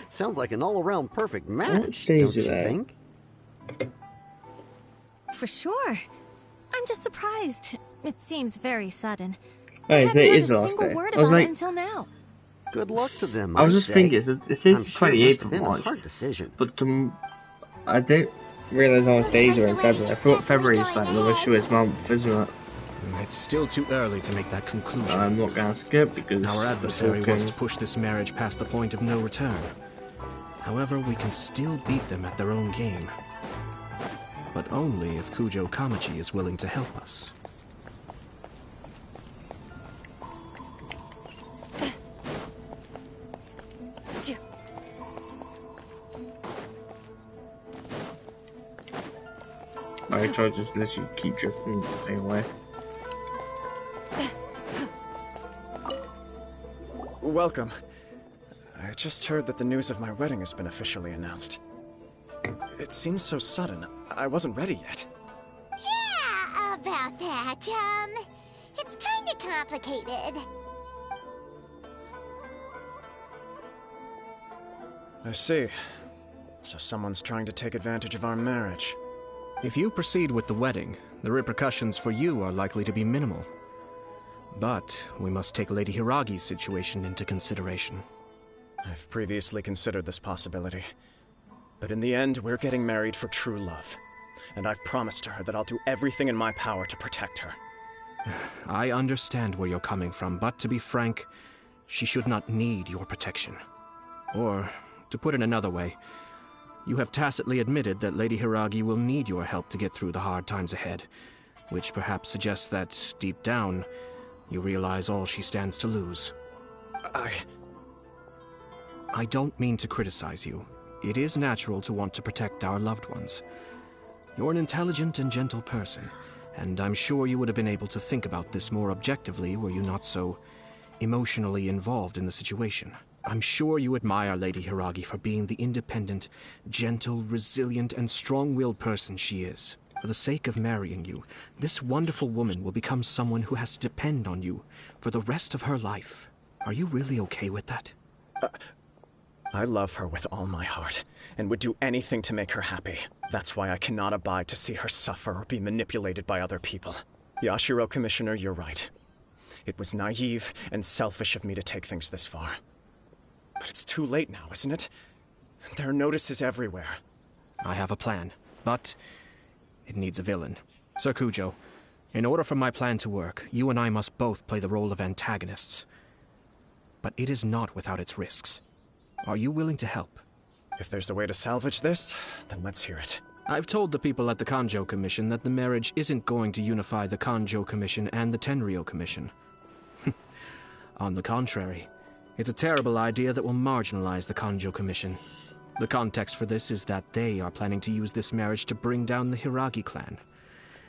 Sounds like an all-around perfect match, don't you think? For sure. I'm just surprised. It seems very sudden. Hey, I hadn't heard a single word about it until now. Good luck to them. I was just thinking, it says 28th of March. March, Hard decision. but I didn't realize how much days are in February. I thought February is like the shortest month, isn't it? It's still too early to make that conclusion. I'm not gonna skip because our adversary wants to push this marriage past the point of no return. However, we can still beat them at their own game. But only if Kujo Kamaji is willing to help us. I try to just let you keep drifting anyway. Welcome. I just heard that the news of my wedding has been officially announced. It seems so sudden. I wasn't ready yet. Yeah, about that. It's kinda complicated. I see. So someone's trying to take advantage of our marriage. If you proceed with the wedding, the repercussions for you are likely to be minimal. But we must take Lady Hiragi's situation into consideration. I've previously considered this possibility. But in the end, we're getting married for true love. And I've promised her that I'll do everything in my power to protect her. I understand where you're coming from, but to be frank, she should not need your protection. Or, to put it another way, you have tacitly admitted that Lady Hiragi will need your help to get through the hard times ahead, which perhaps suggests that, deep down, you realize all she stands to lose. I don't mean to criticize you. It is natural to want to protect our loved ones. You're an intelligent and gentle person, and I'm sure you would have been able to think about this more objectively were you not so emotionally involved in the situation. I'm sure you admire Lady Hiragi for being the independent, gentle, resilient, and strong-willed person she is. For the sake of marrying you, this wonderful woman will become someone who has to depend on you for the rest of her life. Are you really okay with that? I love her with all my heart, and would do anything to make her happy. That's why I cannot abide to see her suffer or be manipulated by other people. Yashiro, Commissioner, you're right. It was naive and selfish of me to take things this far. But it's too late now, isn't it? There are notices everywhere. I have a plan, but it needs a villain. Sir Kujo, in order for my plan to work, you and I must both play the role of antagonists. But it is not without its risks. Are you willing to help? If there's a way to salvage this, then let's hear it. I've told the people at the Kanjo Commission that the marriage isn't going to unify the Kanjo Commission and the Tenryou Commission. On the contrary, it's a terrible idea that will marginalize the Kanjo Commission. The context for this is that they are planning to use this marriage to bring down the Hiragi clan.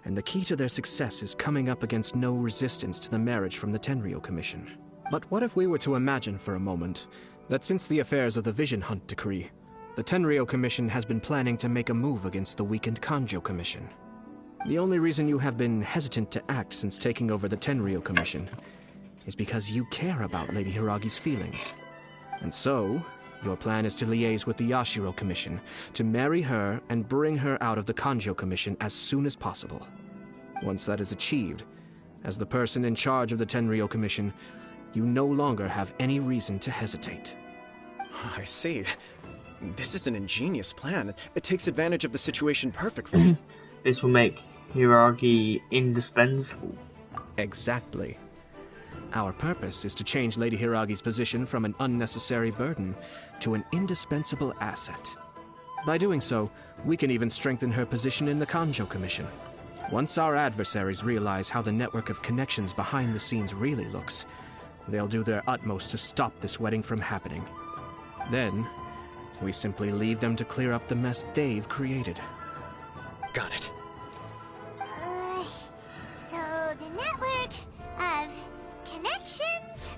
And the key to their success is coming up against no resistance to the marriage from the Tenryou Commission. But what if we were to imagine for a moment that since the affairs of the Vision Hunt Decree, the Tenryou Commission has been planning to make a move against the weakened Kanjo Commission? The only reason you have been hesitant to act since taking over the Tenryou Commission is because you care about Lady Hiragi's feelings. And so, your plan is to liaise with the Yashiro Commission, to marry her and bring her out of the Kanjo Commission as soon as possible. Once that is achieved, as the person in charge of the Tenryou Commission, you no longer have any reason to hesitate. I see. This is an ingenious plan. It takes advantage of the situation perfectly. This will make Hiragi indispensable. Exactly. Our purpose is to change Lady Hiragi's position from an unnecessary burden to an indispensable asset. By doing so, we can even strengthen her position in the Kanjo Commission. Once our adversaries realize how the network of connections behind the scenes really looks, they'll do their utmost to stop this wedding from happening. Then, we simply leave them to clear up the mess they've created. Got it. So the network of connections?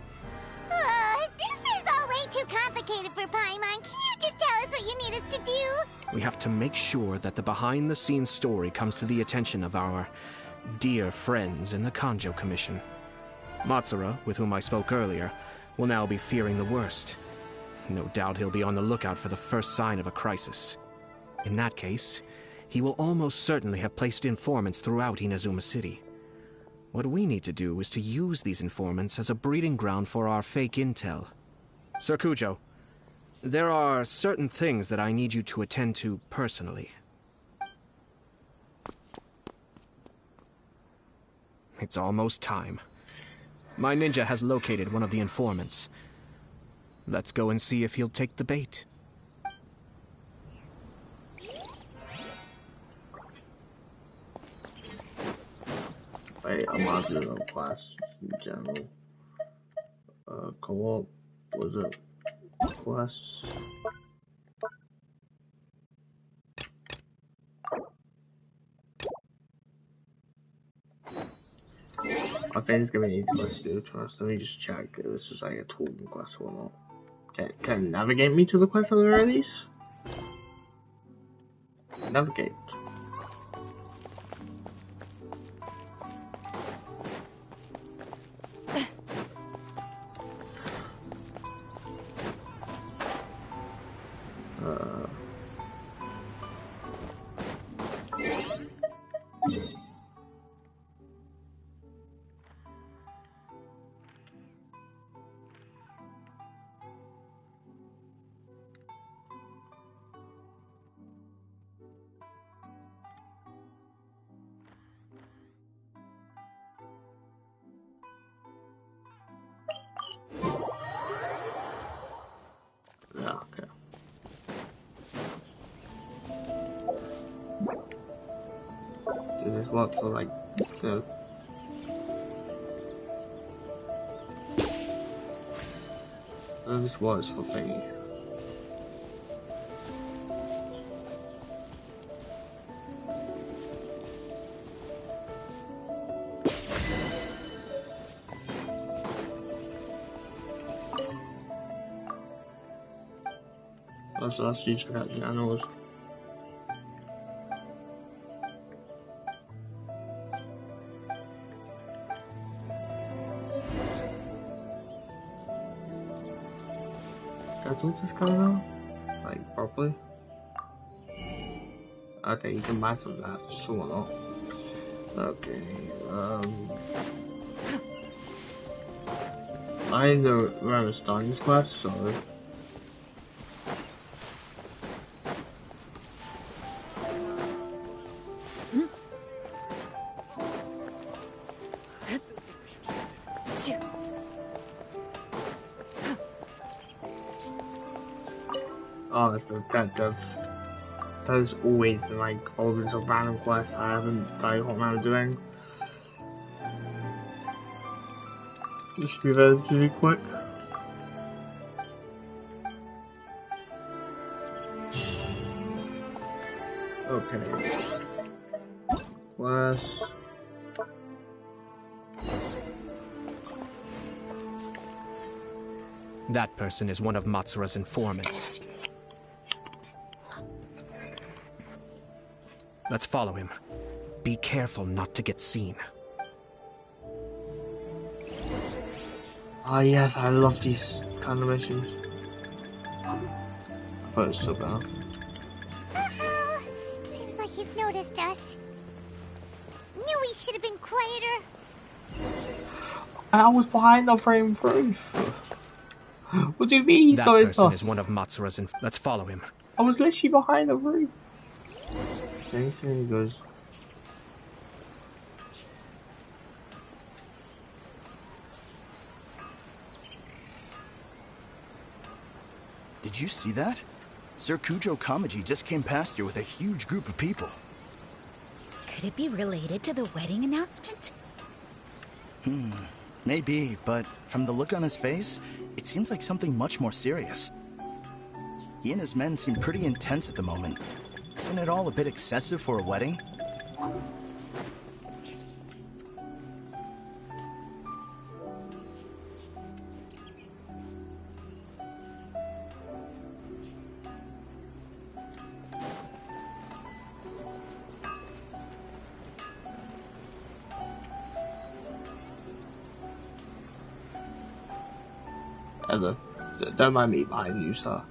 This is all way too complicated for Paimon. Can you just tell us what you need us to do? We have to make sure that the behind-the-scenes story comes to the attention of our dear friends in the Kanjo Commission. Matsura, with whom I spoke earlier, will now be fearing the worst. No doubt he'll be on the lookout for the first sign of a crisis. In that case, he will almost certainly have placed informants throughout Inazuma City. What we need to do is to use these informants as a breeding ground for our fake intel. Sir Kujo, there are certain things that I need you to attend to personally. It's almost time. My ninja has located one of the informants. Let's go and see if he'll take the bait. Wait, I'm not doing a class in general. Co-op, was it class? I think it's gonna be an easy quest to do. Trust. Let me just check if this is like a tool quest or not. Can it navigate me to the quest at the very least? Navigate. work for like the this works for thingy. That's used for catching animals. Can I talk this guy now? Like, properly? Okay, you can buy some of that, sure not. Okay, I know where I'm starting this class, so... Oh, it's the detective. That is always the like always a random quest I haven't like what I'm doing. Just be relatively quick. Okay. Quest. That person is one of Matsura's informants. Let's follow him. Be careful not to get seen. Ah yes, I love these kind of missions. I thought it was so bad. Seems like he's noticed us. Knew we should have been quieter. I was behind the frame proof. What do you mean? That person is one of Matsura's Let's follow him. I was literally behind the roof. Thanks, and he goes. Did you see that? Sir Kujo Kamaji just came past here with a huge group of people. Could it be related to the wedding announcement? Maybe, but from the look on his face, it seems like something much more serious. He and his men seem pretty intense at the moment. Isn't it all a bit excessive for a wedding? Hello. Don't mind me behind you, sir.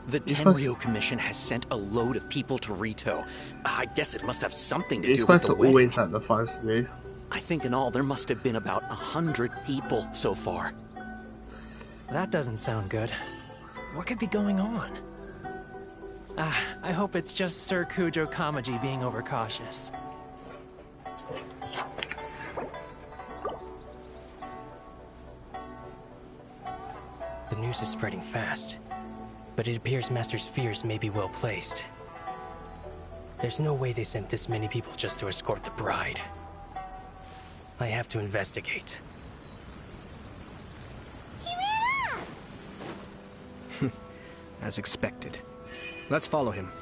The Tenryo Commission has sent a load of people to Rito. I guess it must have something to do with the wedding. Always have the funs to do. I think in all there must have been about 100 people so far. That doesn't sound good. What could be going on? I hope it's just Sir Kujo Kamaji being overcautious. The news is spreading fast, but it appears Master's fears may be well placed. There's no way they sent this many people just to escort the bride. I have to investigate. He ran off! As expected. Let's follow him.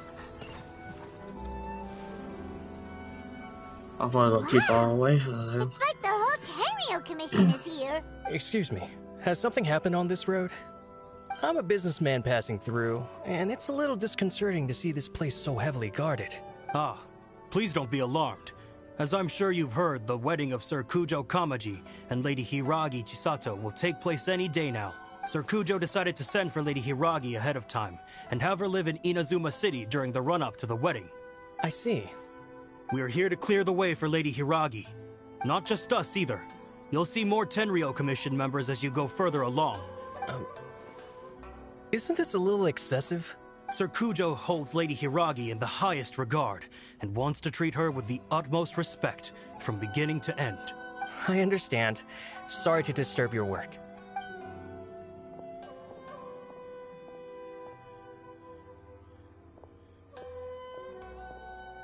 I thought I got too far away from him. It's like the whole Tenryo Commission is here. Excuse me, has something happened on this road? I'm a businessman passing through, and it's a little disconcerting to see this place so heavily guarded. Ah, please don't be alarmed. As I'm sure you've heard, the wedding of Sir Kujo Kamaji and Lady Hiragi Chisato will take place any day now. Sir Kujo decided to send for Lady Hiragi ahead of time, and have her live in Inazuma City during the run-up to the wedding. I see. We are here to clear the way for Lady Hiragi. Not just us, either. You'll see more Tenryo Commission members as you go further along. Isn't this a little excessive? Sir Kujo holds Lady Hiragi in the highest regard, and wants to treat her with the utmost respect, from beginning to end. I understand. Sorry to disturb your work.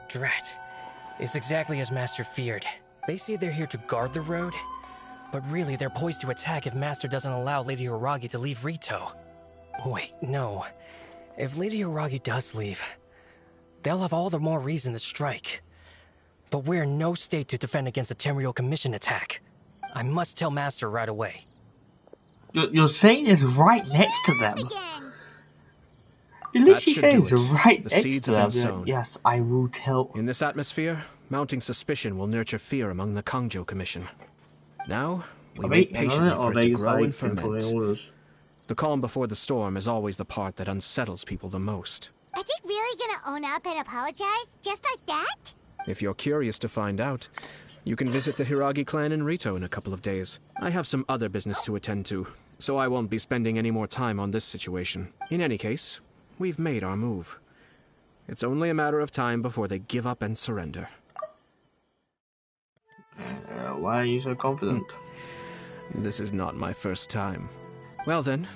Drat. It's exactly as Master feared. They say they're here to guard the road, but really they're poised to attack if Master doesn't allow Lady Hiragi to leave Rito. Wait, no. If Lady Hiragi does leave, they'll have all the more reason to strike. But we're in no state to defend against the Tenryou Commission attack. I must tell Master right away. You're saying it's right next to them. You That literally should say do it's it. right The next seeds to have them. been Like, sown. yes, I will tell. In this atmosphere, mounting suspicion will nurture fear among the Kangjo Commission. Now, we wait patiently for it to grow and ferment. The calm before the storm is always the part that unsettles people the most. Are they really gonna own up and apologize? Just like that? If you're curious to find out, you can visit the Hiragi clan in Rito in a couple of days. I have some other business to attend to, so I won't be spending any more time on this situation. In any case, we've made our move. It's only a matter of time before they give up and surrender. Why are you so confident? This is not my first time. Well then,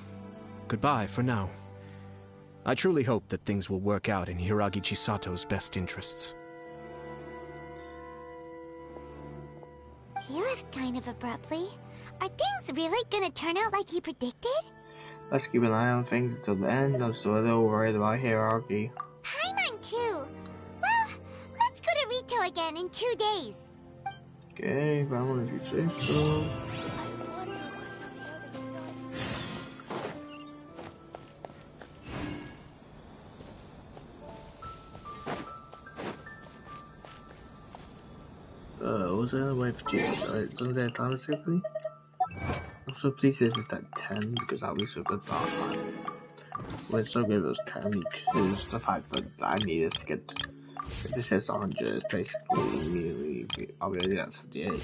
goodbye for now. I truly hope that things will work out in Hiragi Chisato's best interests. He left kind of abruptly. Are things really gonna turn out like he predicted? Let's keep an eye on things until the end. I'm still a little worried about Hiragi. Paimon too. Well, let's go to Rito again in 2 days. Okay, well, if you say so. Was there a way for 2 days? Doesn't there time quickly? I'm so pleased this is at 10 because that was so good last time. Well, it's so good it was 10 because the fact that I needed to get. If this says 100, it's basically immediately. I'll be able to get 78.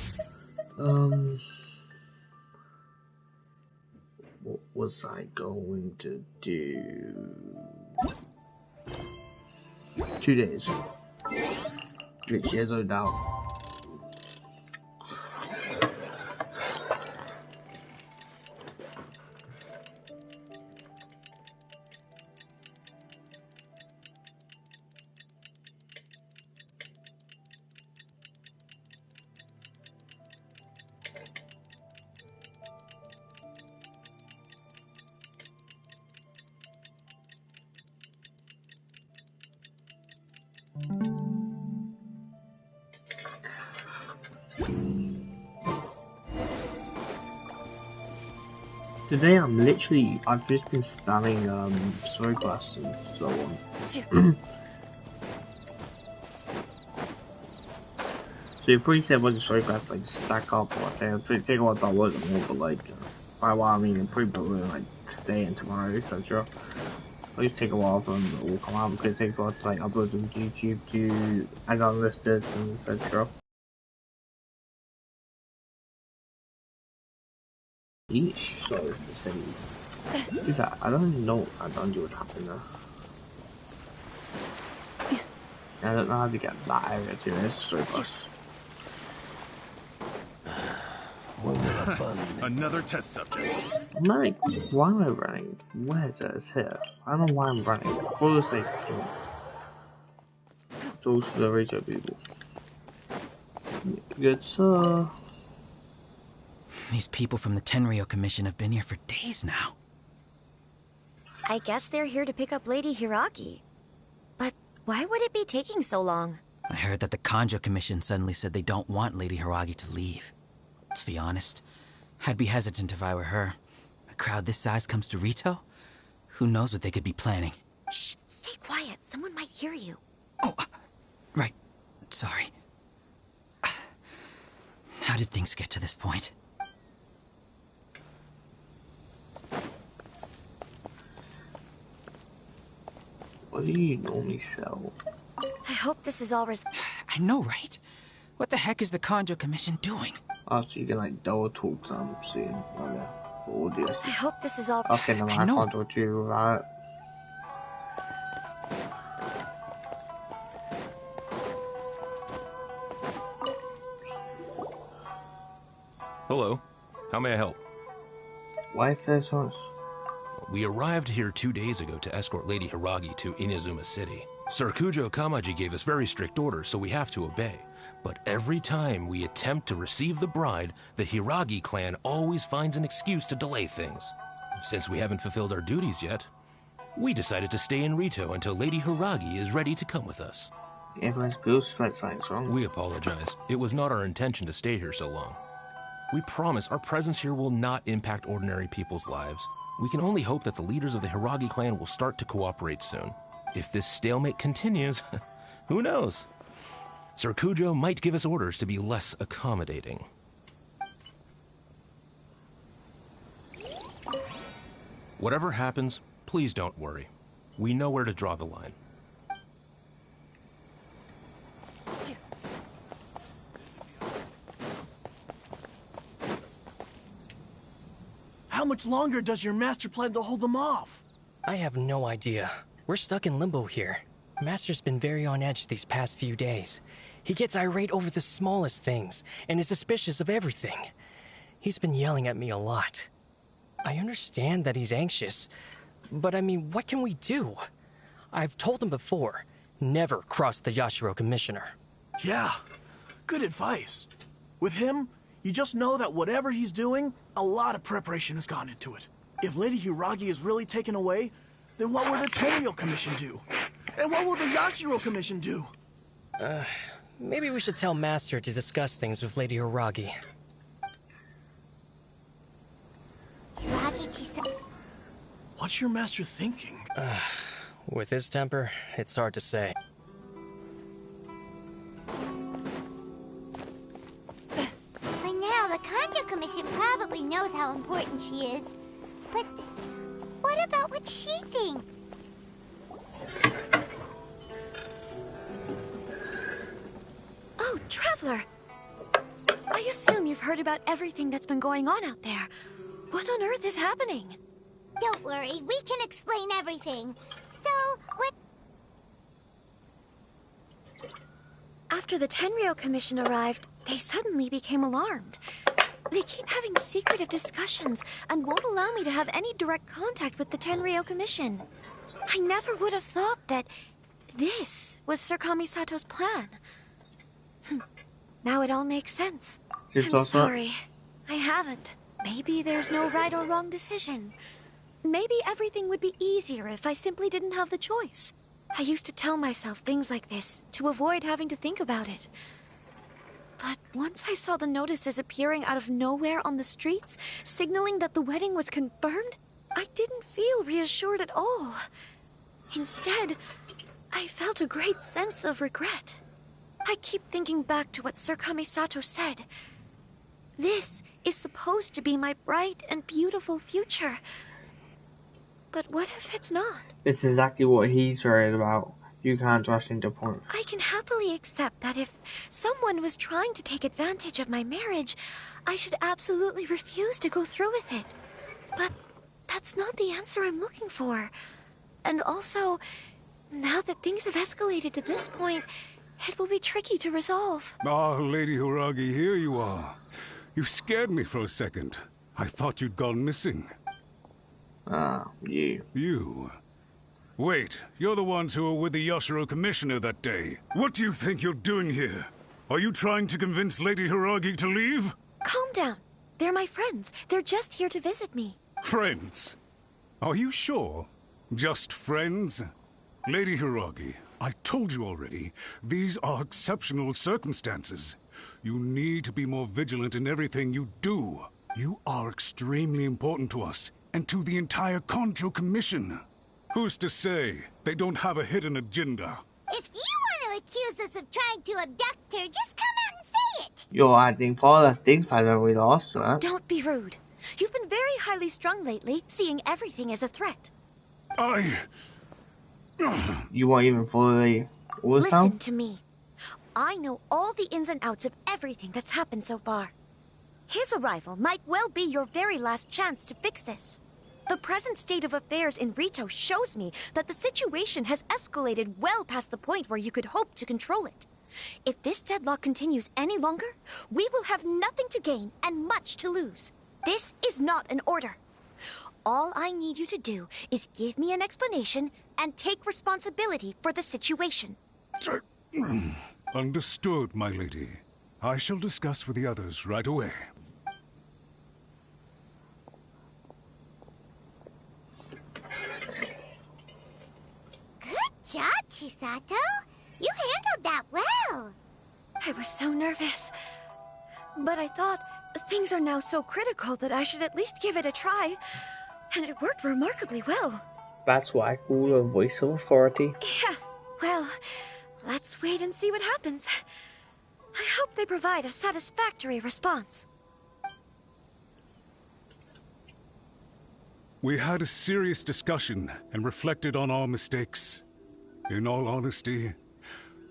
What was I going to do? 2 days. Which is no doubt. Today I've just been spamming story quests and so on. So you probably said when the story quests like stack up or whatever, take a while to download them all, but like by while I mean probably doing like today and tomorrow, etc. It'll just take a while for them to all come out because it takes a while to like upload them to YouTube to add unlisted and etc. Eesh, so is that I don't know I don't know what happened there. I don't know how to get that area to this story quest. Another test subject. I'm like, why am I running? Where is it? It's here. I don't know why I'm running. For the sake of those for the radio people. Good sir. These people from the Tenryou Commission have been here for days now. I guess they're here to pick up Lady Hiragi. But why would it be taking so long? I heard that the Kangjo Commission suddenly said they don't want Lady Hiragi to leave. To be honest, I'd be hesitant if I were her. A crowd this size comes to Rito? Who knows what they could be planning? Shh, stay quiet. Someone might hear you. Oh, right. Sorry. How did things get to this point? What do you normally sell? I hope this is all I know, right? What the heck is the Kangjo Commission doing? Oh, so you can like double talk some soon. Audio. I hope this is all. Okay, no, I can't talk to you about it. Hello. How may I help? Why is there so much? We arrived here 2 days ago to escort Lady Hiragi to Inazuma City. Serkujo Kamaji gave us very strict orders, so we have to obey. But every time we attempt to receive the bride, the Hiragi clan always finds an excuse to delay things. Since we haven't fulfilled our duties yet, we decided to stay in Rito until Lady Hiragi is ready to come with us. Everyone's goose sweats like wrong. We apologize. It was not our intention to stay here so long. We promise our presence here will not impact ordinary people's lives. We can only hope that the leaders of the Hiragi clan will start to cooperate soon. If this stalemate continues, who knows? Serkujo might give us orders to be less accommodating. Whatever happens, please don't worry. We know where to draw the line. How much longer does your master plan to hold them off? I have no idea. We're stuck in limbo here. Master's been very on edge these past few days. He gets irate over the smallest things, and is suspicious of everything. He's been yelling at me a lot. I understand that he's anxious, but I mean, what can we do? I've told him before, never cross the Yashiro Commissioner. Yeah, good advice. With him, you just know that whatever he's doing, a lot of preparation has gone into it. If Lady Hiragi is really taken away, then what will the Tenryou Commission do? And what will the Yashiro Commission do? Maybe we should tell Master to discuss things with Lady Hiragi. What's your master thinking? With his temper, it's hard to say. By now, the Kanjo Commission probably knows how important she is. But what about what she thinks? Oh, Traveler! I assume you've heard about everything that's been going on out there. What on earth is happening? Don't worry, we can explain everything. So, what... After the Tenryou Commission arrived, they suddenly became alarmed. They keep having secretive discussions and won't allow me to have any direct contact with the Tenryou Commission. I never would have thought that this was Sir Kamisato's plan. Now it all makes sense. I'm sorry. I haven't. Maybe there's no right or wrong decision. Maybe everything would be easier if I simply didn't have the choice. I used to tell myself things like this to avoid having to think about it. But once I saw the notices appearing out of nowhere on the streets, signaling that the wedding was confirmed, I didn't feel reassured at all. Instead, I felt a great sense of regret. I keep thinking back to what Sir Kamisato said. This is supposed to be my bright and beautiful future. But what if it's not? It's exactly what he's worried about. You can't rush into points. I can happily accept that if someone was trying to take advantage of my marriage, I should absolutely refuse to go through with it. But that's not the answer I'm looking for. And also, now that things have escalated to this point, it will be tricky to resolve. Ah, Lady Hiragi, here you are. You scared me for a second. I thought you'd gone missing. Ah, you. You? Wait, you're the ones who were with the Yashiro Commissioner that day. What do you think you're doing here? Are you trying to convince Lady Hiragi to leave? Calm down. They're my friends. They're just here to visit me. Friends? Are you sure? Just friends? Lady Hiragi, I told you already, these are exceptional circumstances. You need to be more vigilant in everything you do. You are extremely important to us, and to the entire Kanjo Commission. Who's to say they don't have a hidden agenda? If you want to accuse us of trying to abduct her, just come out and say it! You're acting far less dignified than we lost, right? Don't be rude. You've been very highly strung lately, seeing everything as a threat. You won't even fully Listen to me. I know all the ins and outs of everything that's happened so far. His arrival might well be your very last chance to fix this. The present state of affairs in Rito shows me that the situation has escalated well past the point where you could hope to control it. If this deadlock continues any longer, we will have nothing to gain and much to lose. This is not an order. All I need you to do is give me an explanation, and take responsibility for the situation. Understood, my lady. I shall discuss with the others right away. Good job, Chisato. You handled that well. I was so nervous. But I thought things are now so critical that I should at least give it a try. And it worked remarkably well. That's what I call a voice of authority. Yes, well, let's wait and see what happens. I hope they provide a satisfactory response. We had a serious discussion and reflected on our mistakes. In all honesty,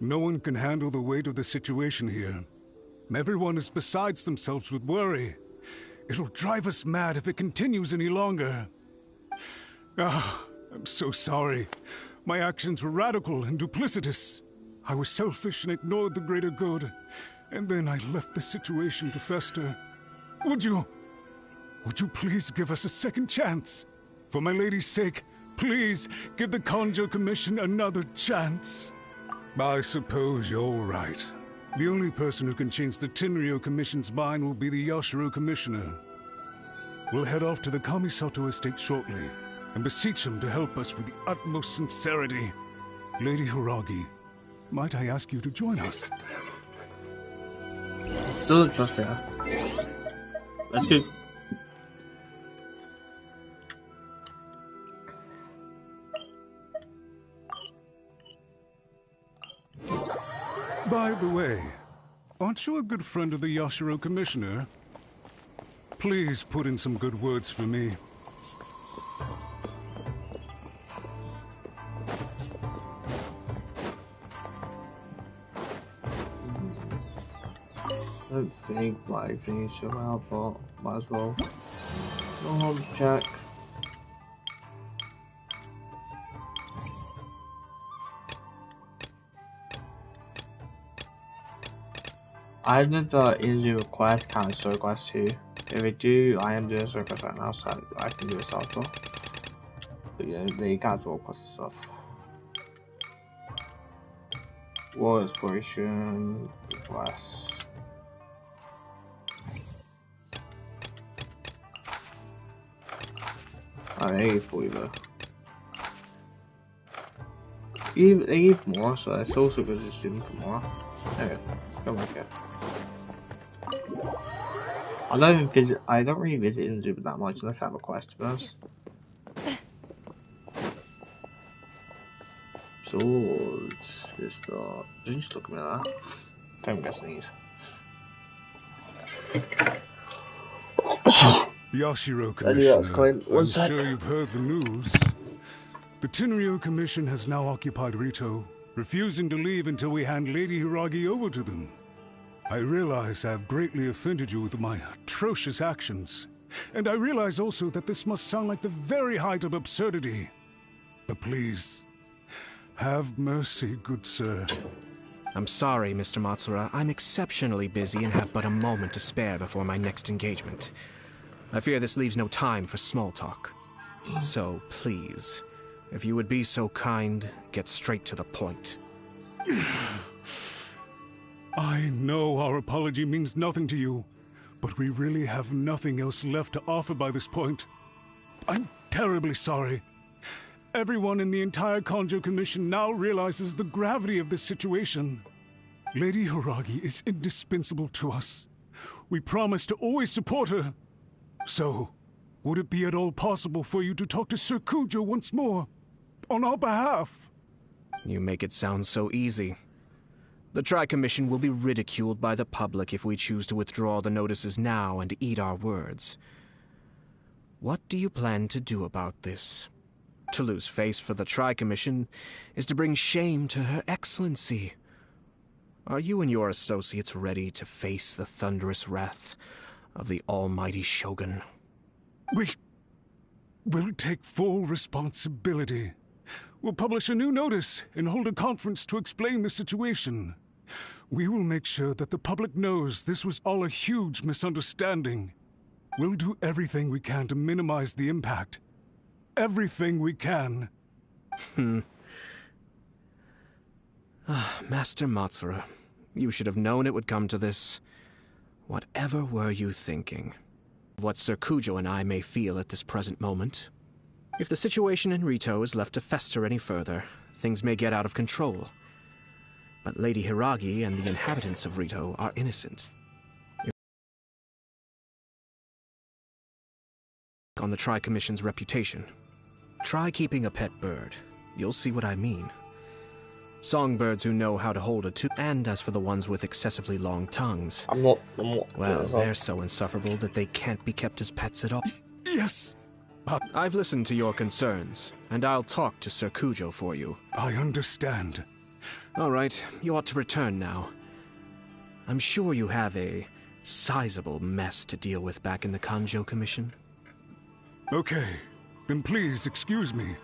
no one can handle the weight of the situation here. Everyone is besides themselves with worry. It'll drive us mad if it continues any longer. I'm so sorry. My actions were radical and duplicitous. I was selfish and ignored the greater good. And then I left the situation to fester. Would you please give us a second chance? For my lady's sake, please give the Conjo Commission another chance. I suppose you're right. The only person who can change the Tenryo Commission's mind will be the Yashiro Commissioner. We'll head off to the Kamisato estate shortly and beseech him to help us with the utmost sincerity. Lady Hiragi, might I ask you to join us? Still don't trust her. Let's go. By the way, aren't you a good friend of the Yashiro Commissioner? Please put in some good words for me. I don't think like things should out, but might as well. No harm to check. I did the easy request, cancel request too. If we do, I am doing a request right now, so I can do it also. But yeah, they cancel request stuff. War exploration request. They gave 40 though. They gave more, so it's also good to assume for more. Okay, come on, here. I don't really visit Inzuba that much unless I have a quest, to be honest. Swords. Just look at me at that. I'm guessing these. Yashiro Commissioner, I'm sure you've heard the news. The Tenryo Commission has now occupied Rito, refusing to leave until we hand Lady Hiragi over to them. I realize I have greatly offended you with my atrocious actions, and I realize also that this must sound like the very height of absurdity. But please, have mercy, good sir. I'm sorry, Mr. Matsura. I'm exceptionally busy and have but a moment to spare before my next engagement. I fear this leaves no time for small talk. So, please, if you would be so kind, get straight to the point. I know our apology means nothing to you, but we really have nothing else left to offer by this point. I'm terribly sorry. Everyone in the entire Conjo Commission now realizes the gravity of this situation. Lady Hiragi is indispensable to us. We promise to always support her. So, would it be at all possible for you to talk to Sir Kujo once more, on our behalf? You make it sound so easy. The Tri-Commission will be ridiculed by the public if we choose to withdraw the notices now and eat our words. What do you plan to do about this? To lose face for the Tri-Commission is to bring shame to Her Excellency. Are you and your associates ready to face the thunderous wrath of the almighty Shogun? We'll take full responsibility. We'll publish a new notice and hold a conference to explain the situation. We will make sure that the public knows this was all a huge misunderstanding. We'll do everything we can to minimize the impact. Everything we can. Master Matsura, you should have known it would come to this. Whatever were you thinking? What Sir Kujo and I may feel at this present moment. If the situation in Rito is left to fester any further, things may get out of control. But Lady Hiragi and the inhabitants of Rito are innocent. On the Tri-Commission's reputation. Try keeping a pet bird. You'll see what I mean. Songbirds who know how to hold a tune. And as for the ones with excessively long tongues... I'm not well, they're so insufferable that they can't be kept as pets at all. Yes, but... I've listened to your concerns, and I'll talk to Sir Kujo for you. I understand. All right, you ought to return now. I'm sure you have a sizable mess to deal with back in the Kanjo Commission. Okay, then please excuse me.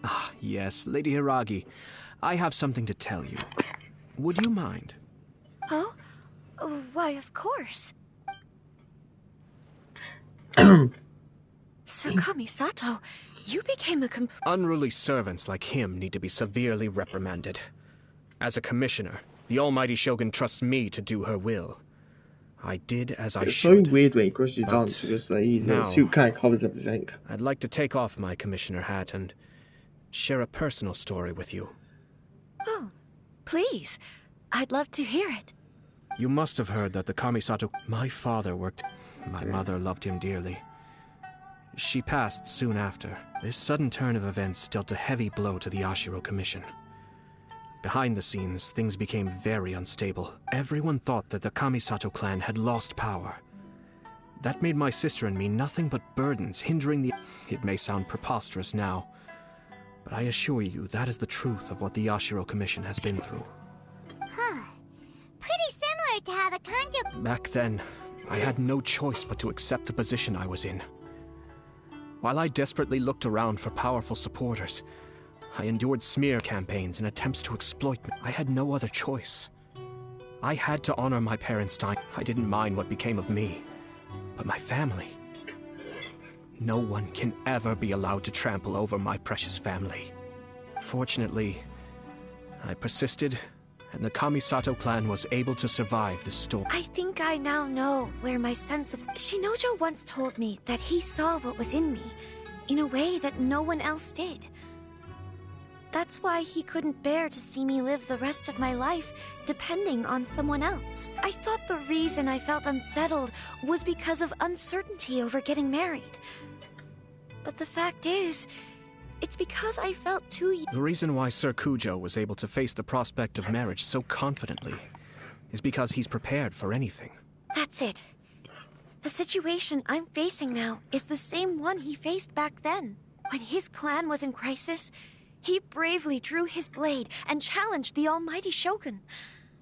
Ah, yes, Lady Hiragi. I have something to tell you. Would you mind? Oh? Why, of course. Sakami Sato, you became a Unruly servants like him need to be severely reprimanded. As a commissioner, the almighty Shogun trusts me to do her will. I did as I should. It's so weird when he crosses dance because the suit kind of covers everything. I'd like to take off my commissioner hat and share a personal story with you. Oh, please. I'd love to hear it. You must have heard that the Kamisato... My father worked... My mother loved him dearly. She passed soon after. This sudden turn of events dealt a heavy blow to the Ashiro Commission. Behind the scenes, things became very unstable. Everyone thought that the Kamisato clan had lost power. That made my sister and me nothing but burdens, hindering the... It may sound preposterous now, but I assure you that is the truth of what the Ashiro Commission has been through. Huh. Pretty similar to how the Kanjo... Back then, I had no choice but to accept the position I was in. While I desperately looked around for powerful supporters, I endured smear campaigns and attempts to exploit me. I had no other choice. I had to honor my parents' time. I didn't mind what became of me, but my family. No one can ever be allowed to trample over my precious family. Fortunately, I persisted, and the Kamisato clan was able to survive the storm. I think I now know where my sense of... Shinojo once told me that he saw what was in me, in a way that no one else did. That's why he couldn't bear to see me live the rest of my life depending on someone else. I thought the reason I felt unsettled was because of uncertainty over getting married. But the fact is, it's because I felt too... The reason why Sir Kujo was able to face the prospect of marriage so confidently is because he's prepared for anything. That's it. The situation I'm facing now is the same one he faced back then. When his clan was in crisis, he bravely drew his blade and challenged the almighty Shogun.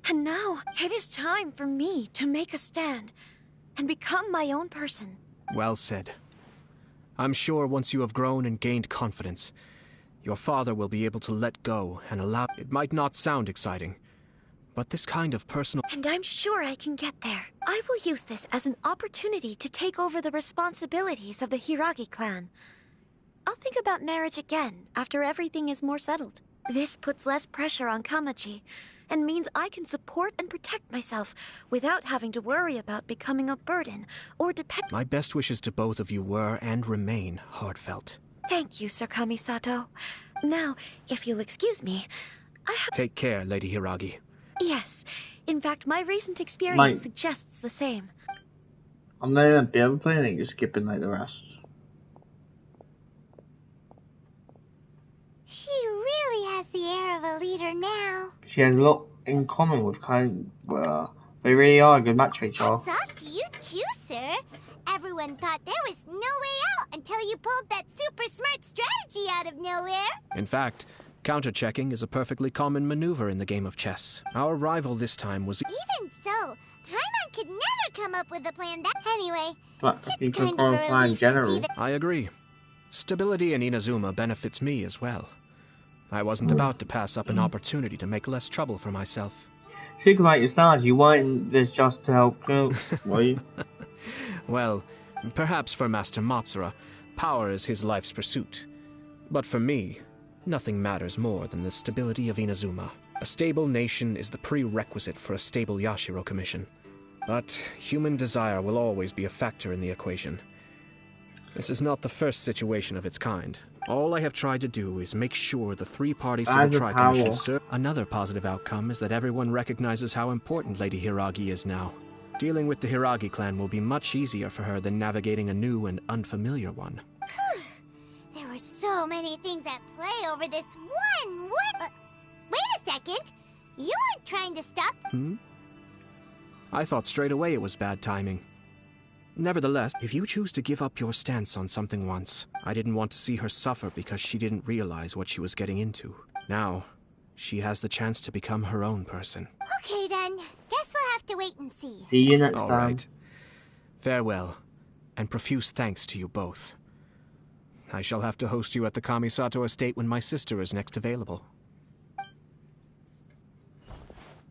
And now, it is time for me to make a stand and become my own person. Well said. I'm sure once you have grown and gained confidence, your father will be able to let go and allow... It might not sound exciting, but this kind of personal... And I'm sure I can get there. I will use this as an opportunity to take over the responsibilities of the Hiragi clan. I'll think about marriage again after everything is more settled. This puts less pressure on Kamaji, and means I can support and protect myself without having to worry about becoming a burden or depend... My best wishes to both of you were and remain heartfelt. Thank you, Sir Kamisato. Now, if you'll excuse me, I have... Take care, Lady Hiragi. Yes. In fact, my recent experience suggests the same. I'm letting them be able to play and you're skipping like the rest. She really has the air of a leader now. She has a lot in common with they really are a good match for each other. It's off to you too, sir. Everyone thought there was no way out until you pulled that super smart strategy out of nowhere. In fact, counter-checking is a perfectly common maneuver in the game of chess. Our rival this time was... Even so, Paimon could never come up with a plan that... Anyway, it's kind of a relief to see that... I agree. Stability in Inazuma benefits me as well. I wasn't about to pass up an opportunity to make less trouble for myself. Speak about your stars, you weren't this just to help girls, were you? Well, perhaps for Master Matsura, power is his life's pursuit. But for me, nothing matters more than the stability of Inazuma. A stable nation is the prerequisite for a stable Yashiro Commission. But human desire will always be a factor in the equation. This is not the first situation of its kind. All I have tried to do is make sure the three parties to the Tri-Commission serve. Another positive outcome is that everyone recognizes how important Lady Hiragi is now. Dealing with the Hiragi clan will be much easier for her than navigating a new and unfamiliar one. There were so many things at play over this one. Wait a second. You weren't trying to stop. I thought straight away it was bad timing. Nevertheless, if you choose to give up your stance on something once, I didn't want to see her suffer because she didn't realize what she was getting into. Now, she has the chance to become her own person. Okay then. Guess we'll have to wait and see. See you next time. All right. Farewell, and profuse thanks to you both. I shall have to host you at the Kamisato estate when my sister is next available.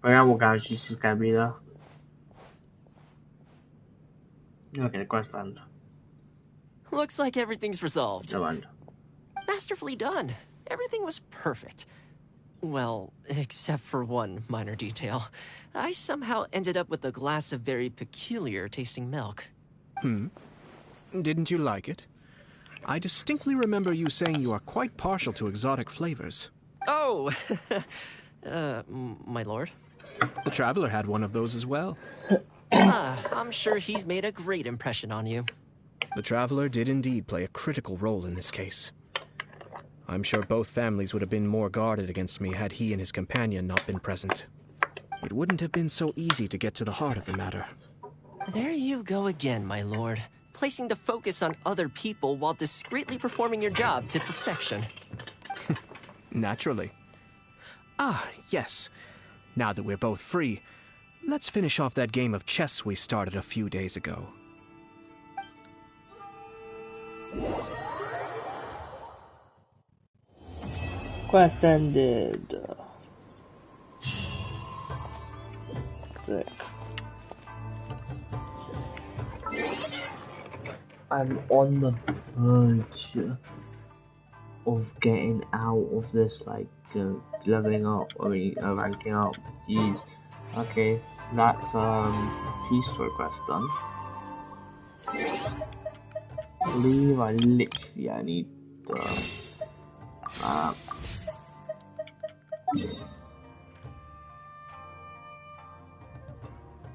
Vediamo che ci si capita. Okay, quest end. Looks like everything's resolved. No end. Masterfully done. Everything was perfect. Well, except for one minor detail. I somehow ended up with a glass of very peculiar tasting milk. Didn't you like it? I distinctly remember you saying you are quite partial to exotic flavors. Oh, my lord. The Traveler had one of those as well. I'm sure he's made a great impression on you. The Traveler did indeed play a critical role in this case. I'm sure both families would have been more guarded against me had he and his companion not been present. It wouldn't have been so easy to get to the heart of the matter. There you go again, my lord. Placing the focus on other people while discreetly performing your job to perfection. Naturally. Ah, yes. Now that we're both free, let's finish off that game of chess we started a few days ago. Quest ended. Sick. I'm on the verge of getting out of this, like, leveling up, ranking up. Jeez. Okay, that's, peace story quest done. I believe I need the map.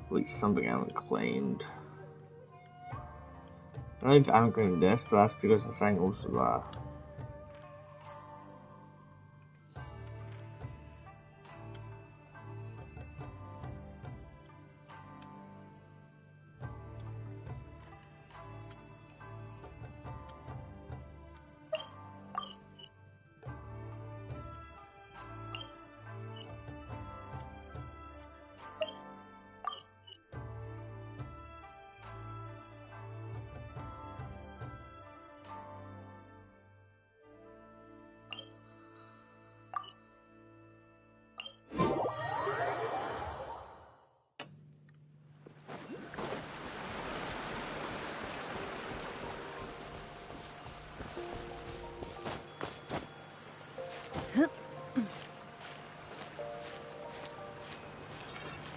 Wait, something I haven't claimed. I haven't claimed this, but that's because the thing also there.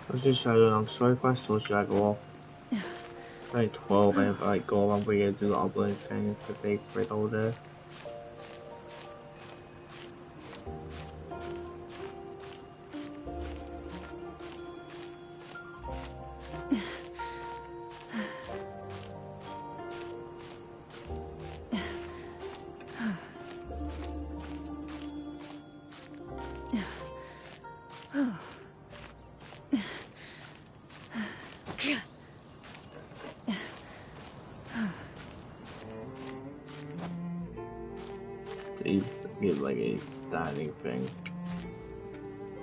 I'm just trying to do an story quest, or should I go off? Like 12, and like go around where you do the upload thing to pay for it all day. He's like a standing thing.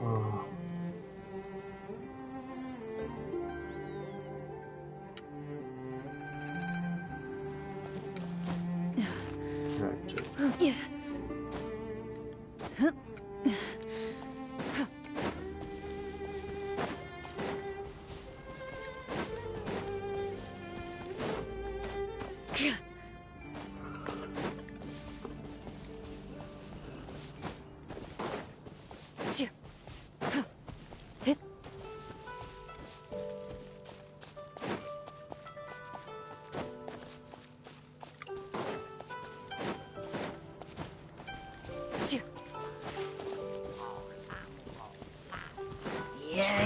Oh. Gotcha.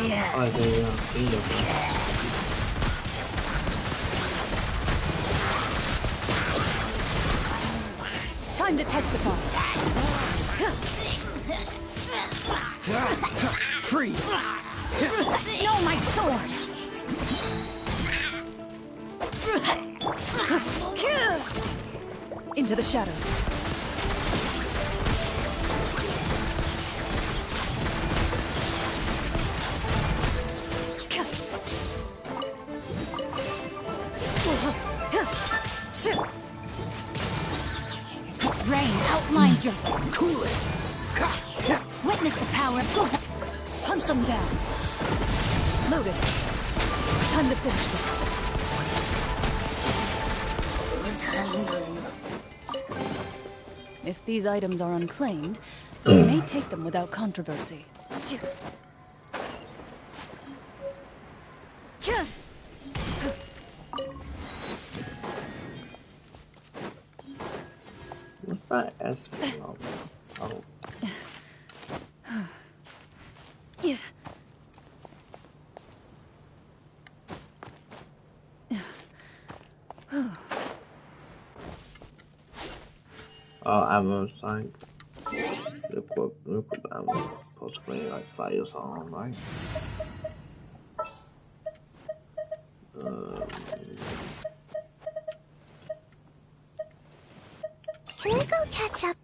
Yeah. Oh, Time to testify. Freeze! No, my sword! Into the shadows. Rain outlines your... Cool it! Witness the power. Hunt them down. Loaded. Time to finish this. If these items are unclaimed, we may take them without controversy. What's that S? Oh. Oh, ammo sight. Equip ammo. Possibly like sights on, right? Can I go catch up?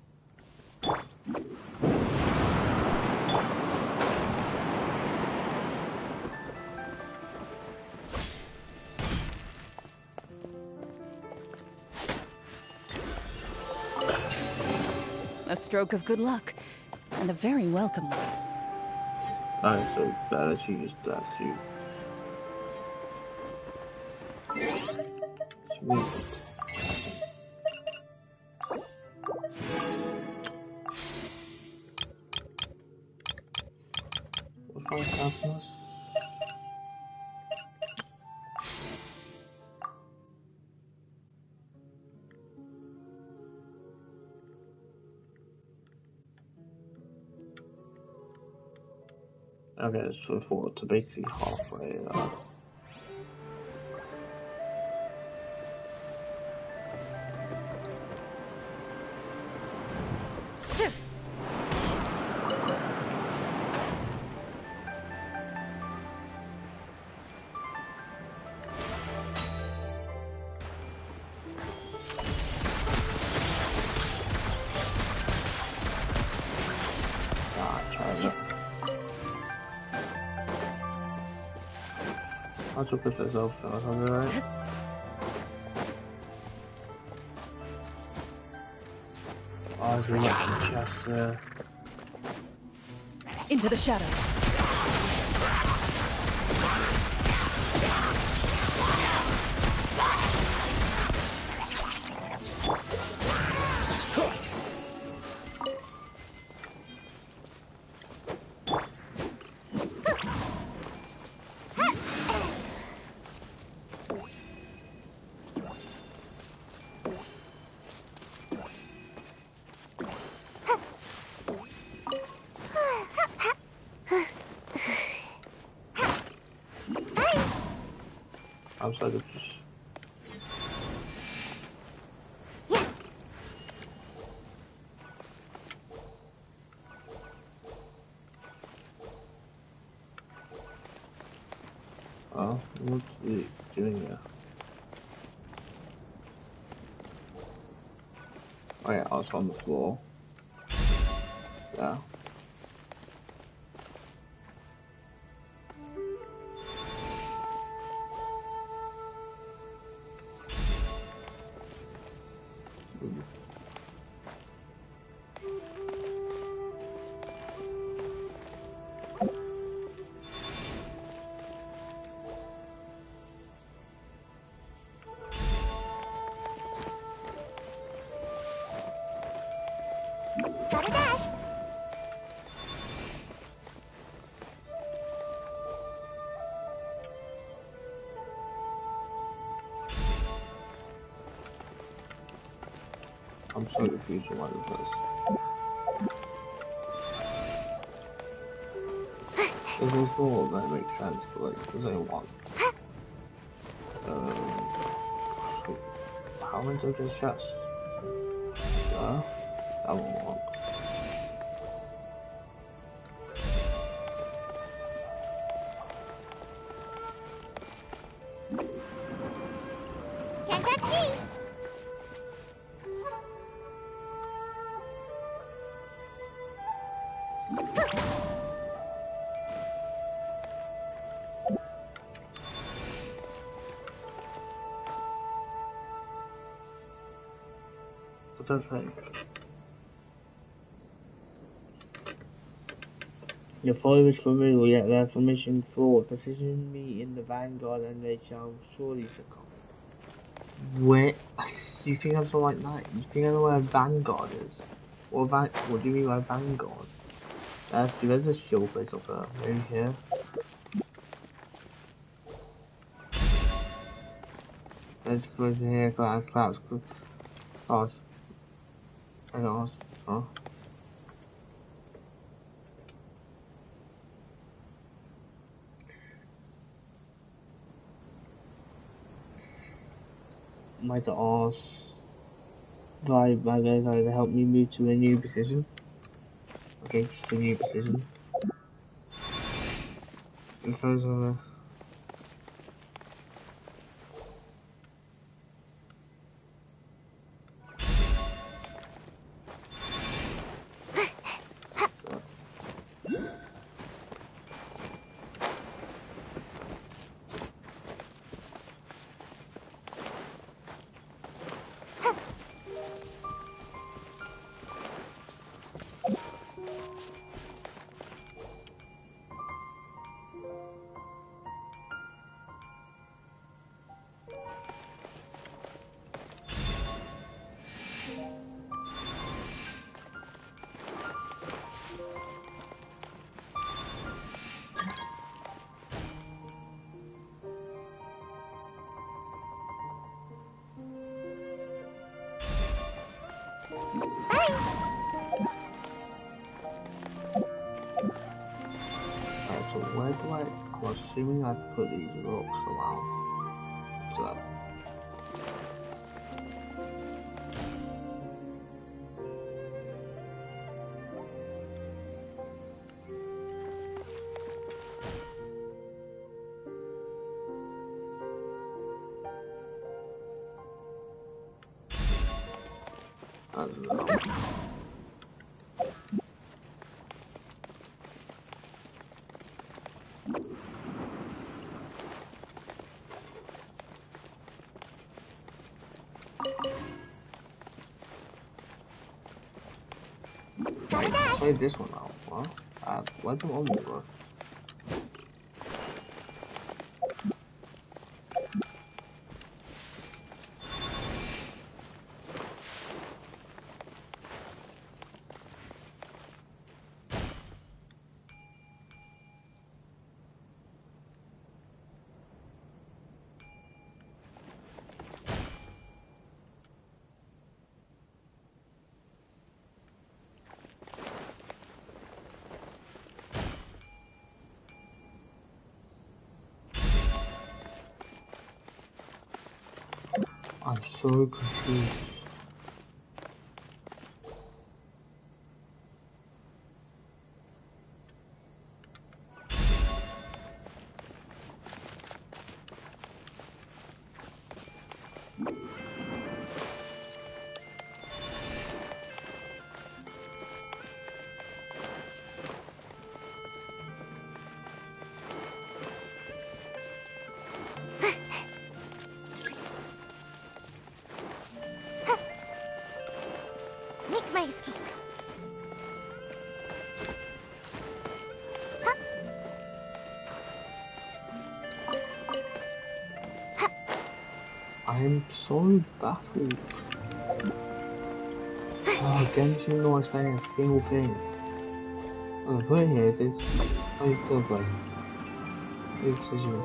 A stroke of good luck, and a very welcome one. Alright, so better to use that too. Sweet. What's wrong with happiness? Okay, so forward to basically halfway. I took this as off, alright? Oh, there's a lot in the chest there. Into the shadows. Outside of just... Oh, what's he doing here? Oh yeah, I was on the floor. Yeah. Gotta dash. I'm so confused on what it does. If there's more, that makes sense, but like, there's only one. So how am I into this chest? That won't work. Can't touch me! What does that say? Your followers will get their formation forward. Position me in the vanguard and they shall surely succumb. Where? You think I'm so like that? You think I know where a vanguard is? What do you mean by vanguard? There's a shield place up there. Maybe here. There's frozen here, clouds. Oh, I don't know. Might ask my guys to help me move to a new position. Okay, just a new position. It goes over. So where do I'm assuming I put these rocks around. So I don't know. Play this one out. What? Where's the one more? I'm so confused. Make my escape. I'm so baffled. Oh, Genshin not explaining a single thing. I'm gonna put it here if it's only third place. New position.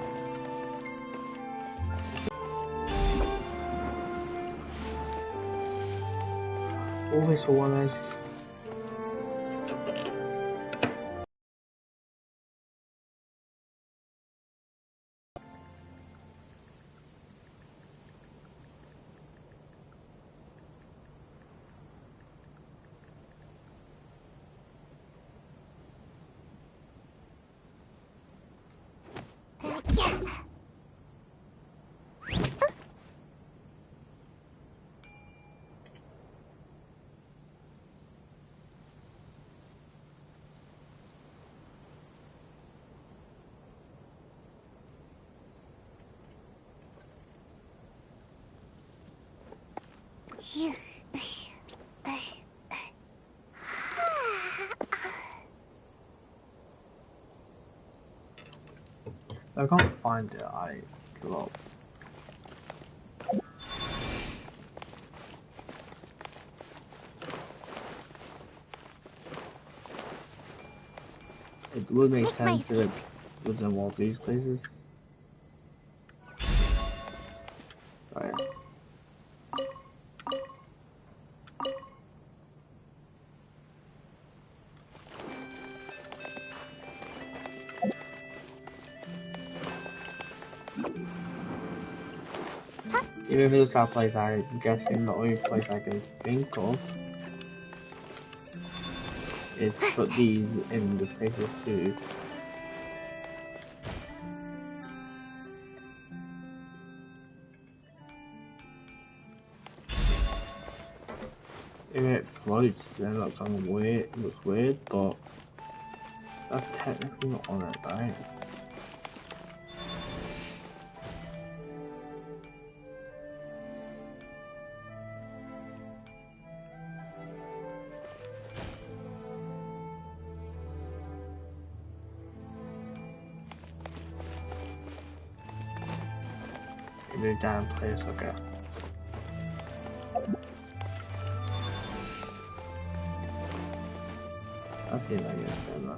always one. I can't find it, I give up. It would make sense that it would involve these places. Right. Even if it's that place, I'm guessing the only place I can think of is put these in the places too. If it floats, then that's kind of weird. It looks weird, but that's technically not on it, right? Maybe a damn place, okay. I see that, yes, then.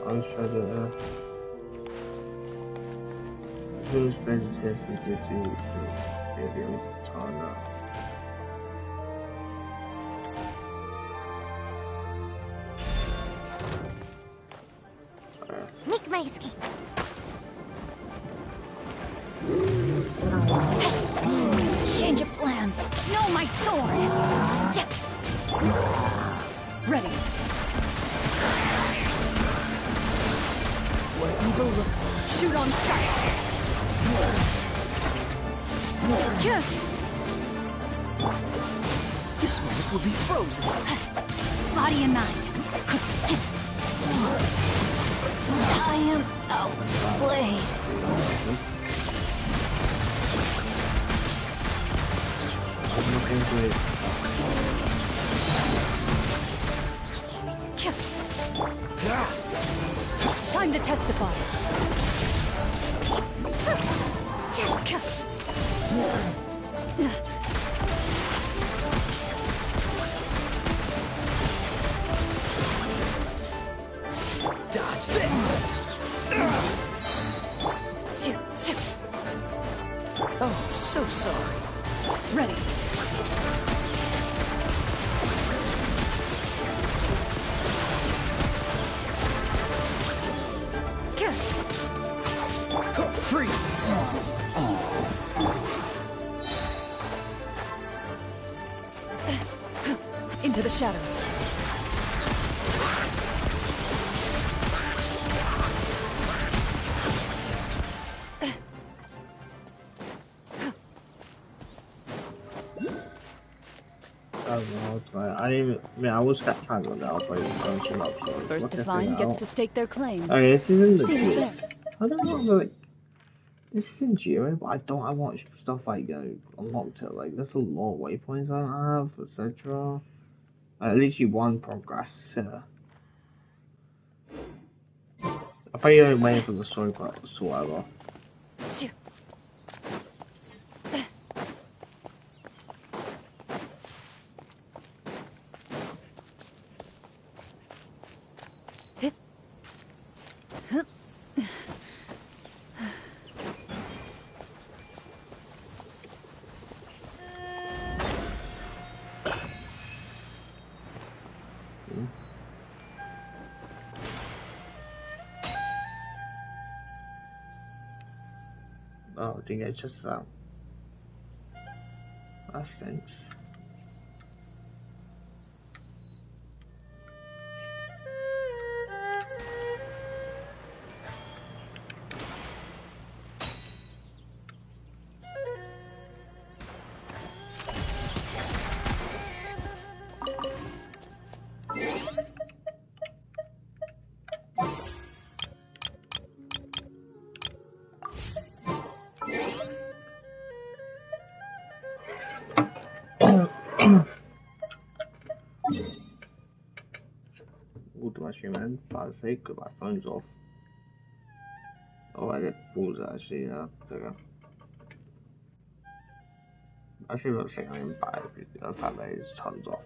I was trying to who's visitors did you do to maybe on Tana? Make my escape. Change of plans. No, my sword. Yeah. Ready. Where eagle looks, shoot on sight. This moment will be frozen. Body in mind. I am outplayed. Time to testify. Dodge this! Oh, so sorry. Ready. Freeze! Into the shadows. out. Like, I was kept trying to now, but Genshin up, so First to find gets to stake their claim. Okay, this isn't the Seems June. fair. I don't know, like, this isn't June, but I want stuff like, unlocked it. Like, there's a lot of waypoints I don't have, etc. At least you won progress here. I bet you're waiting for the story part whatsoever. Oh, I think it's just that. That stinks. What do I stream in? By sake, my phone's off. Oh, I did pause it actually, yeah. There we go. Actually, not saying I'm bad because the fact that it's tons off.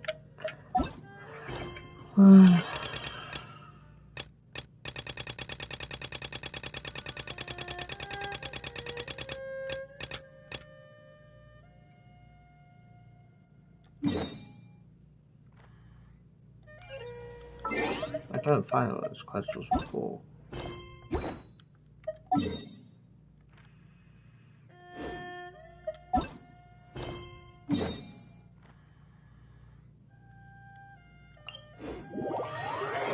I don't find all those questions before.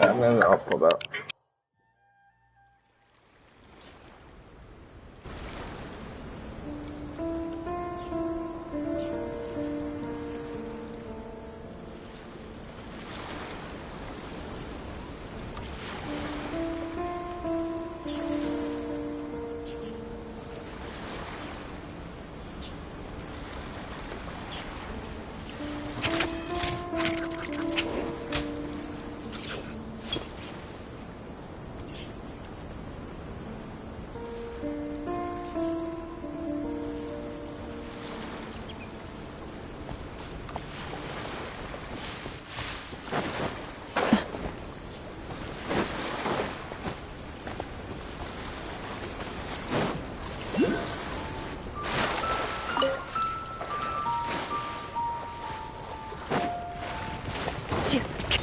I'm gonna up for that.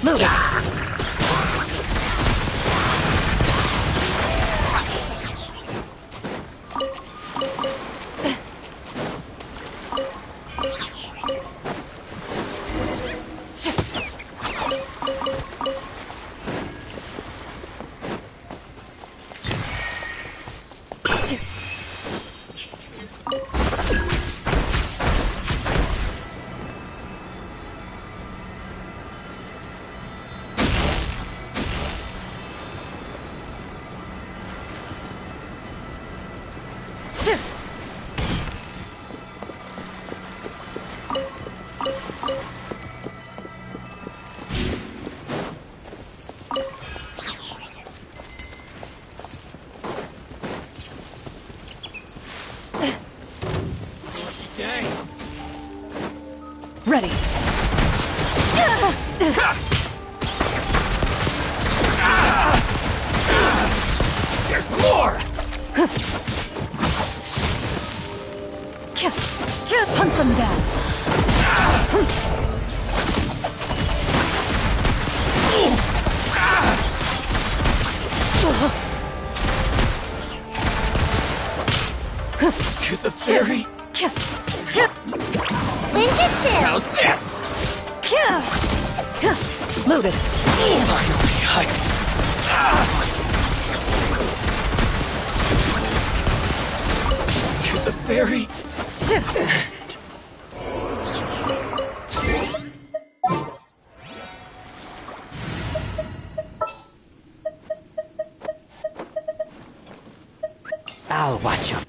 Move it! Ready. There's more! Hunt them down. To the fairy. Ninjutsu! How's this? Loaded. To the fairy. I'll watch him.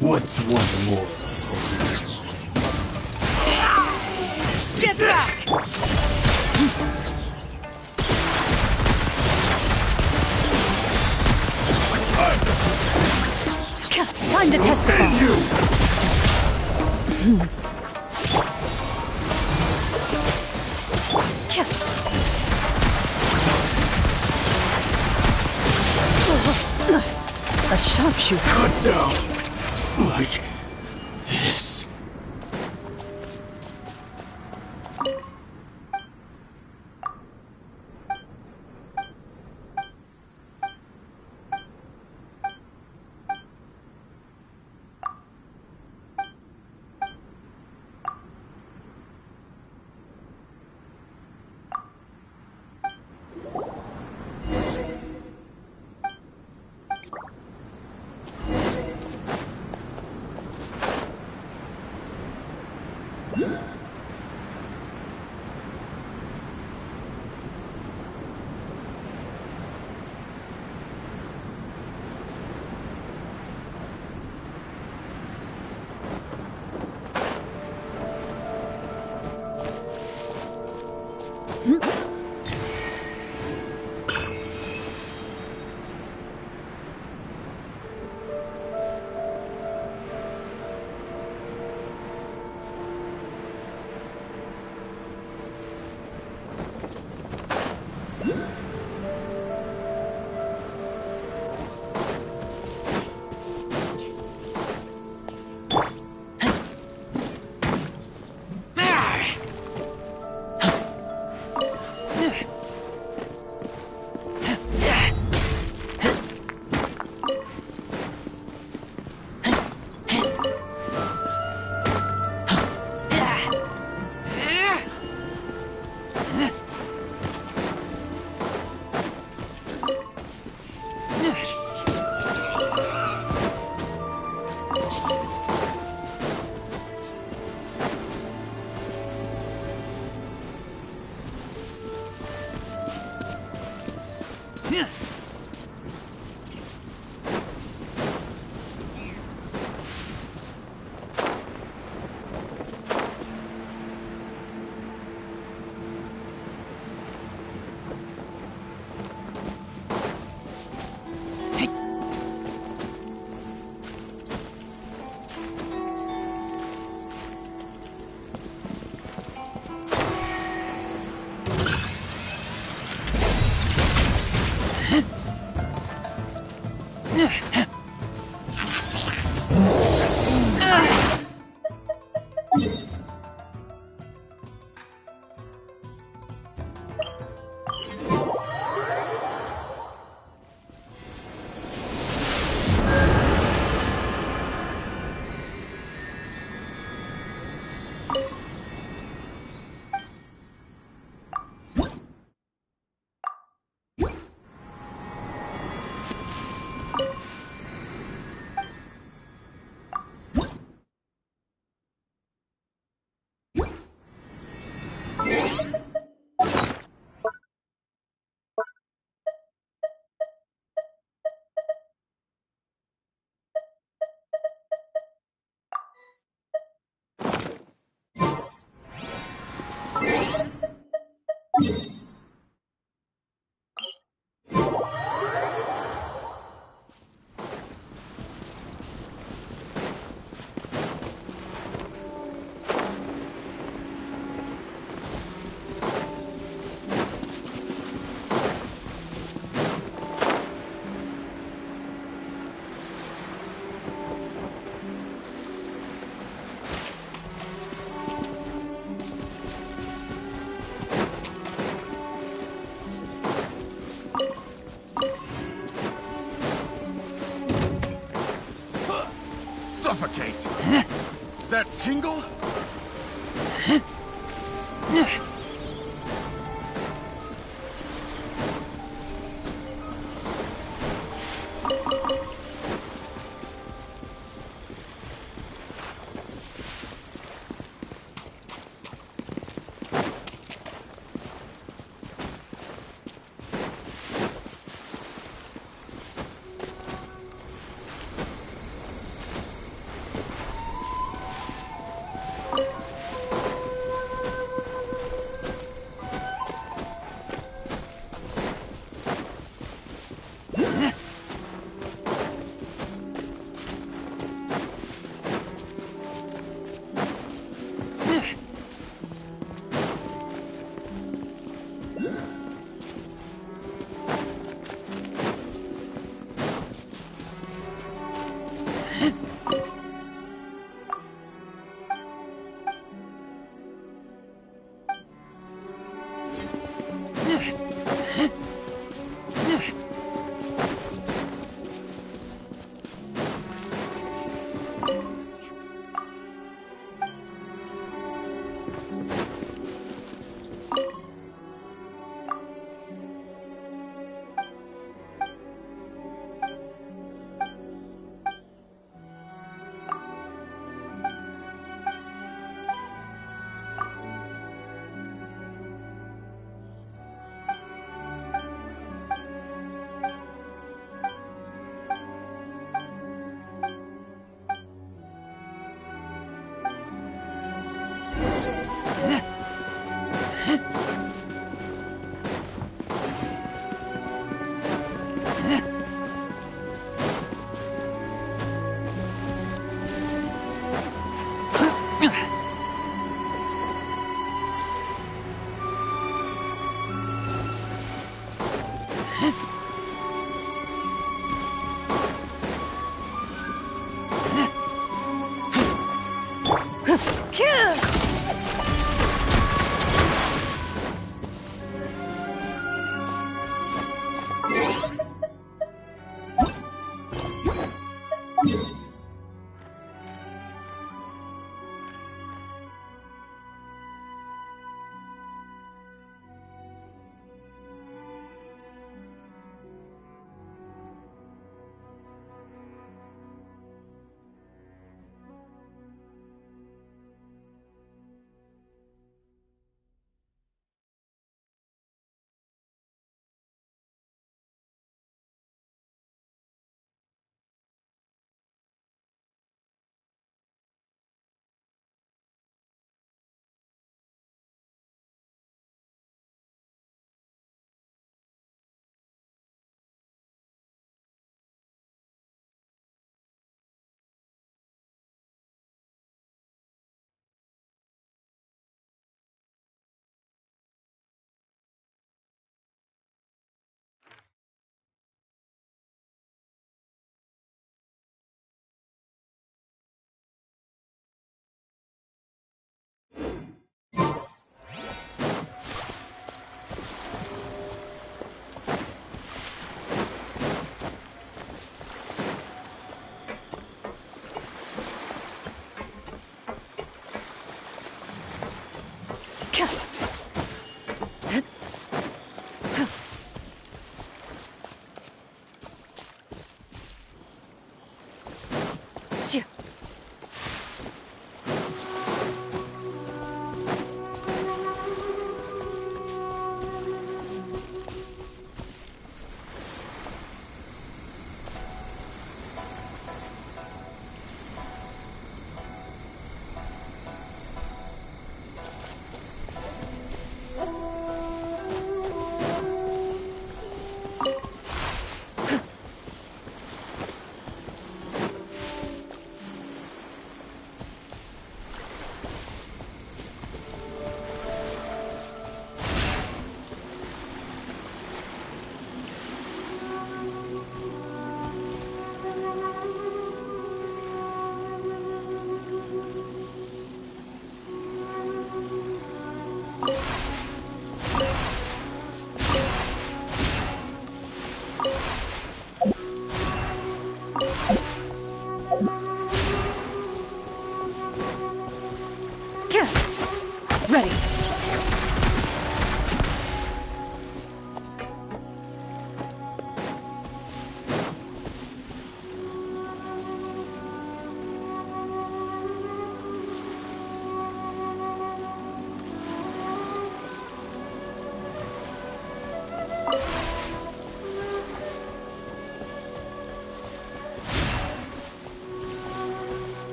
What's one more? Get back! Time to testify. A sharpshooter. Cut down. Like this. suffocate. That tingle?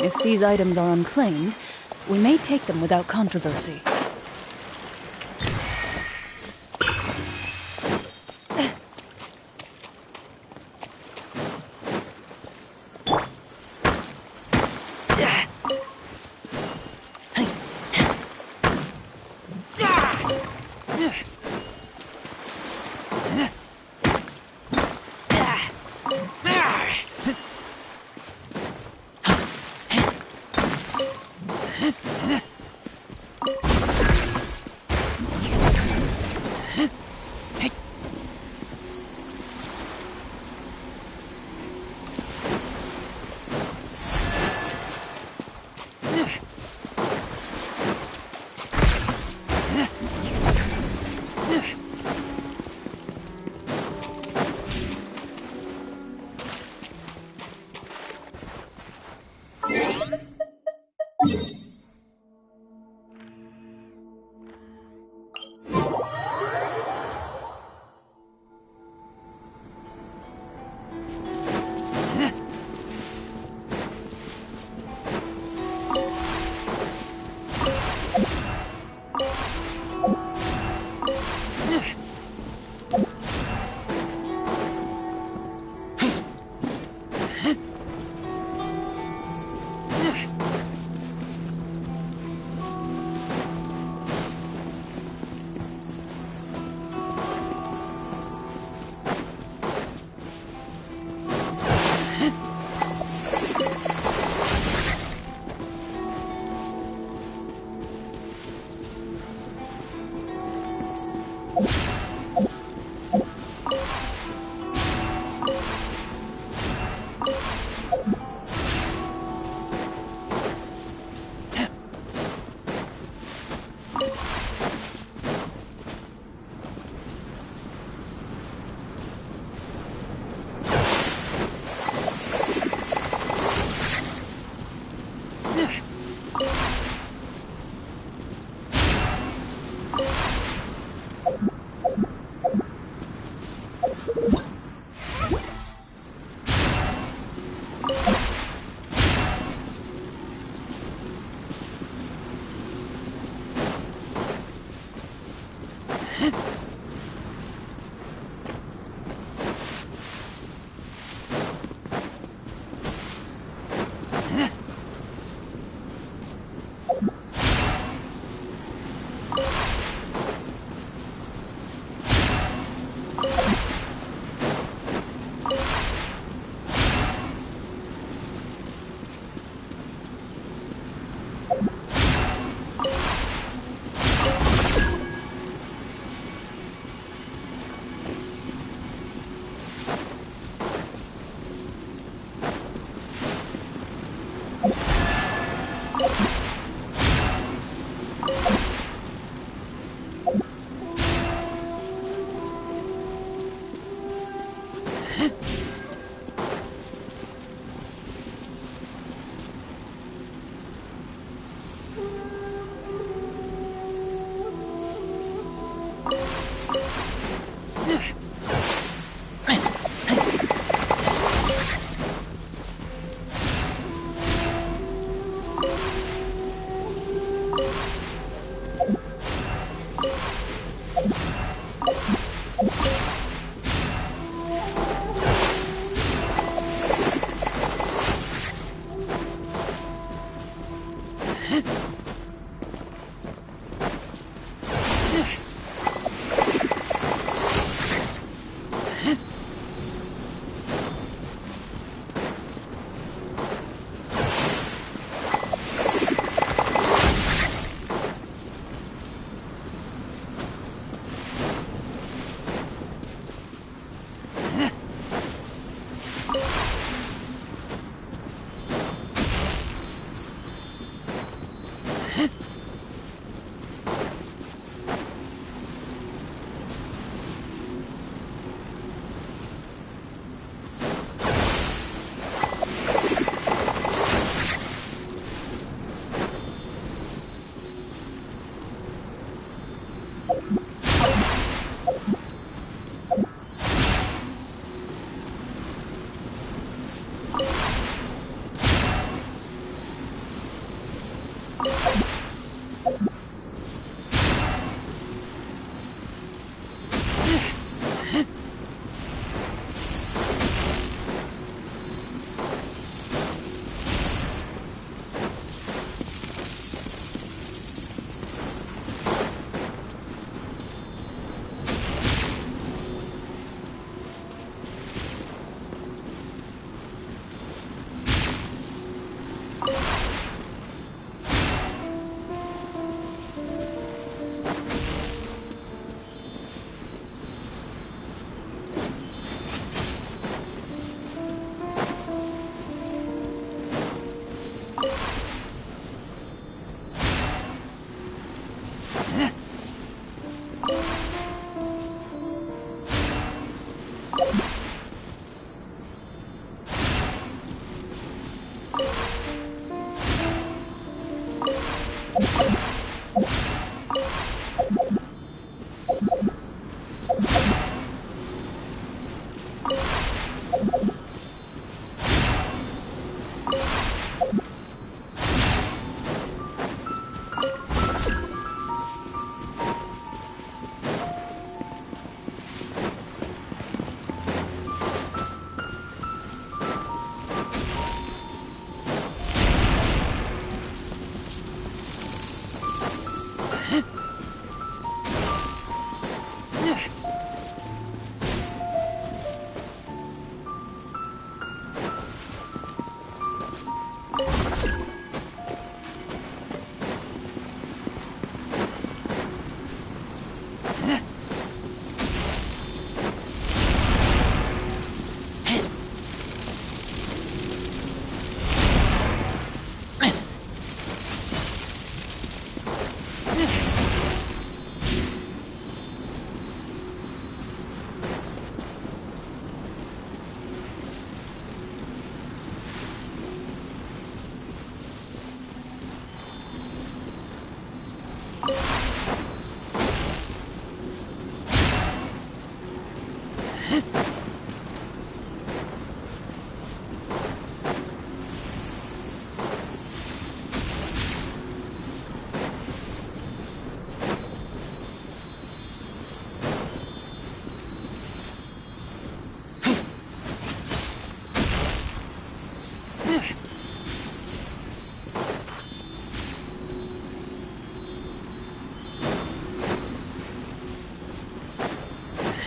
If these items are unclaimed, we may take them without controversy.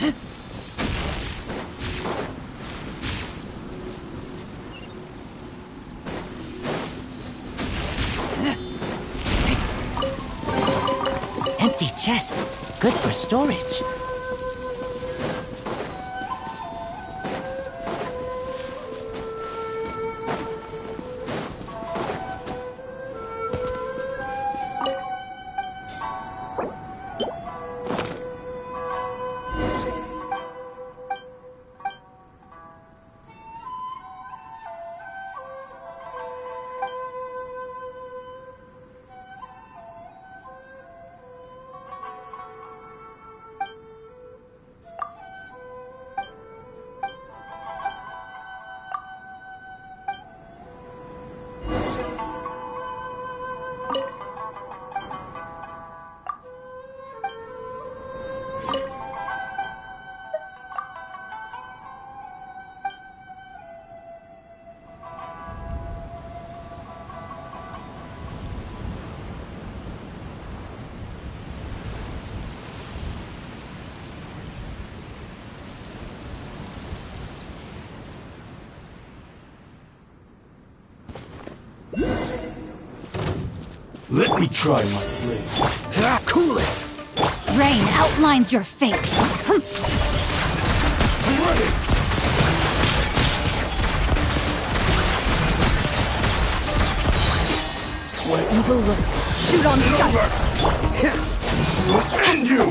Empty chest. Good for storage. Let me try my blade. Cool it! Rain outlines your fate. I'm ready! Where evil lurks, shoot on sight! End you!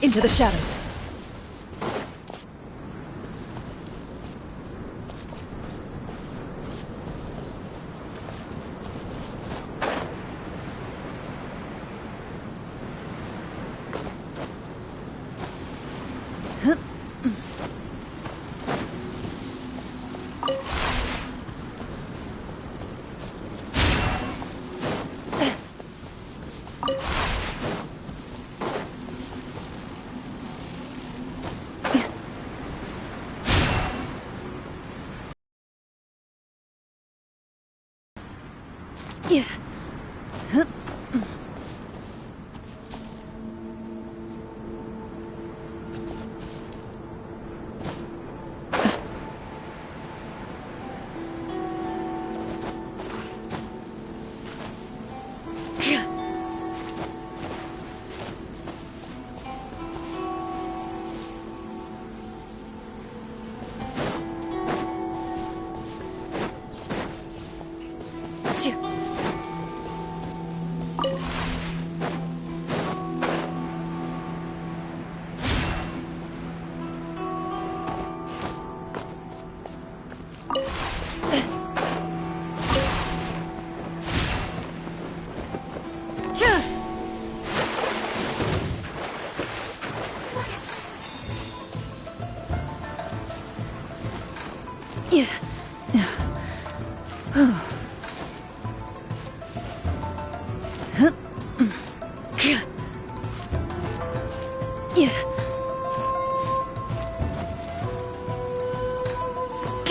Into the shadows. Yeah.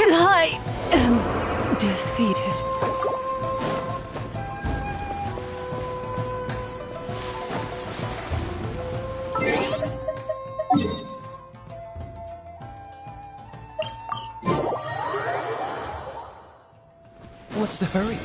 I am defeated. What's the hurry?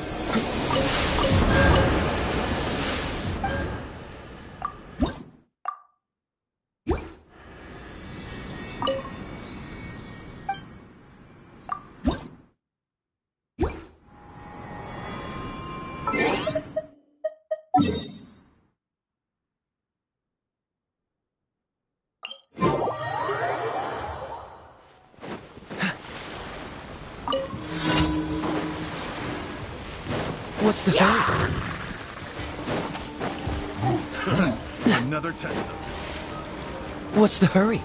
What's the hurry? Another test zone. What's the hurry?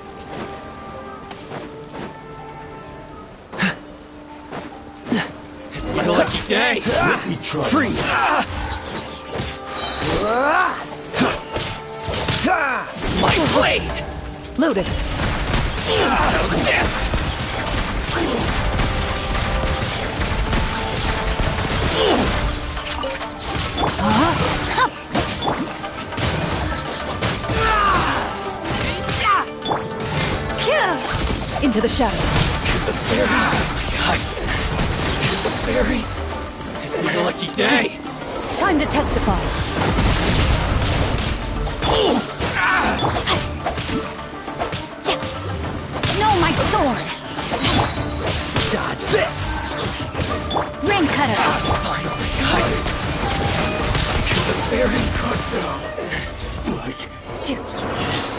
It's my lucky day! Let me try. Freeze! My blade! Loaded. Into the shadows. The fairy! It's my lucky day! Time to testify. No, my sword! Dodge this! Ring cutter! The fairy cut down! Like, Shoot! Yes!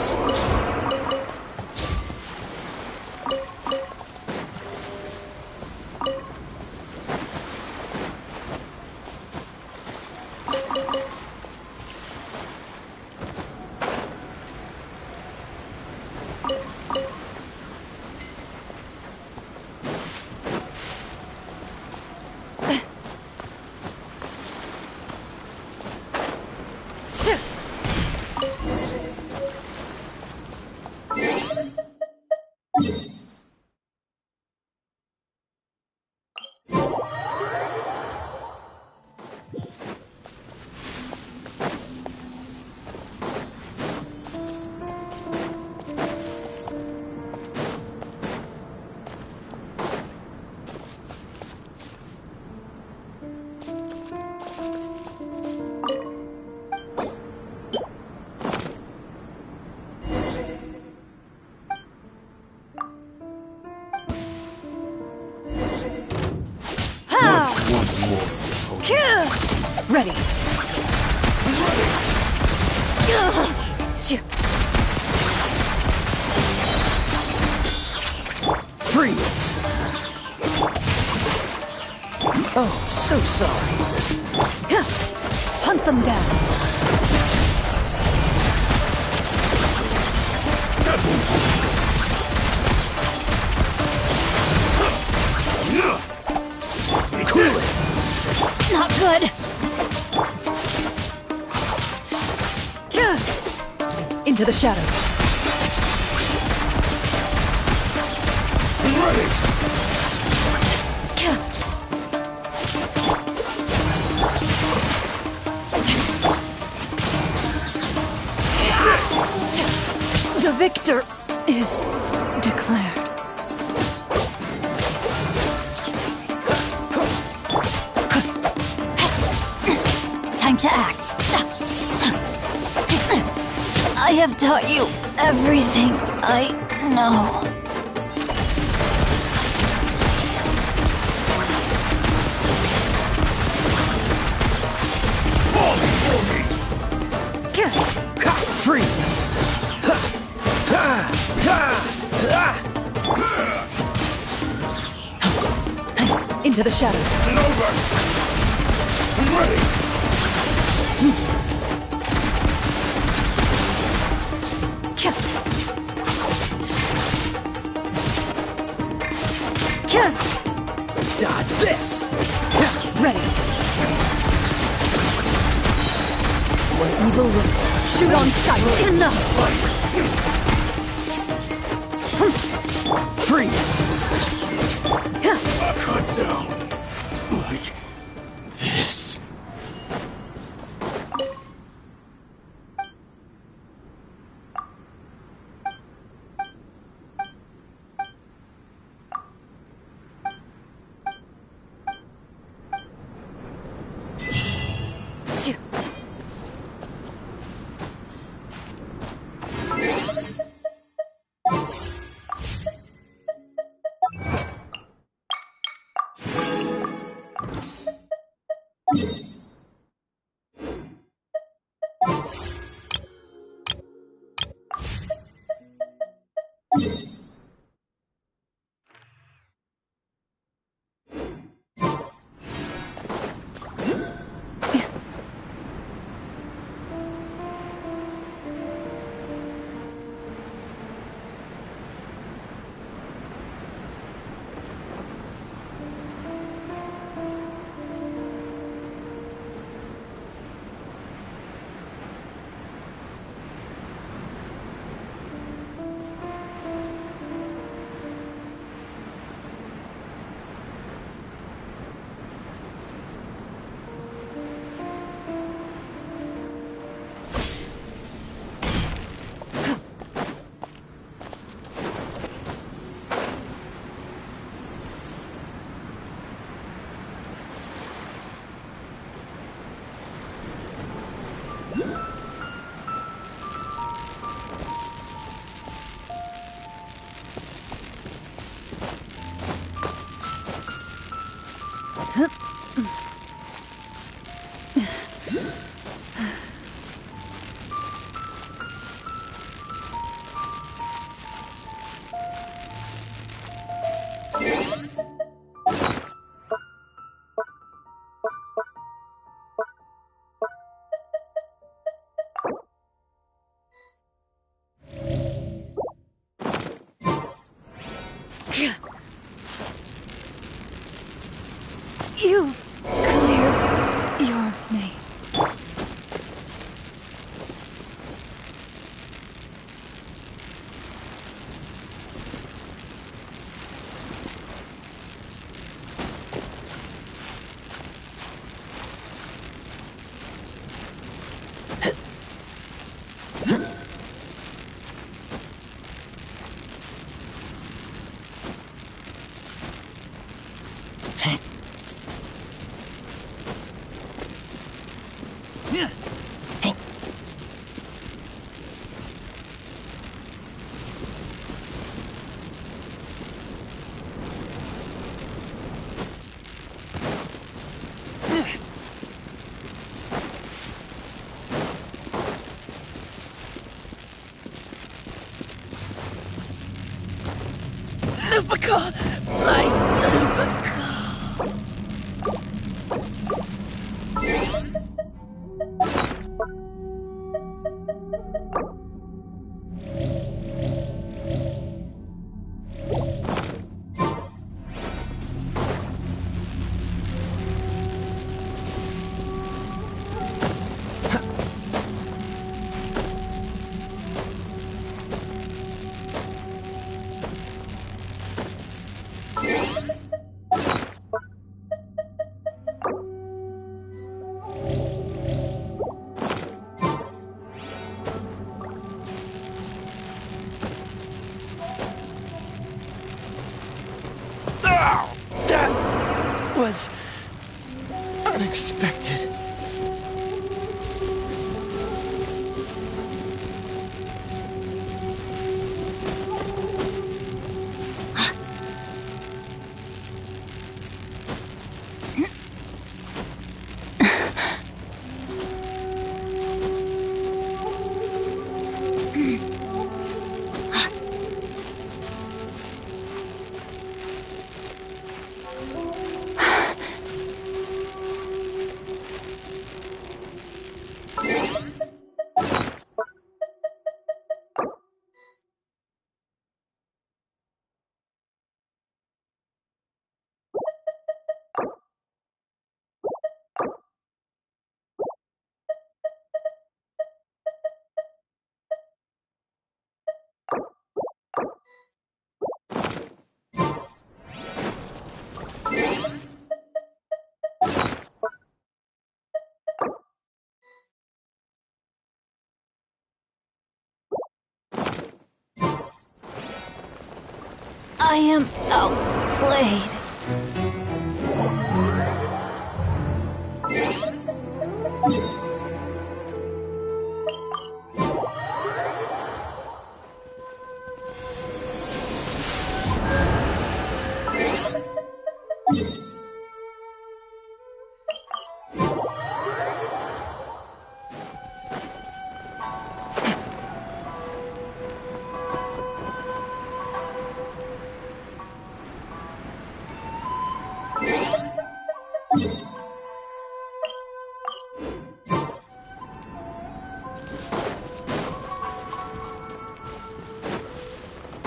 Ready. Shoot. Freeze! Oh, so sorry. Hunt them down. Cool it! Not good. Into the shadows. ready. The victor is declared. Time to act. I have taught you everything I know. Freeze! Into the shadows. And over! I'm ready! Dodge this! Ready! Where evil lurks, shoot on sight! Enough! Freeze! Cut down. Like this. You've cleared your name. Lupica! My Lupica! That was unexpected. I am outplayed.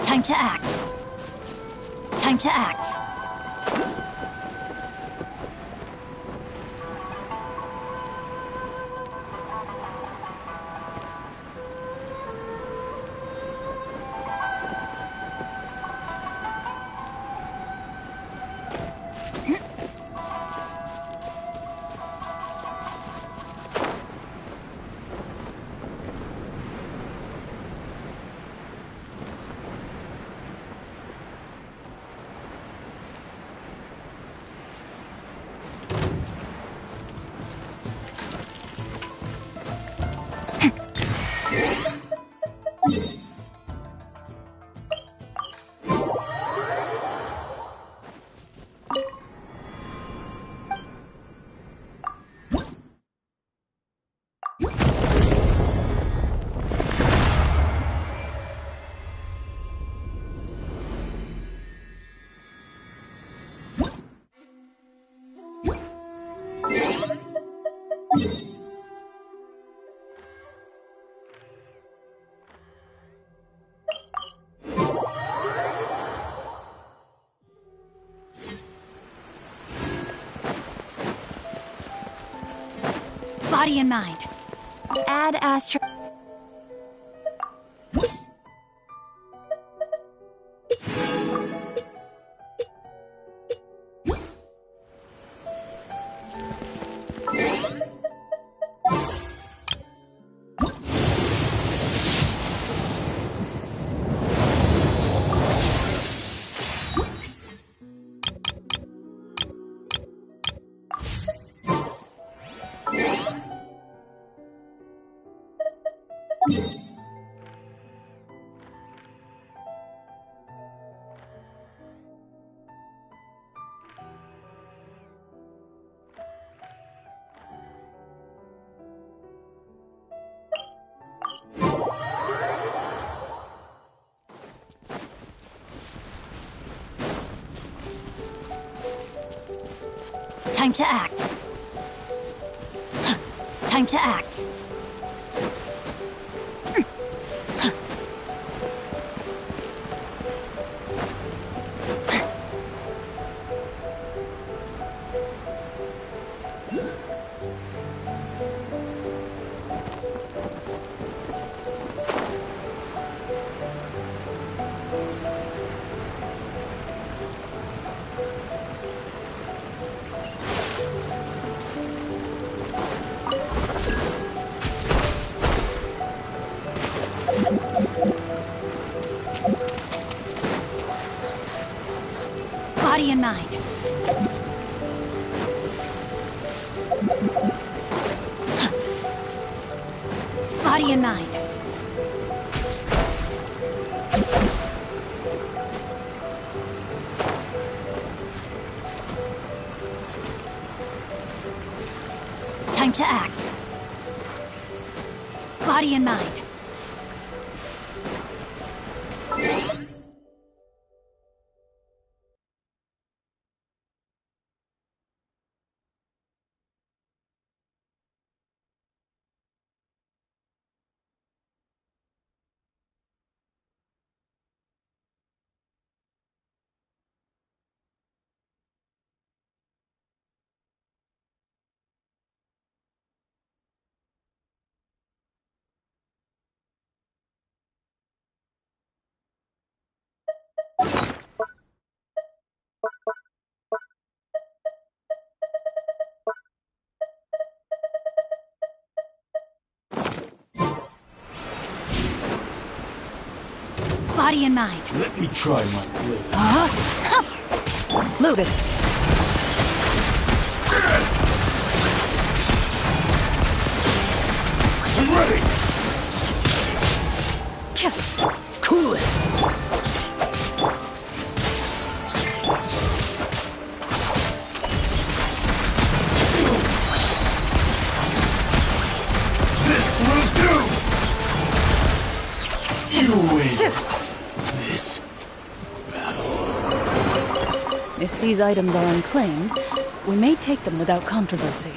Time to act. Time to act. Body and mind. Add astro. Time to act. Time to act. Body and mind. Body and mind. Time to act. Body and mind. body and mind. Let me try my blade. Loaded. I'm ready! Cool it! This will do! You win! This battle. If these items are unclaimed, we may take them without controversy.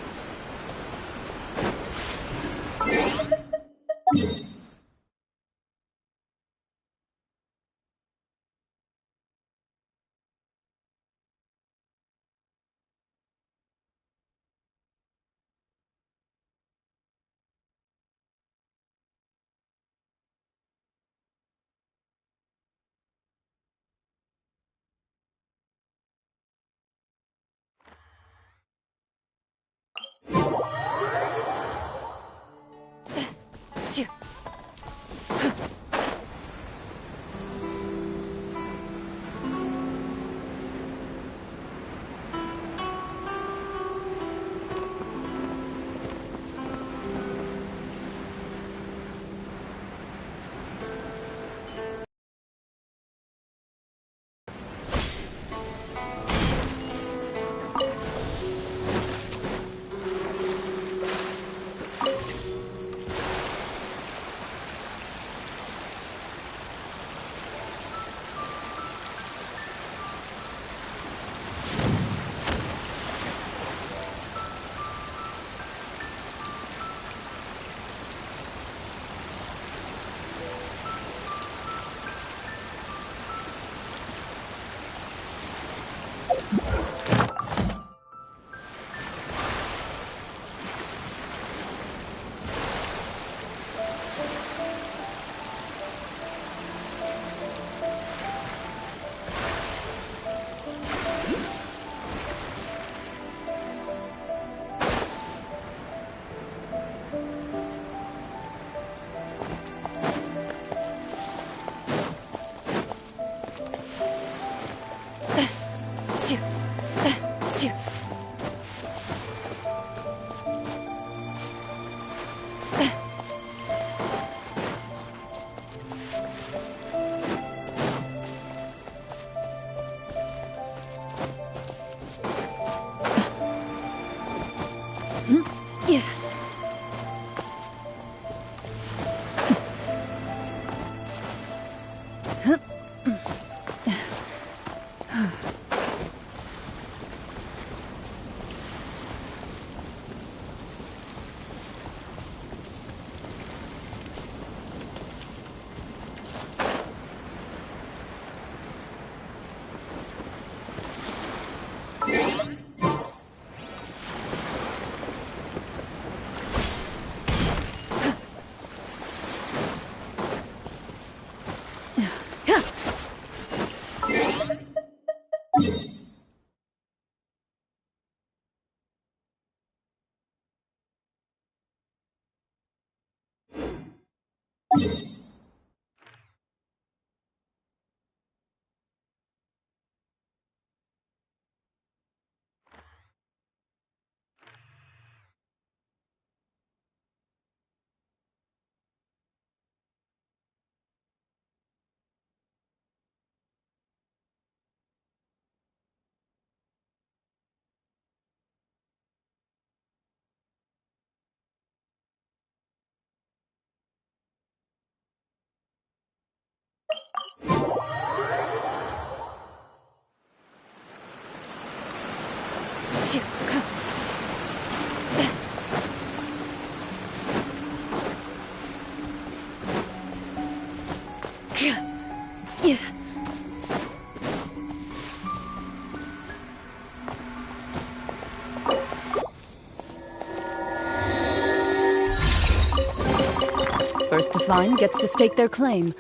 First to find gets to stake their claim.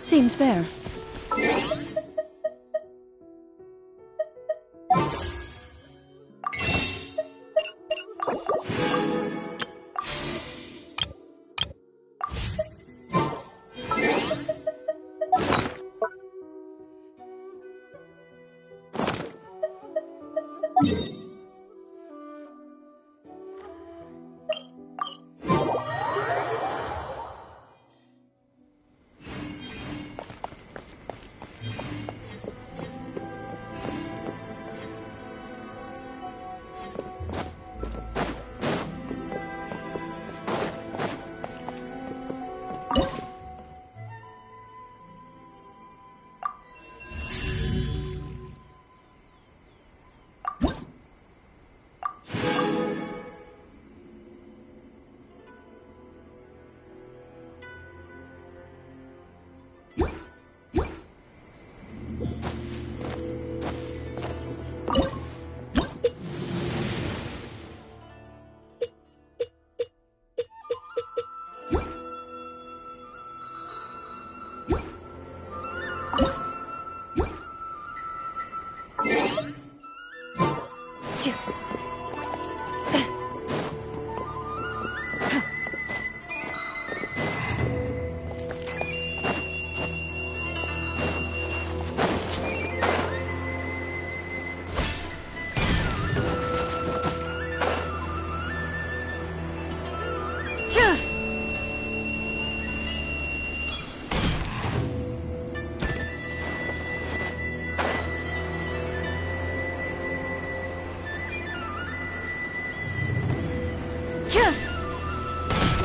Seems fair.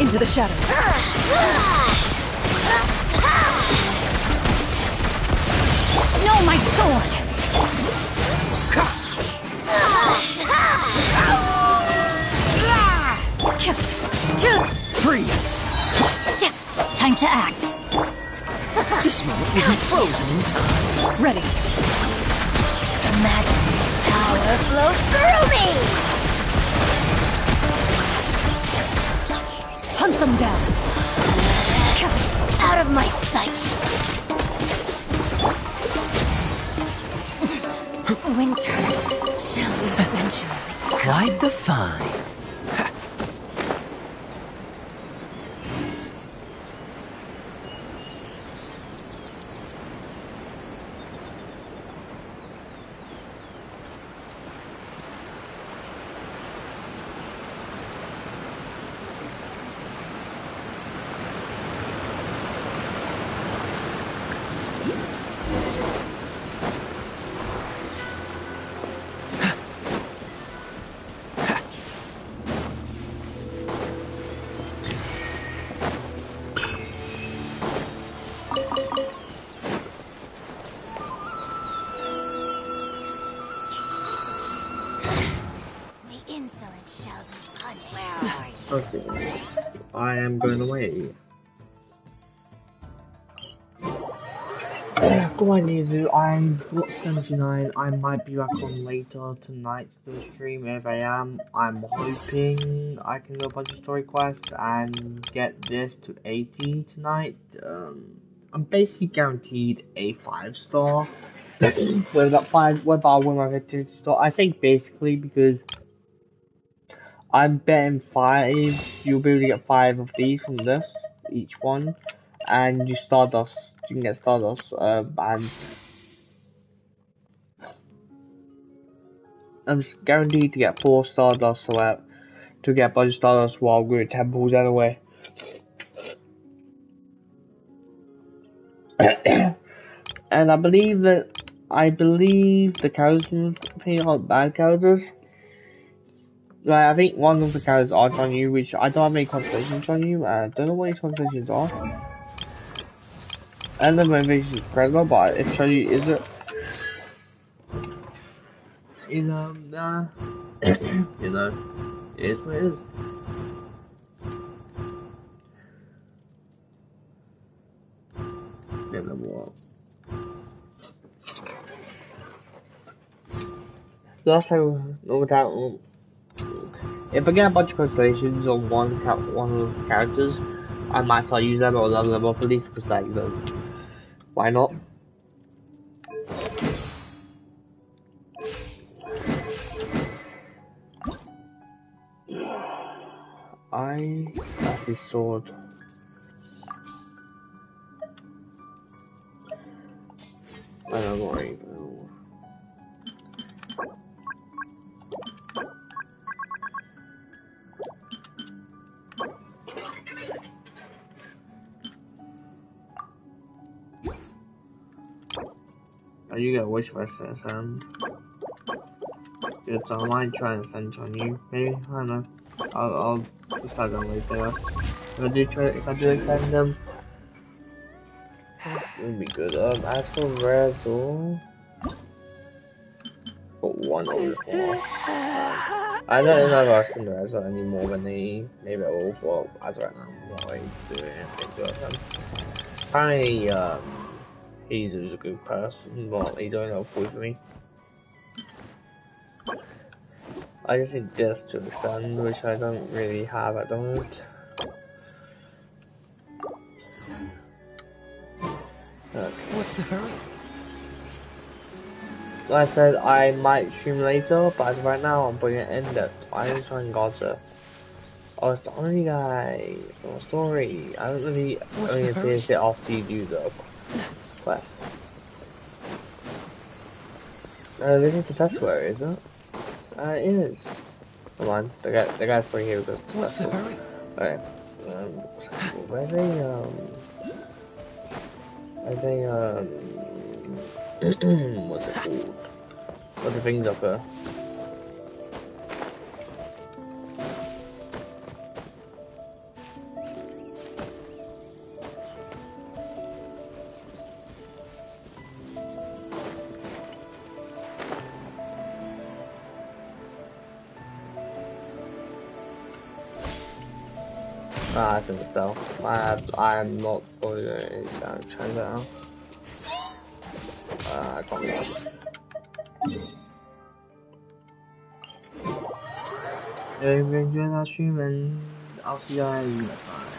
Into the shadows. No, my sword! Freeze! Time to act. This moment will be frozen in time. Ready. The majesty's power flows through me! Hunt them down. Out of my sight. Winter shall eventually come. Quite the find. Okay, I am going away. What I need to do, I've got 79. I might be back on later tonight to the stream. If I am, I'm hoping I can do a bunch of story quests and get this to 80 tonight. I'm basically guaranteed a 5-star. Whether I win my activity star, I think basically because I'm betting 5. You'll be able to get 5 of these from this, each one, and you can get Stardust, and I'm guaranteed to get 4 Stardust to get a bunch of Stardust while we're at temples anyway. And I believe the characters aren't bad characters. Like, I think one of the characters aren't on you, which I don't have any constellations on you, and I don't know what these constellations are. And the motivation is incredible, but if show you is it is nah you know, it is what it is. You know what? Last time, no doubt, if I get a bunch of constellations on one of the characters, I might start using them or level them up at least, because like, why not? That's his sword. I don't worry. you get a wish list to send. Good, so I might try and send on you. Maybe, I don't know. I'll decide on later. If I do extend them, it would be good. As for Razor, got one on the I don't know if I'll send the Razor any more than maybe I will, but as right now, I'm not really doing anything to him. Apparently, he's a good person, but he's only helpful for me. I just need this to extend, which I don't really have at the moment. Okay. What's the hurry? Like I said, I might stream later, but as of right now, I'm putting an end at Twilight Shrine Gaza. Oh, it's the only guy. Oh, story. I don't really only finish it after you do the quest. This is the festival, is it? It is. Come on, the guy's pretty here because what's the hurry? Okay. Where they what's it called? What's the things up there? I think so. I am not going to try that out. I can't remember. If you enjoyed that stream, and I'll see you guys next time.